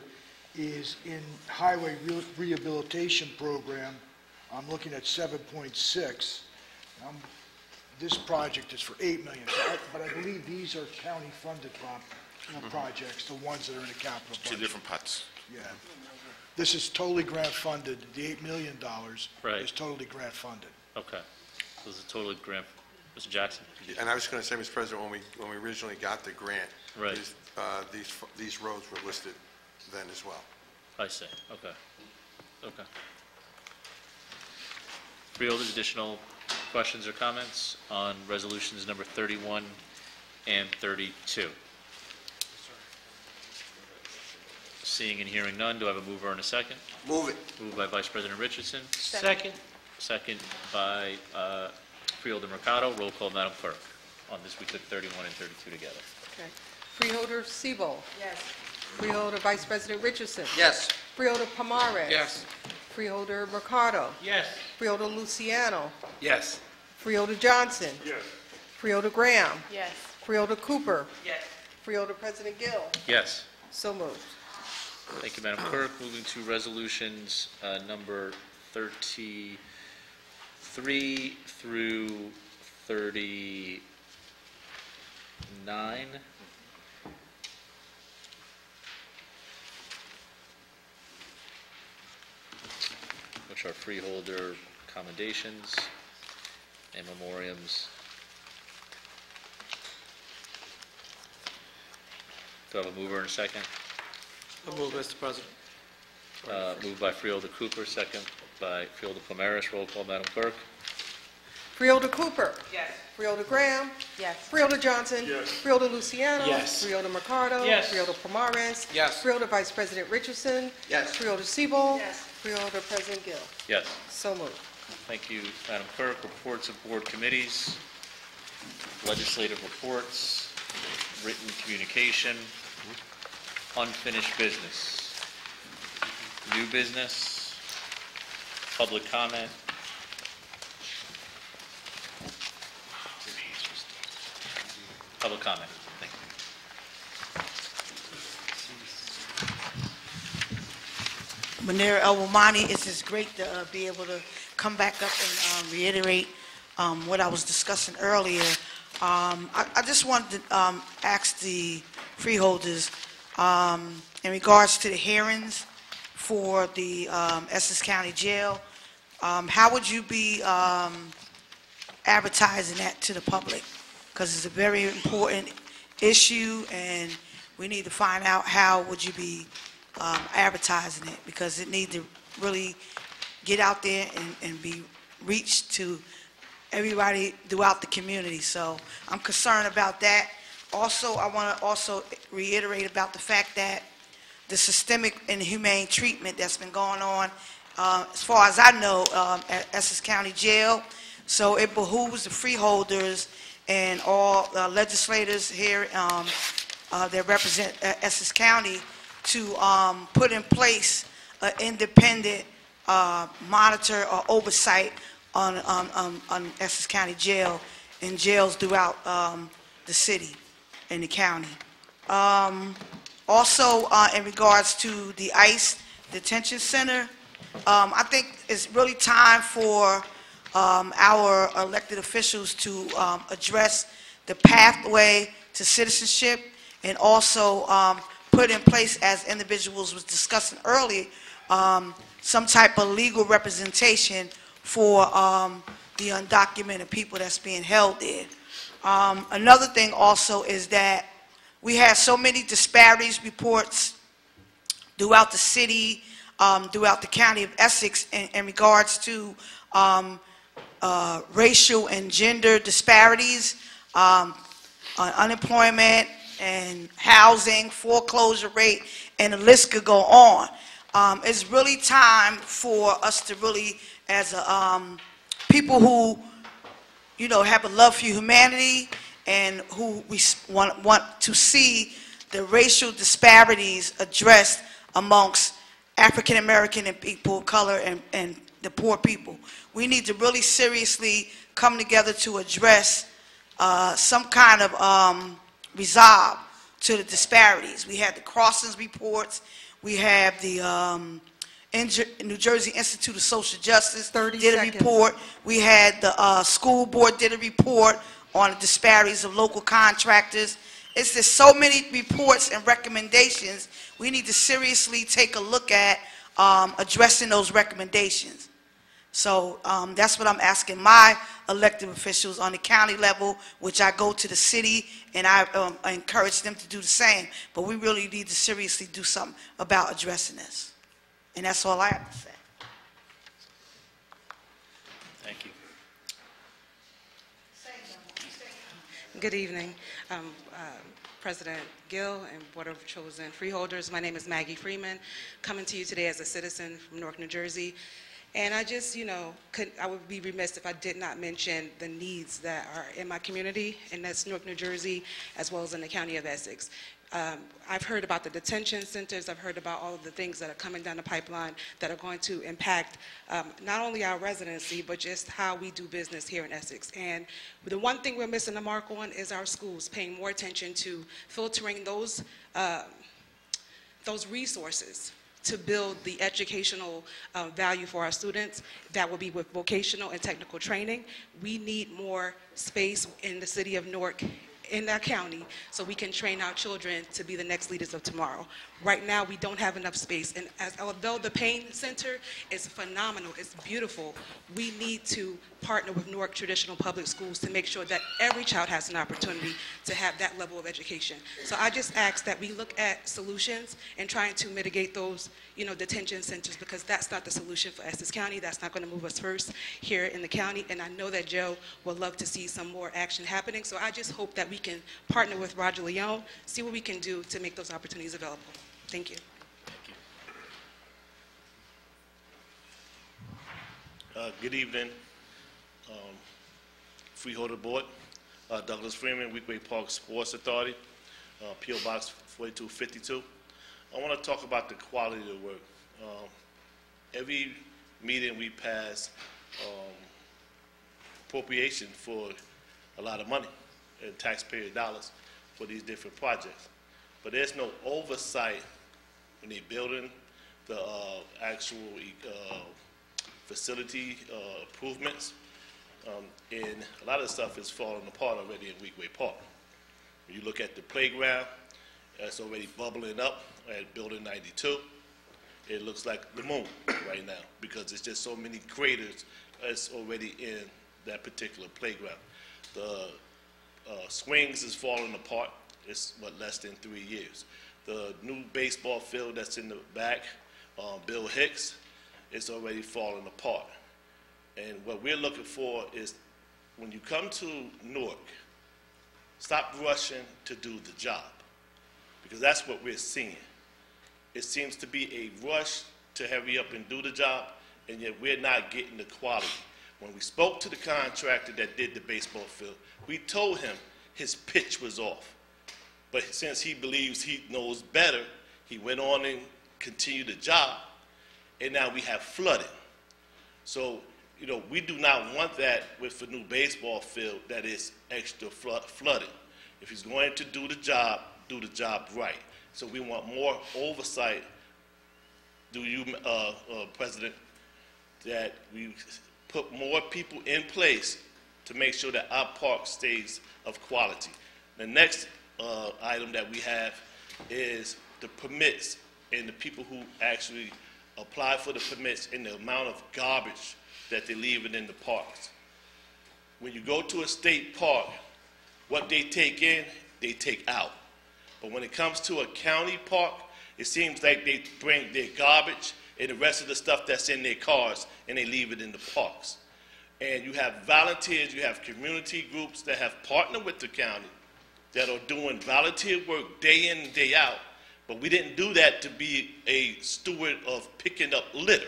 is in highway rehabilitation program, I'm looking at 7.6. This project is for 8 million, but I believe these are county-funded projects, the ones that are in the capital budget. Two different pots. Yeah. This is totally grant-funded. The $8 million Right. is totally grant-funded. Okay. So this is totally grant. Mr. Jackson? And I was going to say, Mr. President, when we originally got the grant, Right. these roads were listed then as well. I see, okay. Okay. Freeholders, additional questions or comments on resolutions number 31 and 32? Seeing and hearing none, do I have a mover and a second? Move it. Moved by Vice President Richardson. Second. Second by Freeholder Mercado. Roll call, Madam Clerk. On this, we took 31 and 32 together. Okay. Freeholder Siebel. Yes. Freeholder Vice President Richardson. Yes. Freeholder Pomares. Yes. Freeholder Mercado. Yes. Freeholder Luciano. Yes. Freeholder Johnson. Yes. Freeholder Graham. Yes. Freeholder Cooper. Yes. Freeholder President Gill. Yes. So moved. Thank you, Madam Clerk. Moving to resolutions number 33 through 39. Which are freeholder commendations and memoriams. Do I have a mover and a second? I'll move, Mr. President. Moved by Freeholder Cooper, second by Freeholder Pomares. Roll call, Madam Clerk. Freeholder Cooper. Yes. Freeholder Graham. Yes. Freeholder Johnson. Yes. Freeholder Luciano. Yes. Freeholder Mercado. Yes. Freeholder Pomares. Yes. Freeholder Vice President Richardson. Yes. Freeholder Siebel. Yes. Freeholder President Gill. Yes. So moved. Thank you, Madam Clerk. Reports of board committees, legislative reports, written communication, unfinished business, new business, public comment. Public comment. Thank you. Manera El Wamani, it's just great to be able to come back up and reiterate what I was discussing earlier. I just wanted to ask the freeholders in regards to the hearings for the Essex County Jail, how would you be advertising that to the public? Because it's a very important issue, and we need to find out how would you be advertising it, because it needs to really get out there and be reached to everybody throughout the community. So I'm concerned about that. Also, I want to also reiterate about the fact that the systemic and humane treatment that's been going on, as far as I know, at Essex County Jail. So it behooves the freeholders and all legislators here that represent Essex County to put in place an independent monitor or oversight on Essex County Jail and jails throughout the city and the county. Also, in regards to the ICE Detention Center, I think it's really time for our elected officials to address the pathway to citizenship, and also put in place, as individuals was discussing earlier, some type of legal representation for the undocumented people that's being held there. Another thing also is that we have so many disparities reports throughout the city, throughout the county of Essex in regards to racial and gender disparities, unemployment and housing, foreclosure rate, and the list could go on. It's really time for us to really, as people who, you know, have a love for humanity and who we want to see the racial disparities addressed amongst African American and people of color and the poor people. We need to really seriously come together to address some kind of resolve to the disparities. We had the crossings reports. We have the New Jersey Institute of Social Justice did a report. We had the school board did a report on the disparities of local contractors. It's just so many reports and recommendations. We need to seriously take a look at addressing those recommendations. So that's what I'm asking my elected officials on the county level, which I go to the city and I encourage them to do the same. But we really need to seriously do something about addressing this. And that's all I have to say. Thank you. Good evening, President Gill and Board of Chosen Freeholders. My name is Maggie Freeman, coming to you today as a citizen from Newark, New Jersey. And I just, you know, I would be remiss if I did not mention the needs that are in my community, and that's Newark, New Jersey, as well as in the county of Essex. I've heard about the detention centers. I've heard about all of the things that are coming down the pipeline that are going to impact not only our residency, but just how we do business here in Essex. And the one thing we're missing the mark on is our schools, paying more attention to filtering those resources to build the educational value for our students. That will be with vocational and technical training. We need more space in the city of Newark, in our county, so we can train our children to be the next leaders of tomorrow. Right now, we don't have enough space, and although the Payne Center is phenomenal, it's beautiful, we need to partner with Newark Traditional Public Schools to make sure that every child has an opportunity to have that level of education. So I just ask that we look at solutions and trying to mitigate those, you know, detention centers, because that's not the solution for Essex County. That's not going to move us first here in the county, and I know that Joe would love to see some more action happening. So I just hope that we can partner with Roger Leone, see what we can do to make those opportunities available. Thank you. Good evening, Freeholder Board. Douglas Freeman, Weequahic Park Sports Authority, P.O. Box 4252. I want to talk about the quality of the work. Every meeting we pass appropriation for a lot of money and taxpayer dollars for these different projects. But there's no oversight when they're building the actual facility improvements. And a lot of the stuff is falling apart already in Weekway Park. When you look at the playground, it's already bubbling up at Building 92. It looks like the moon right now because there's just so many craters that's already in that particular playground. The swings is falling apart. It's, less than 3 years. The new baseball field that's in the back, Bill Hicks, it's already falling apart. And what we're looking for is when you come to Newark, stop rushing to do the job, because that's what we're seeing. It seems to be a rush to hurry up and do the job, and yet we're not getting the quality. When we spoke to the contractor that did the baseball field, we told him his pitch was off. But since he believes he knows better, he went on and continued the job, and now we have flooding. So, you know, we do not want that with the new baseball field that is extra flooded. If he's going to do the job right. So we want more oversight, President, that we put more people in place to make sure that our park stays of quality. The next item that we have is the permits and the people who actually apply for the permits and the amount of garbage that they leave in the parks. When you go to a state park, what they take in, they take out. But when it comes to a county park, it seems like they bring their garbage and the rest of the stuff that's in their cars and they leave it in the parks. And you have volunteers, you have community groups that have partnered with the county that are doing volunteer work day in and day out, but we didn't do that to be a steward of picking up litter.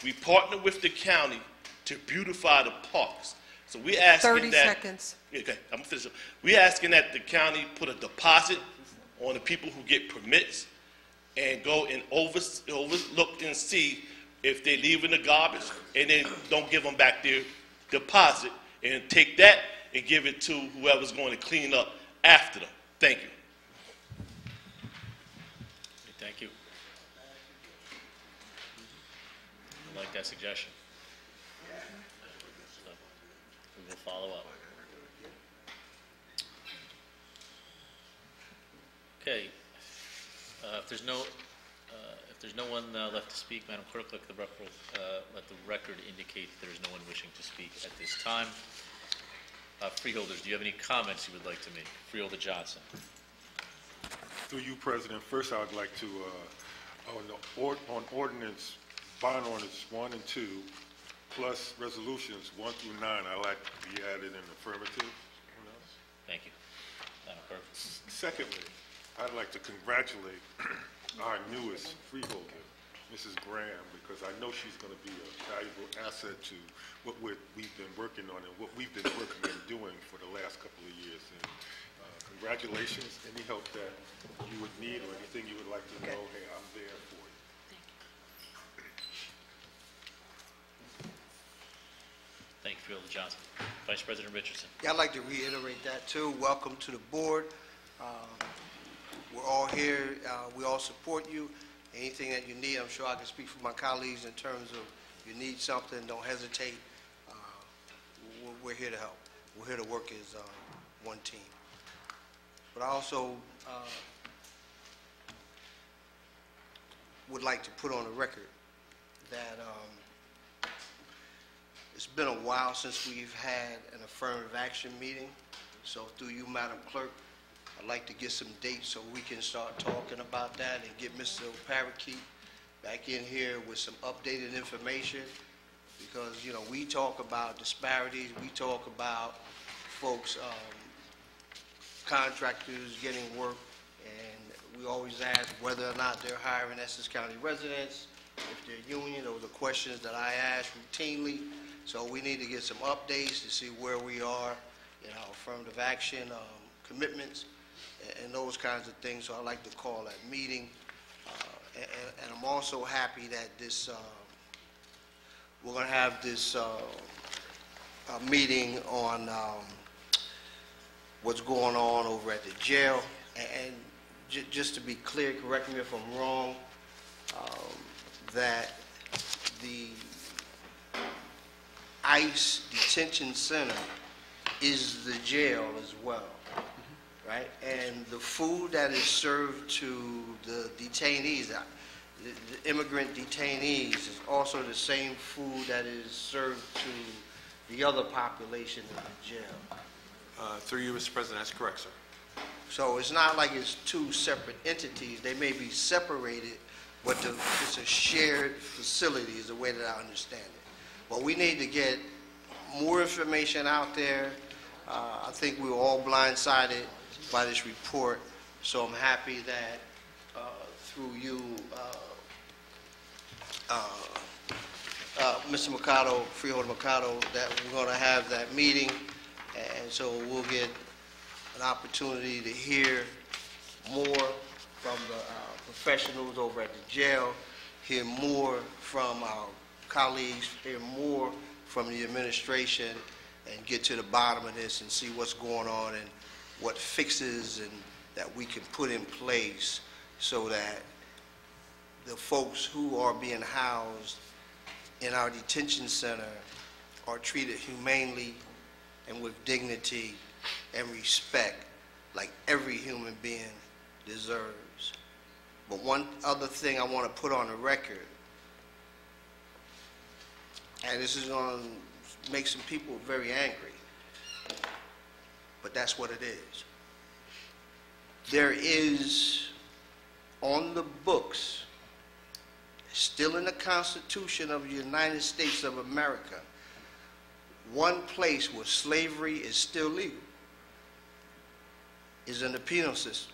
We partnered with the county to beautify the parks. So we're asking 30 that... seconds. Okay, I'm finished. We're asking that the county put a deposit on the people who get permits and go and overlook and see if they leave in the garbage and then don't give them back their deposit and take that and give it to whoever's going to clean up after them. Thank you. Thank you. I like that suggestion. So we will follow up. Okay. If there's no one left to speak, Madam Clerk, let the record indicate that there is no one wishing to speak at this time. Freeholders, do you have any comments you would like to make? Freeholder Johnson. Through you, President, first I would like to, on ordinance, bond ordinance 1 and 2, plus resolutions 1 through 9, I'd like to be added in affirmative. Thank you. Madam Clerk. Secondly, I'd like to congratulate our newest freeholder, Mrs. Graham, because I know she's going to be a valuable asset to what we've been working on and what we've been working and doing for the last couple of years. And congratulations. Any help that you would need or anything you would like to know, hey, I'm there for you. Thank you, Freeholder Johnson. Vice President Richardson. Yeah, I'd like to reiterate that too. Welcome to the board. We're all here. We all support you. Anything that you need, I'm sure I can speak for my colleagues in terms of you need something, don't hesitate. We're here to help. We're here to work as one team. But I also would like to put on the record that it's been a while since we've had an affirmative action meeting. So through you, Madam Clerk, I'd like to get some dates so we can start talking about that and get Mr. Parakeet back in here with some updated information, because, you know, we talk about disparities, we talk about folks, contractors getting work, and we always ask whether or not they're hiring Essex County residents, if they're union. Those are questions that I ask routinely. So we need to get some updates to see where we are in our affirmative action commitments and those kinds of things. So I'd like to call that meeting. And I'm also happy that this, we're going to have this meeting on what's going on over at the jail. And just to be clear, correct me if I'm wrong, that ICE detention center is the jail as well, right? And the food that is served to the detainees, the immigrant detainees, is also the same food that is served to the other population in the jail. Through you, Mr. President, that's correct, sir. So it's not like it's two separate entities. They may be separated, but it's a shared facility is the way that I understand it. But we need to get more information out there. I think we were all blindsided by this report, so I'm happy that through you, Mr. Mercado, Freeholder Mercado, that we're going to have that meeting, and so we'll get an opportunity to hear more from the professionals over at the jail, hear more from our colleagues, hear more from the administration, and get to the bottom of this and see what's going on and what fixes and that we can put in place so that the folks who are being housed in our detention center are treated humanely and with dignity and respect like every human being deserves. But one other thing I want to put on the record, and this is going to make some people very angry, but that's what it is. There is on the books, still in the Constitution of the United States of America, one place where slavery is still legal is in the penal system.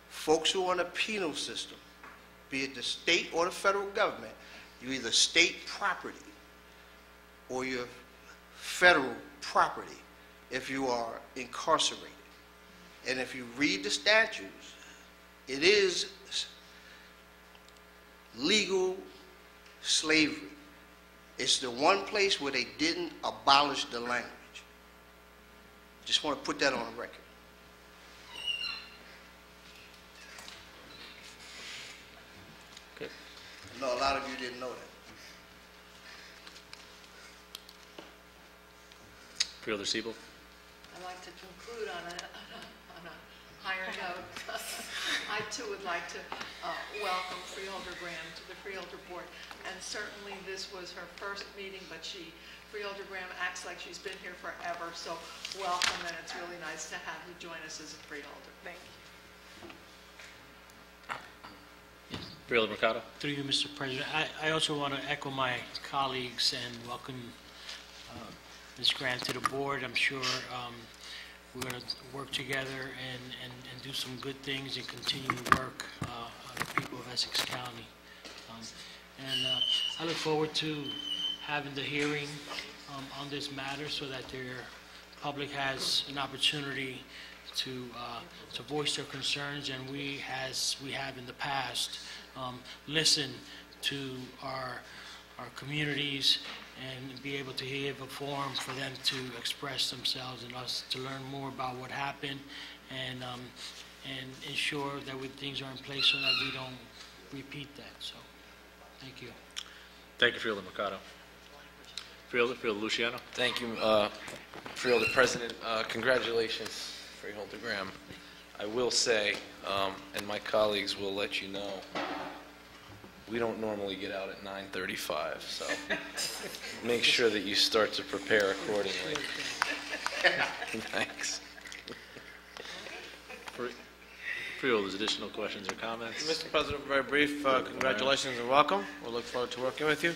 Folks who are in the penal system, be it the state or the federal government, you're either state property or you're federal property if you are incarcerated. And if you read the statutes, it is legal slavery. It's the one place where they didn't abolish the language. Just want to put that on the record. Okay. I know a lot of you didn't know that. Freeholder Siebel. I'd like to conclude on a higher note. I too would like to welcome Freeholder Graham to the Freeholder Board. And certainly this was her first meeting, but Freeholder Graham acts like she's been here forever. So welcome, and it's really nice to have you join us as a Freeholder. Thank you. Freeholder Mercado. Through you, Mr. President, I also want to echo my colleagues and welcome Ms. Grant to the board. I'm sure we're going to work together and do some good things and continue to work on the people of Essex County. I look forward to having the hearing on this matter so that the public has an opportunity to voice their concerns, and we, as we have in the past, listen to our communities and be able to give a forum for them to express themselves and us to learn more about what happened and ensure that things are in place so that we don't repeat that. So, thank you. Thank you, Freeholder Mercado. Freeholder Luciano. Thank you, Freeholder President. Congratulations, Freeholder Graham. I will say, and my colleagues will let you know, we don't normally get out at 9:35, so make sure that you start to prepare accordingly. Thanks. Freeholders, additional questions or comments? Mr. President, very brief, congratulations and welcome. We'll look forward to working with you.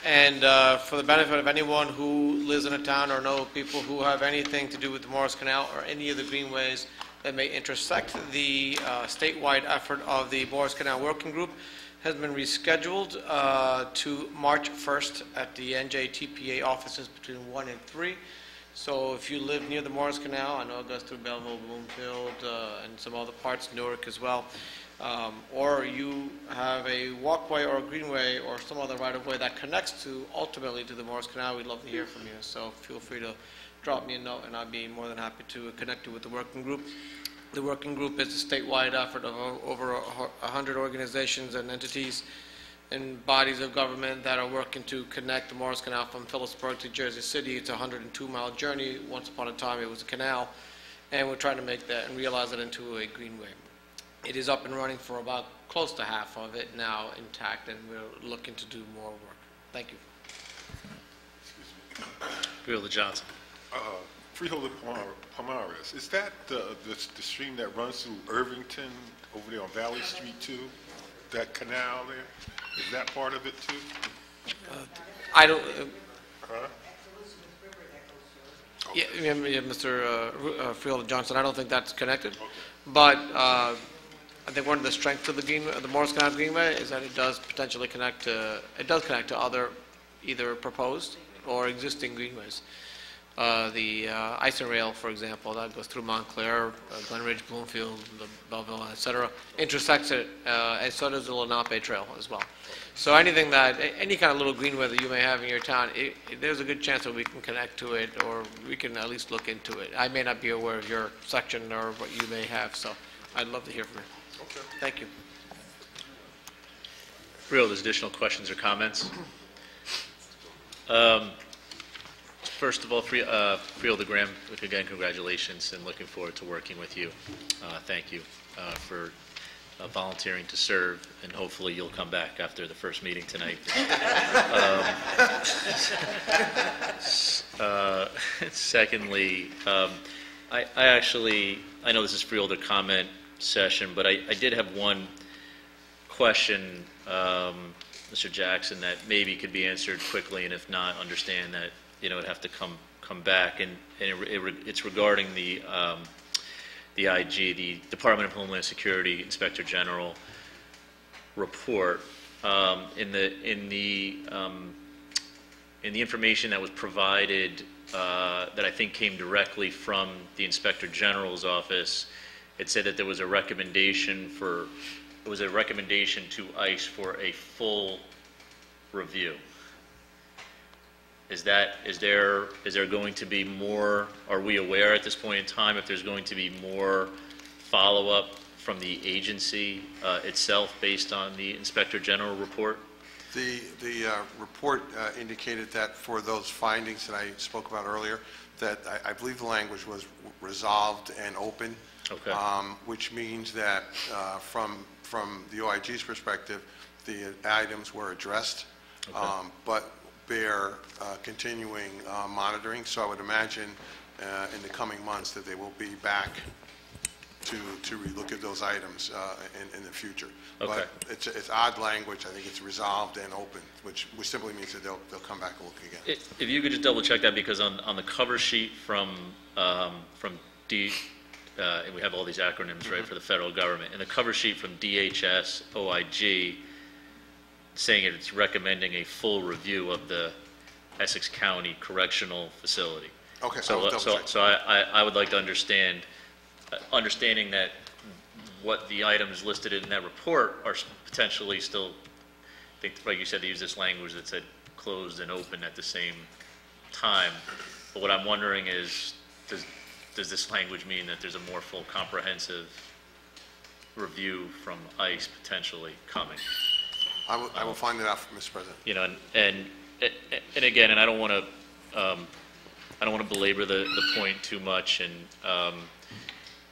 And for the benefit of anyone who lives in a town or know people who have anything to do with the Morris Canal or any of the greenways that may intersect the statewide effort of the Morris Canal Working Group, has been rescheduled to March 1st at the NJTPA offices between 1 and 3. So if you live near the Morris Canal, I know it goes through Belleville, Bloomfield, and some other parts, Newark as well, or you have a walkway or a greenway or some other right-of-way that connects ultimately to the Morris Canal, we'd love to hear from you. So feel free to drop me a note, and I'd be more than happy to connect you with the working group. The working group is a statewide effort of over 100 organizations and entities, and bodies of government that are working to connect the Morris Canal from Phillipsburg to Jersey City. It's a 102-mile journey. Once upon a time, it was a canal, and we're trying to make that and realize it into a greenway. It is up and running for about close to half of it now intact, and we're looking to do more work. Thank you. Freeholder Johnson. Freeholder Palmares, is that the stream that runs through Irvington over there on Valley Street too? That canal there? Is that part of it too? I don't... Huh? Yeah, Mr. Freeholder Johnson, I don't think that's connected, but I think one of the strengths of the Morris Canal Greenway is that it does potentially connect to other either proposed or existing greenways. The Ice and Rail, for example, that goes through Montclair, Glen Ridge, Bloomfield, Belleville, etc., intersects it, and so does the Lenape Trail as well. So anything that, any kind of little greenway that you may have in your town, there's a good chance that we can connect to it, or we can at least look into it. I may not be aware of your section or what you may have, so I'd love to hear from you. Okay. Thank you. Freeholder, additional questions or comments? First of all, Freeholder Graham, again, congratulations, and looking forward to working with you. Thank you for volunteering to serve, and hopefully you'll come back after the first meeting tonight. Secondly, I know this is Freeholder comment session, but I did have one question, Mr. Jackson, that maybe could be answered quickly, and if not, understand that it'd have to come back, and it's regarding the IG, the Department of Homeland Security Inspector General report. In the information that was provided, that I think came directly from the Inspector General's office, it said that there was a recommendation to ICE for a full review. Is there going to be more, are we aware at this point in time if there's going to be more follow-up from the agency itself based on the Inspector General report? The report indicated that for those findings that I spoke about earlier, that I believe the language was resolved and open, okay. Which means that from the OIG's perspective, the items were addressed, okay. But bear continuing monitoring. So I would imagine in the coming months that they will be back to relook at those items in the future. Okay. But it's odd language. I think it's resolved and open, which simply means that they'll come back and look again. If you could just double check that, because on the cover sheet from D, and we have all these acronyms, right, for the federal government, and the cover sheet from DHS OIG saying it's recommending a full review of the Essex County Correctional Facility. Okay. So I would like to understanding that what the items listed in that report are potentially still, I think, like you said, they use this language that said closed and open at the same time. But what I'm wondering is, does this language mean that there's a more full comprehensive review from ICE potentially coming? I will find it out, Mr. President. And again, and I don't want to belabor the point too much, and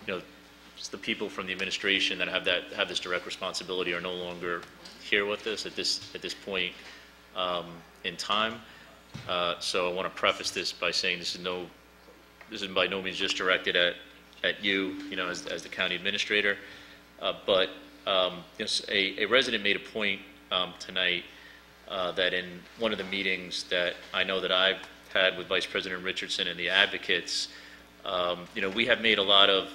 the people from the administration that have this direct responsibility are no longer here with us at this point in time. So I want to preface this by saying this is by no means just directed at you, as the county administrator, but a resident made a point tonight that in one of the meetings that I know that I've had with Vice President Richardson and the advocates, we have made a lot of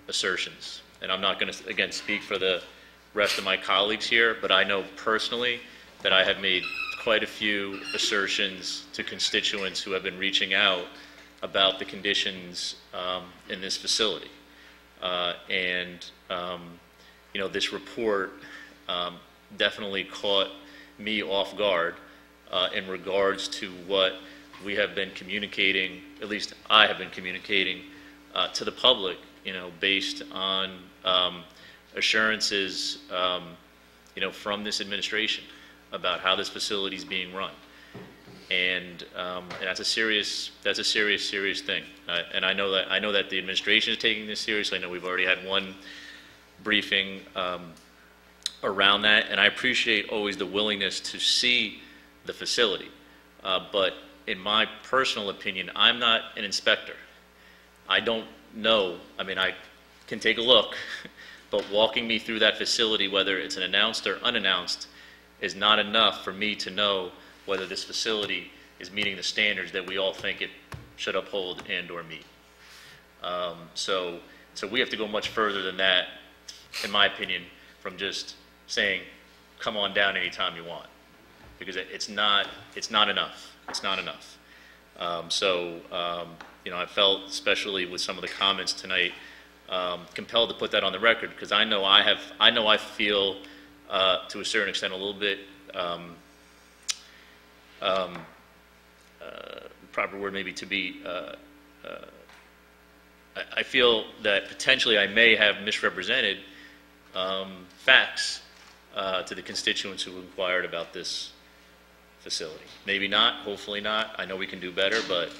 assertions, and I'm not going to again speak for the rest of my colleagues here, but I know personally that I have made quite a few assertions to constituents who have been reaching out about the conditions in this facility, this report definitely caught me off guard in regards to what we have been communicating, at least I have been communicating to the public, based on assurances, from this administration. about how this facility is being run. And that's a serious thing. And I know that the administration is taking this seriously. I know we've already had one briefing around that, and I appreciate always the willingness to see the facility. But in my personal opinion, I'm not an inspector. I don't know. I mean, I can take a look, but walking me through that facility, whether it's an announced or unannounced, is not enough for me to know whether this facility is meeting the standards that we all think it should uphold and or meet. So we have to go much further than that, in my opinion, from just saying, come on down anytime you want, because it's not enough. It's not enough. You know, I felt, especially with some of the comments tonight, compelled to put that on the record, because I know I feel to a certain extent a little bit, proper word maybe to be, I feel that potentially I may have misrepresented facts to the constituents who inquired about this facility. Maybe not, hopefully not. I know we can do better, but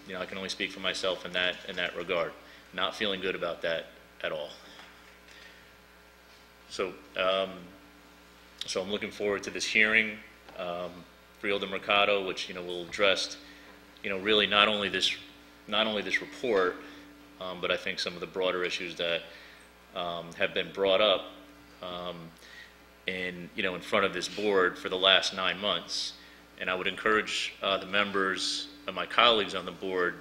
you know, I can only speak for myself in that regard. Not feeling good about that at all. So I'm looking forward to this hearing, Freeholder Mercado, which, you know, will address, you know, really not only this report, but I think some of the broader issues that have been brought up in front of this board for the last 9 months. And I would encourage the members and my colleagues on the board,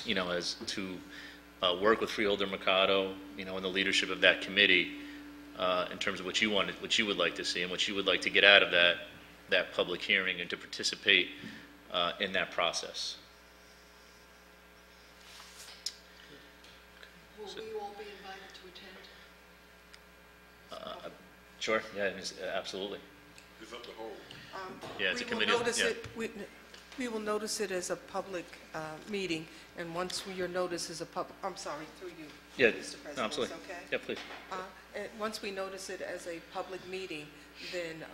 you know, as to work with Freeholder Mercado, you know, in the leadership of that committee, in terms of what you would like to see and what you would like to get out of that public hearing, and to participate in that process. Will we all be invited to attend? Sure, yeah, absolutely. It's up to hold. Yeah, it's a committee. We will notice it as a public meeting, and once your notice is a public, I'm sorry, through you, Yeah, Mr. President, no, absolutely. okay? Yeah, please. And once we notice it as a public meeting, then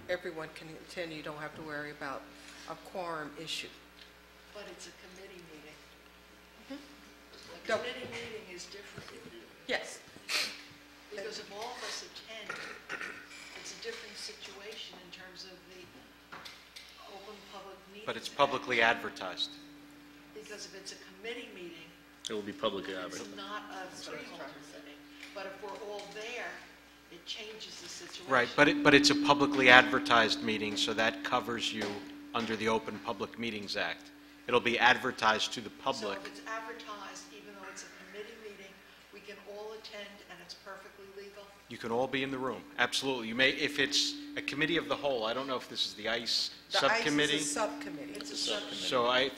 everyone can attend. You don't have to worry about a quorum issue. But it's a committee meeting. Mm-hmm. A committee meeting is different. Yes. Because if all of us attend, it's a different situation in terms of the open public meeting. But it's publicly advertised. Because if it's a committee meeting, It will be publicly advertised. it's not a freeholder meeting. But if we're all there, it changes the situation. Right, but it's a publicly advertised meeting, so that covers you under the Open Public Meetings Act. It'll be advertised to the So public. if it's advertised, even though it's a committee meeting, we can all attend and it's perfectly legal? You can all be in the room, absolutely. You may, if it's a committee of the whole, I don't know if this is the ICE subcommittee. The ICE is a subcommittee. It's a subcommittee. So I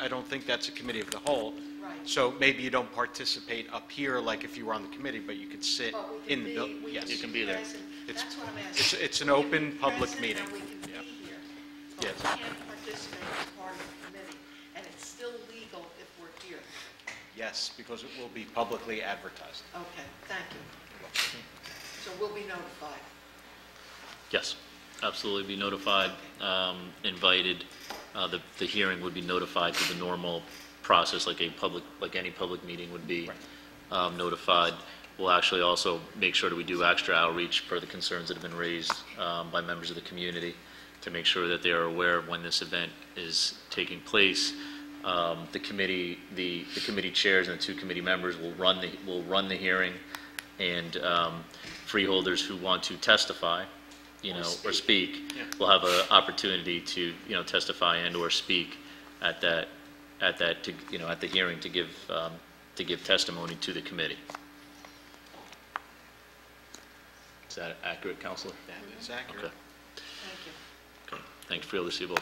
don't think that's a committee of the whole. Right. So maybe you don't participate up here like if you were on the committee, but you could sit But we can in the building. we Yes. You can be there. present. It's- That's what I'm asking. It's an open We can be public present meeting. and we can be here. But Yes. we can't participate as part of the committee. And it's still legal if we're here. Yes, because it will be publicly advertised. Okay, thank you. So we'll be notified. Yes, absolutely, be notified, invited. The hearing would be notified through the normal process, like any public meeting would be notified. We'll actually also make sure that we do extra outreach for the concerns that have been raised by members of the community, to make sure that they are aware of when this event is taking place. The committee chairs and the two committee members will run the hearing, and freeholders who want to testify, or speak, will have an opportunity to, testify and or speak at the hearing to give testimony to the committee. Is that accurate, Counselor? That is accurate. Okay. Thank you. Okay. Thanks, Freeholder Siebold.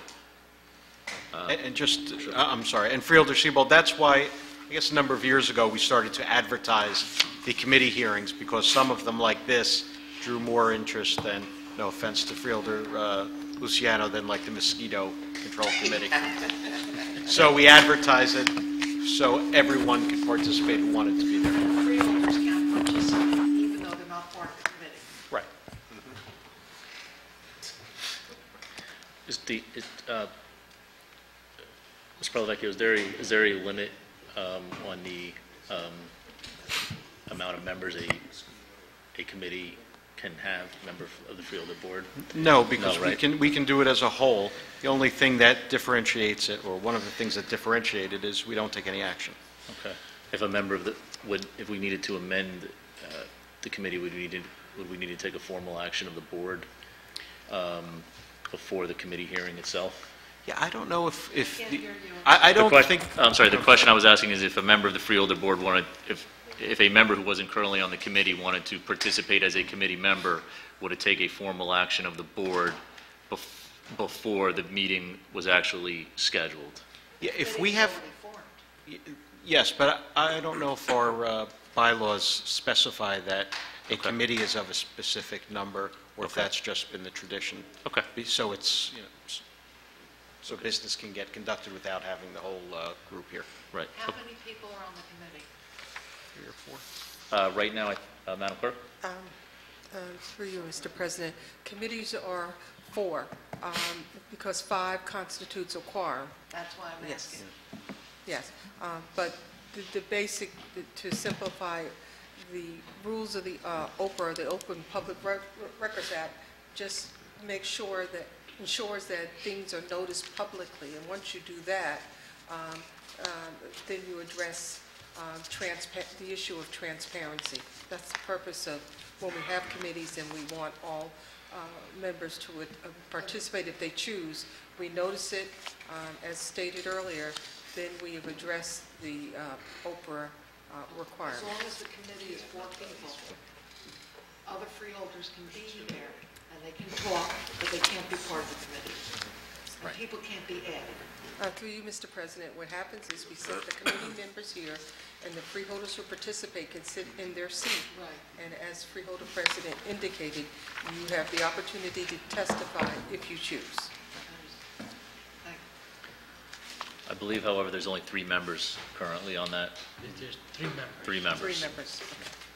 And just, I'm sorry, and Freeholder Siebold, that's why, I guess a number of years ago, we started to advertise the committee hearings, because some of them like this drew more interest than, no offense to Freeholder Luciano, than like the mosquito control committee. So we advertise it so everyone could participate who wanted to be there. Freeholders can't participate even though they're not part of the committee. Right. Mr. Pelavecchio, is there a limit on the amount of members a committee can have, member of the Freeholder Board? No, because No, right? we can do it as a whole. The only thing that differentiates it, or one of the things that differentiate it, is we don't take any action. Okay. If a member of the, if we needed to amend the committee, would we need to take a formal action of the board before the committee hearing itself? Yeah, I don't know if I don't think... I'm sorry, the question I was asking is if a member of the Freeholder Board wanted, if a member who wasn't currently on the committee wanted to participate as a committee member, would it take a formal action of the board before the meeting was actually scheduled? Yeah, if we have... Yes, but I don't know if our bylaws specify that a committee is of a specific number, or if that's just been the tradition. Okay. So it's, so business can get conducted without having the whole group here. Right. How many people are on the committee? 3 or 4. Right now, Madam Clerk? Through you, Mr. President, committees are 4, because 5 constitutes a quorum. That's why I'm asking. Yes, but the basic, to simplify, the rules of the OPRA, the Open Public Records Act, just ensures that things are noticed publicly, and once you do that, then you address the issue of transparency. That's the purpose of when we have committees and we want all members to participate if they choose. We notice it, as stated earlier, then we have addressed the OPRA requirement. As long as the committee is 4 people, other freeholders can be there and they can talk, but they can't be part of the committee. And people can't be added. Through you, Mr. President, what happens is we set the committee members here, and the freeholders who participate can sit in their seat. Right. And as Freeholder President indicated, you have the opportunity to testify if you choose. I believe, however, there's only 3 members currently on that. There's 3 members. 3 members. 3 members.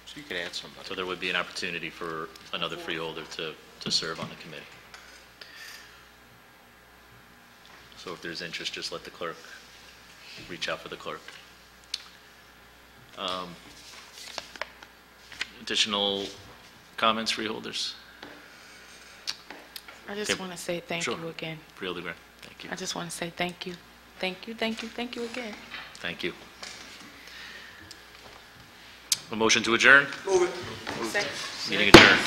So you could add somebody. So there would be an opportunity for another freeholder to serve on the committee. So if there's interest, just let the clerk reach out for the clerk. Additional comments, freeholders? I just want to say thank you again. Freeholder Grant, thank you. I just want to say thank you. Thank you, thank you, thank you again. Thank you. A motion to adjourn? Second. Meeting adjourned.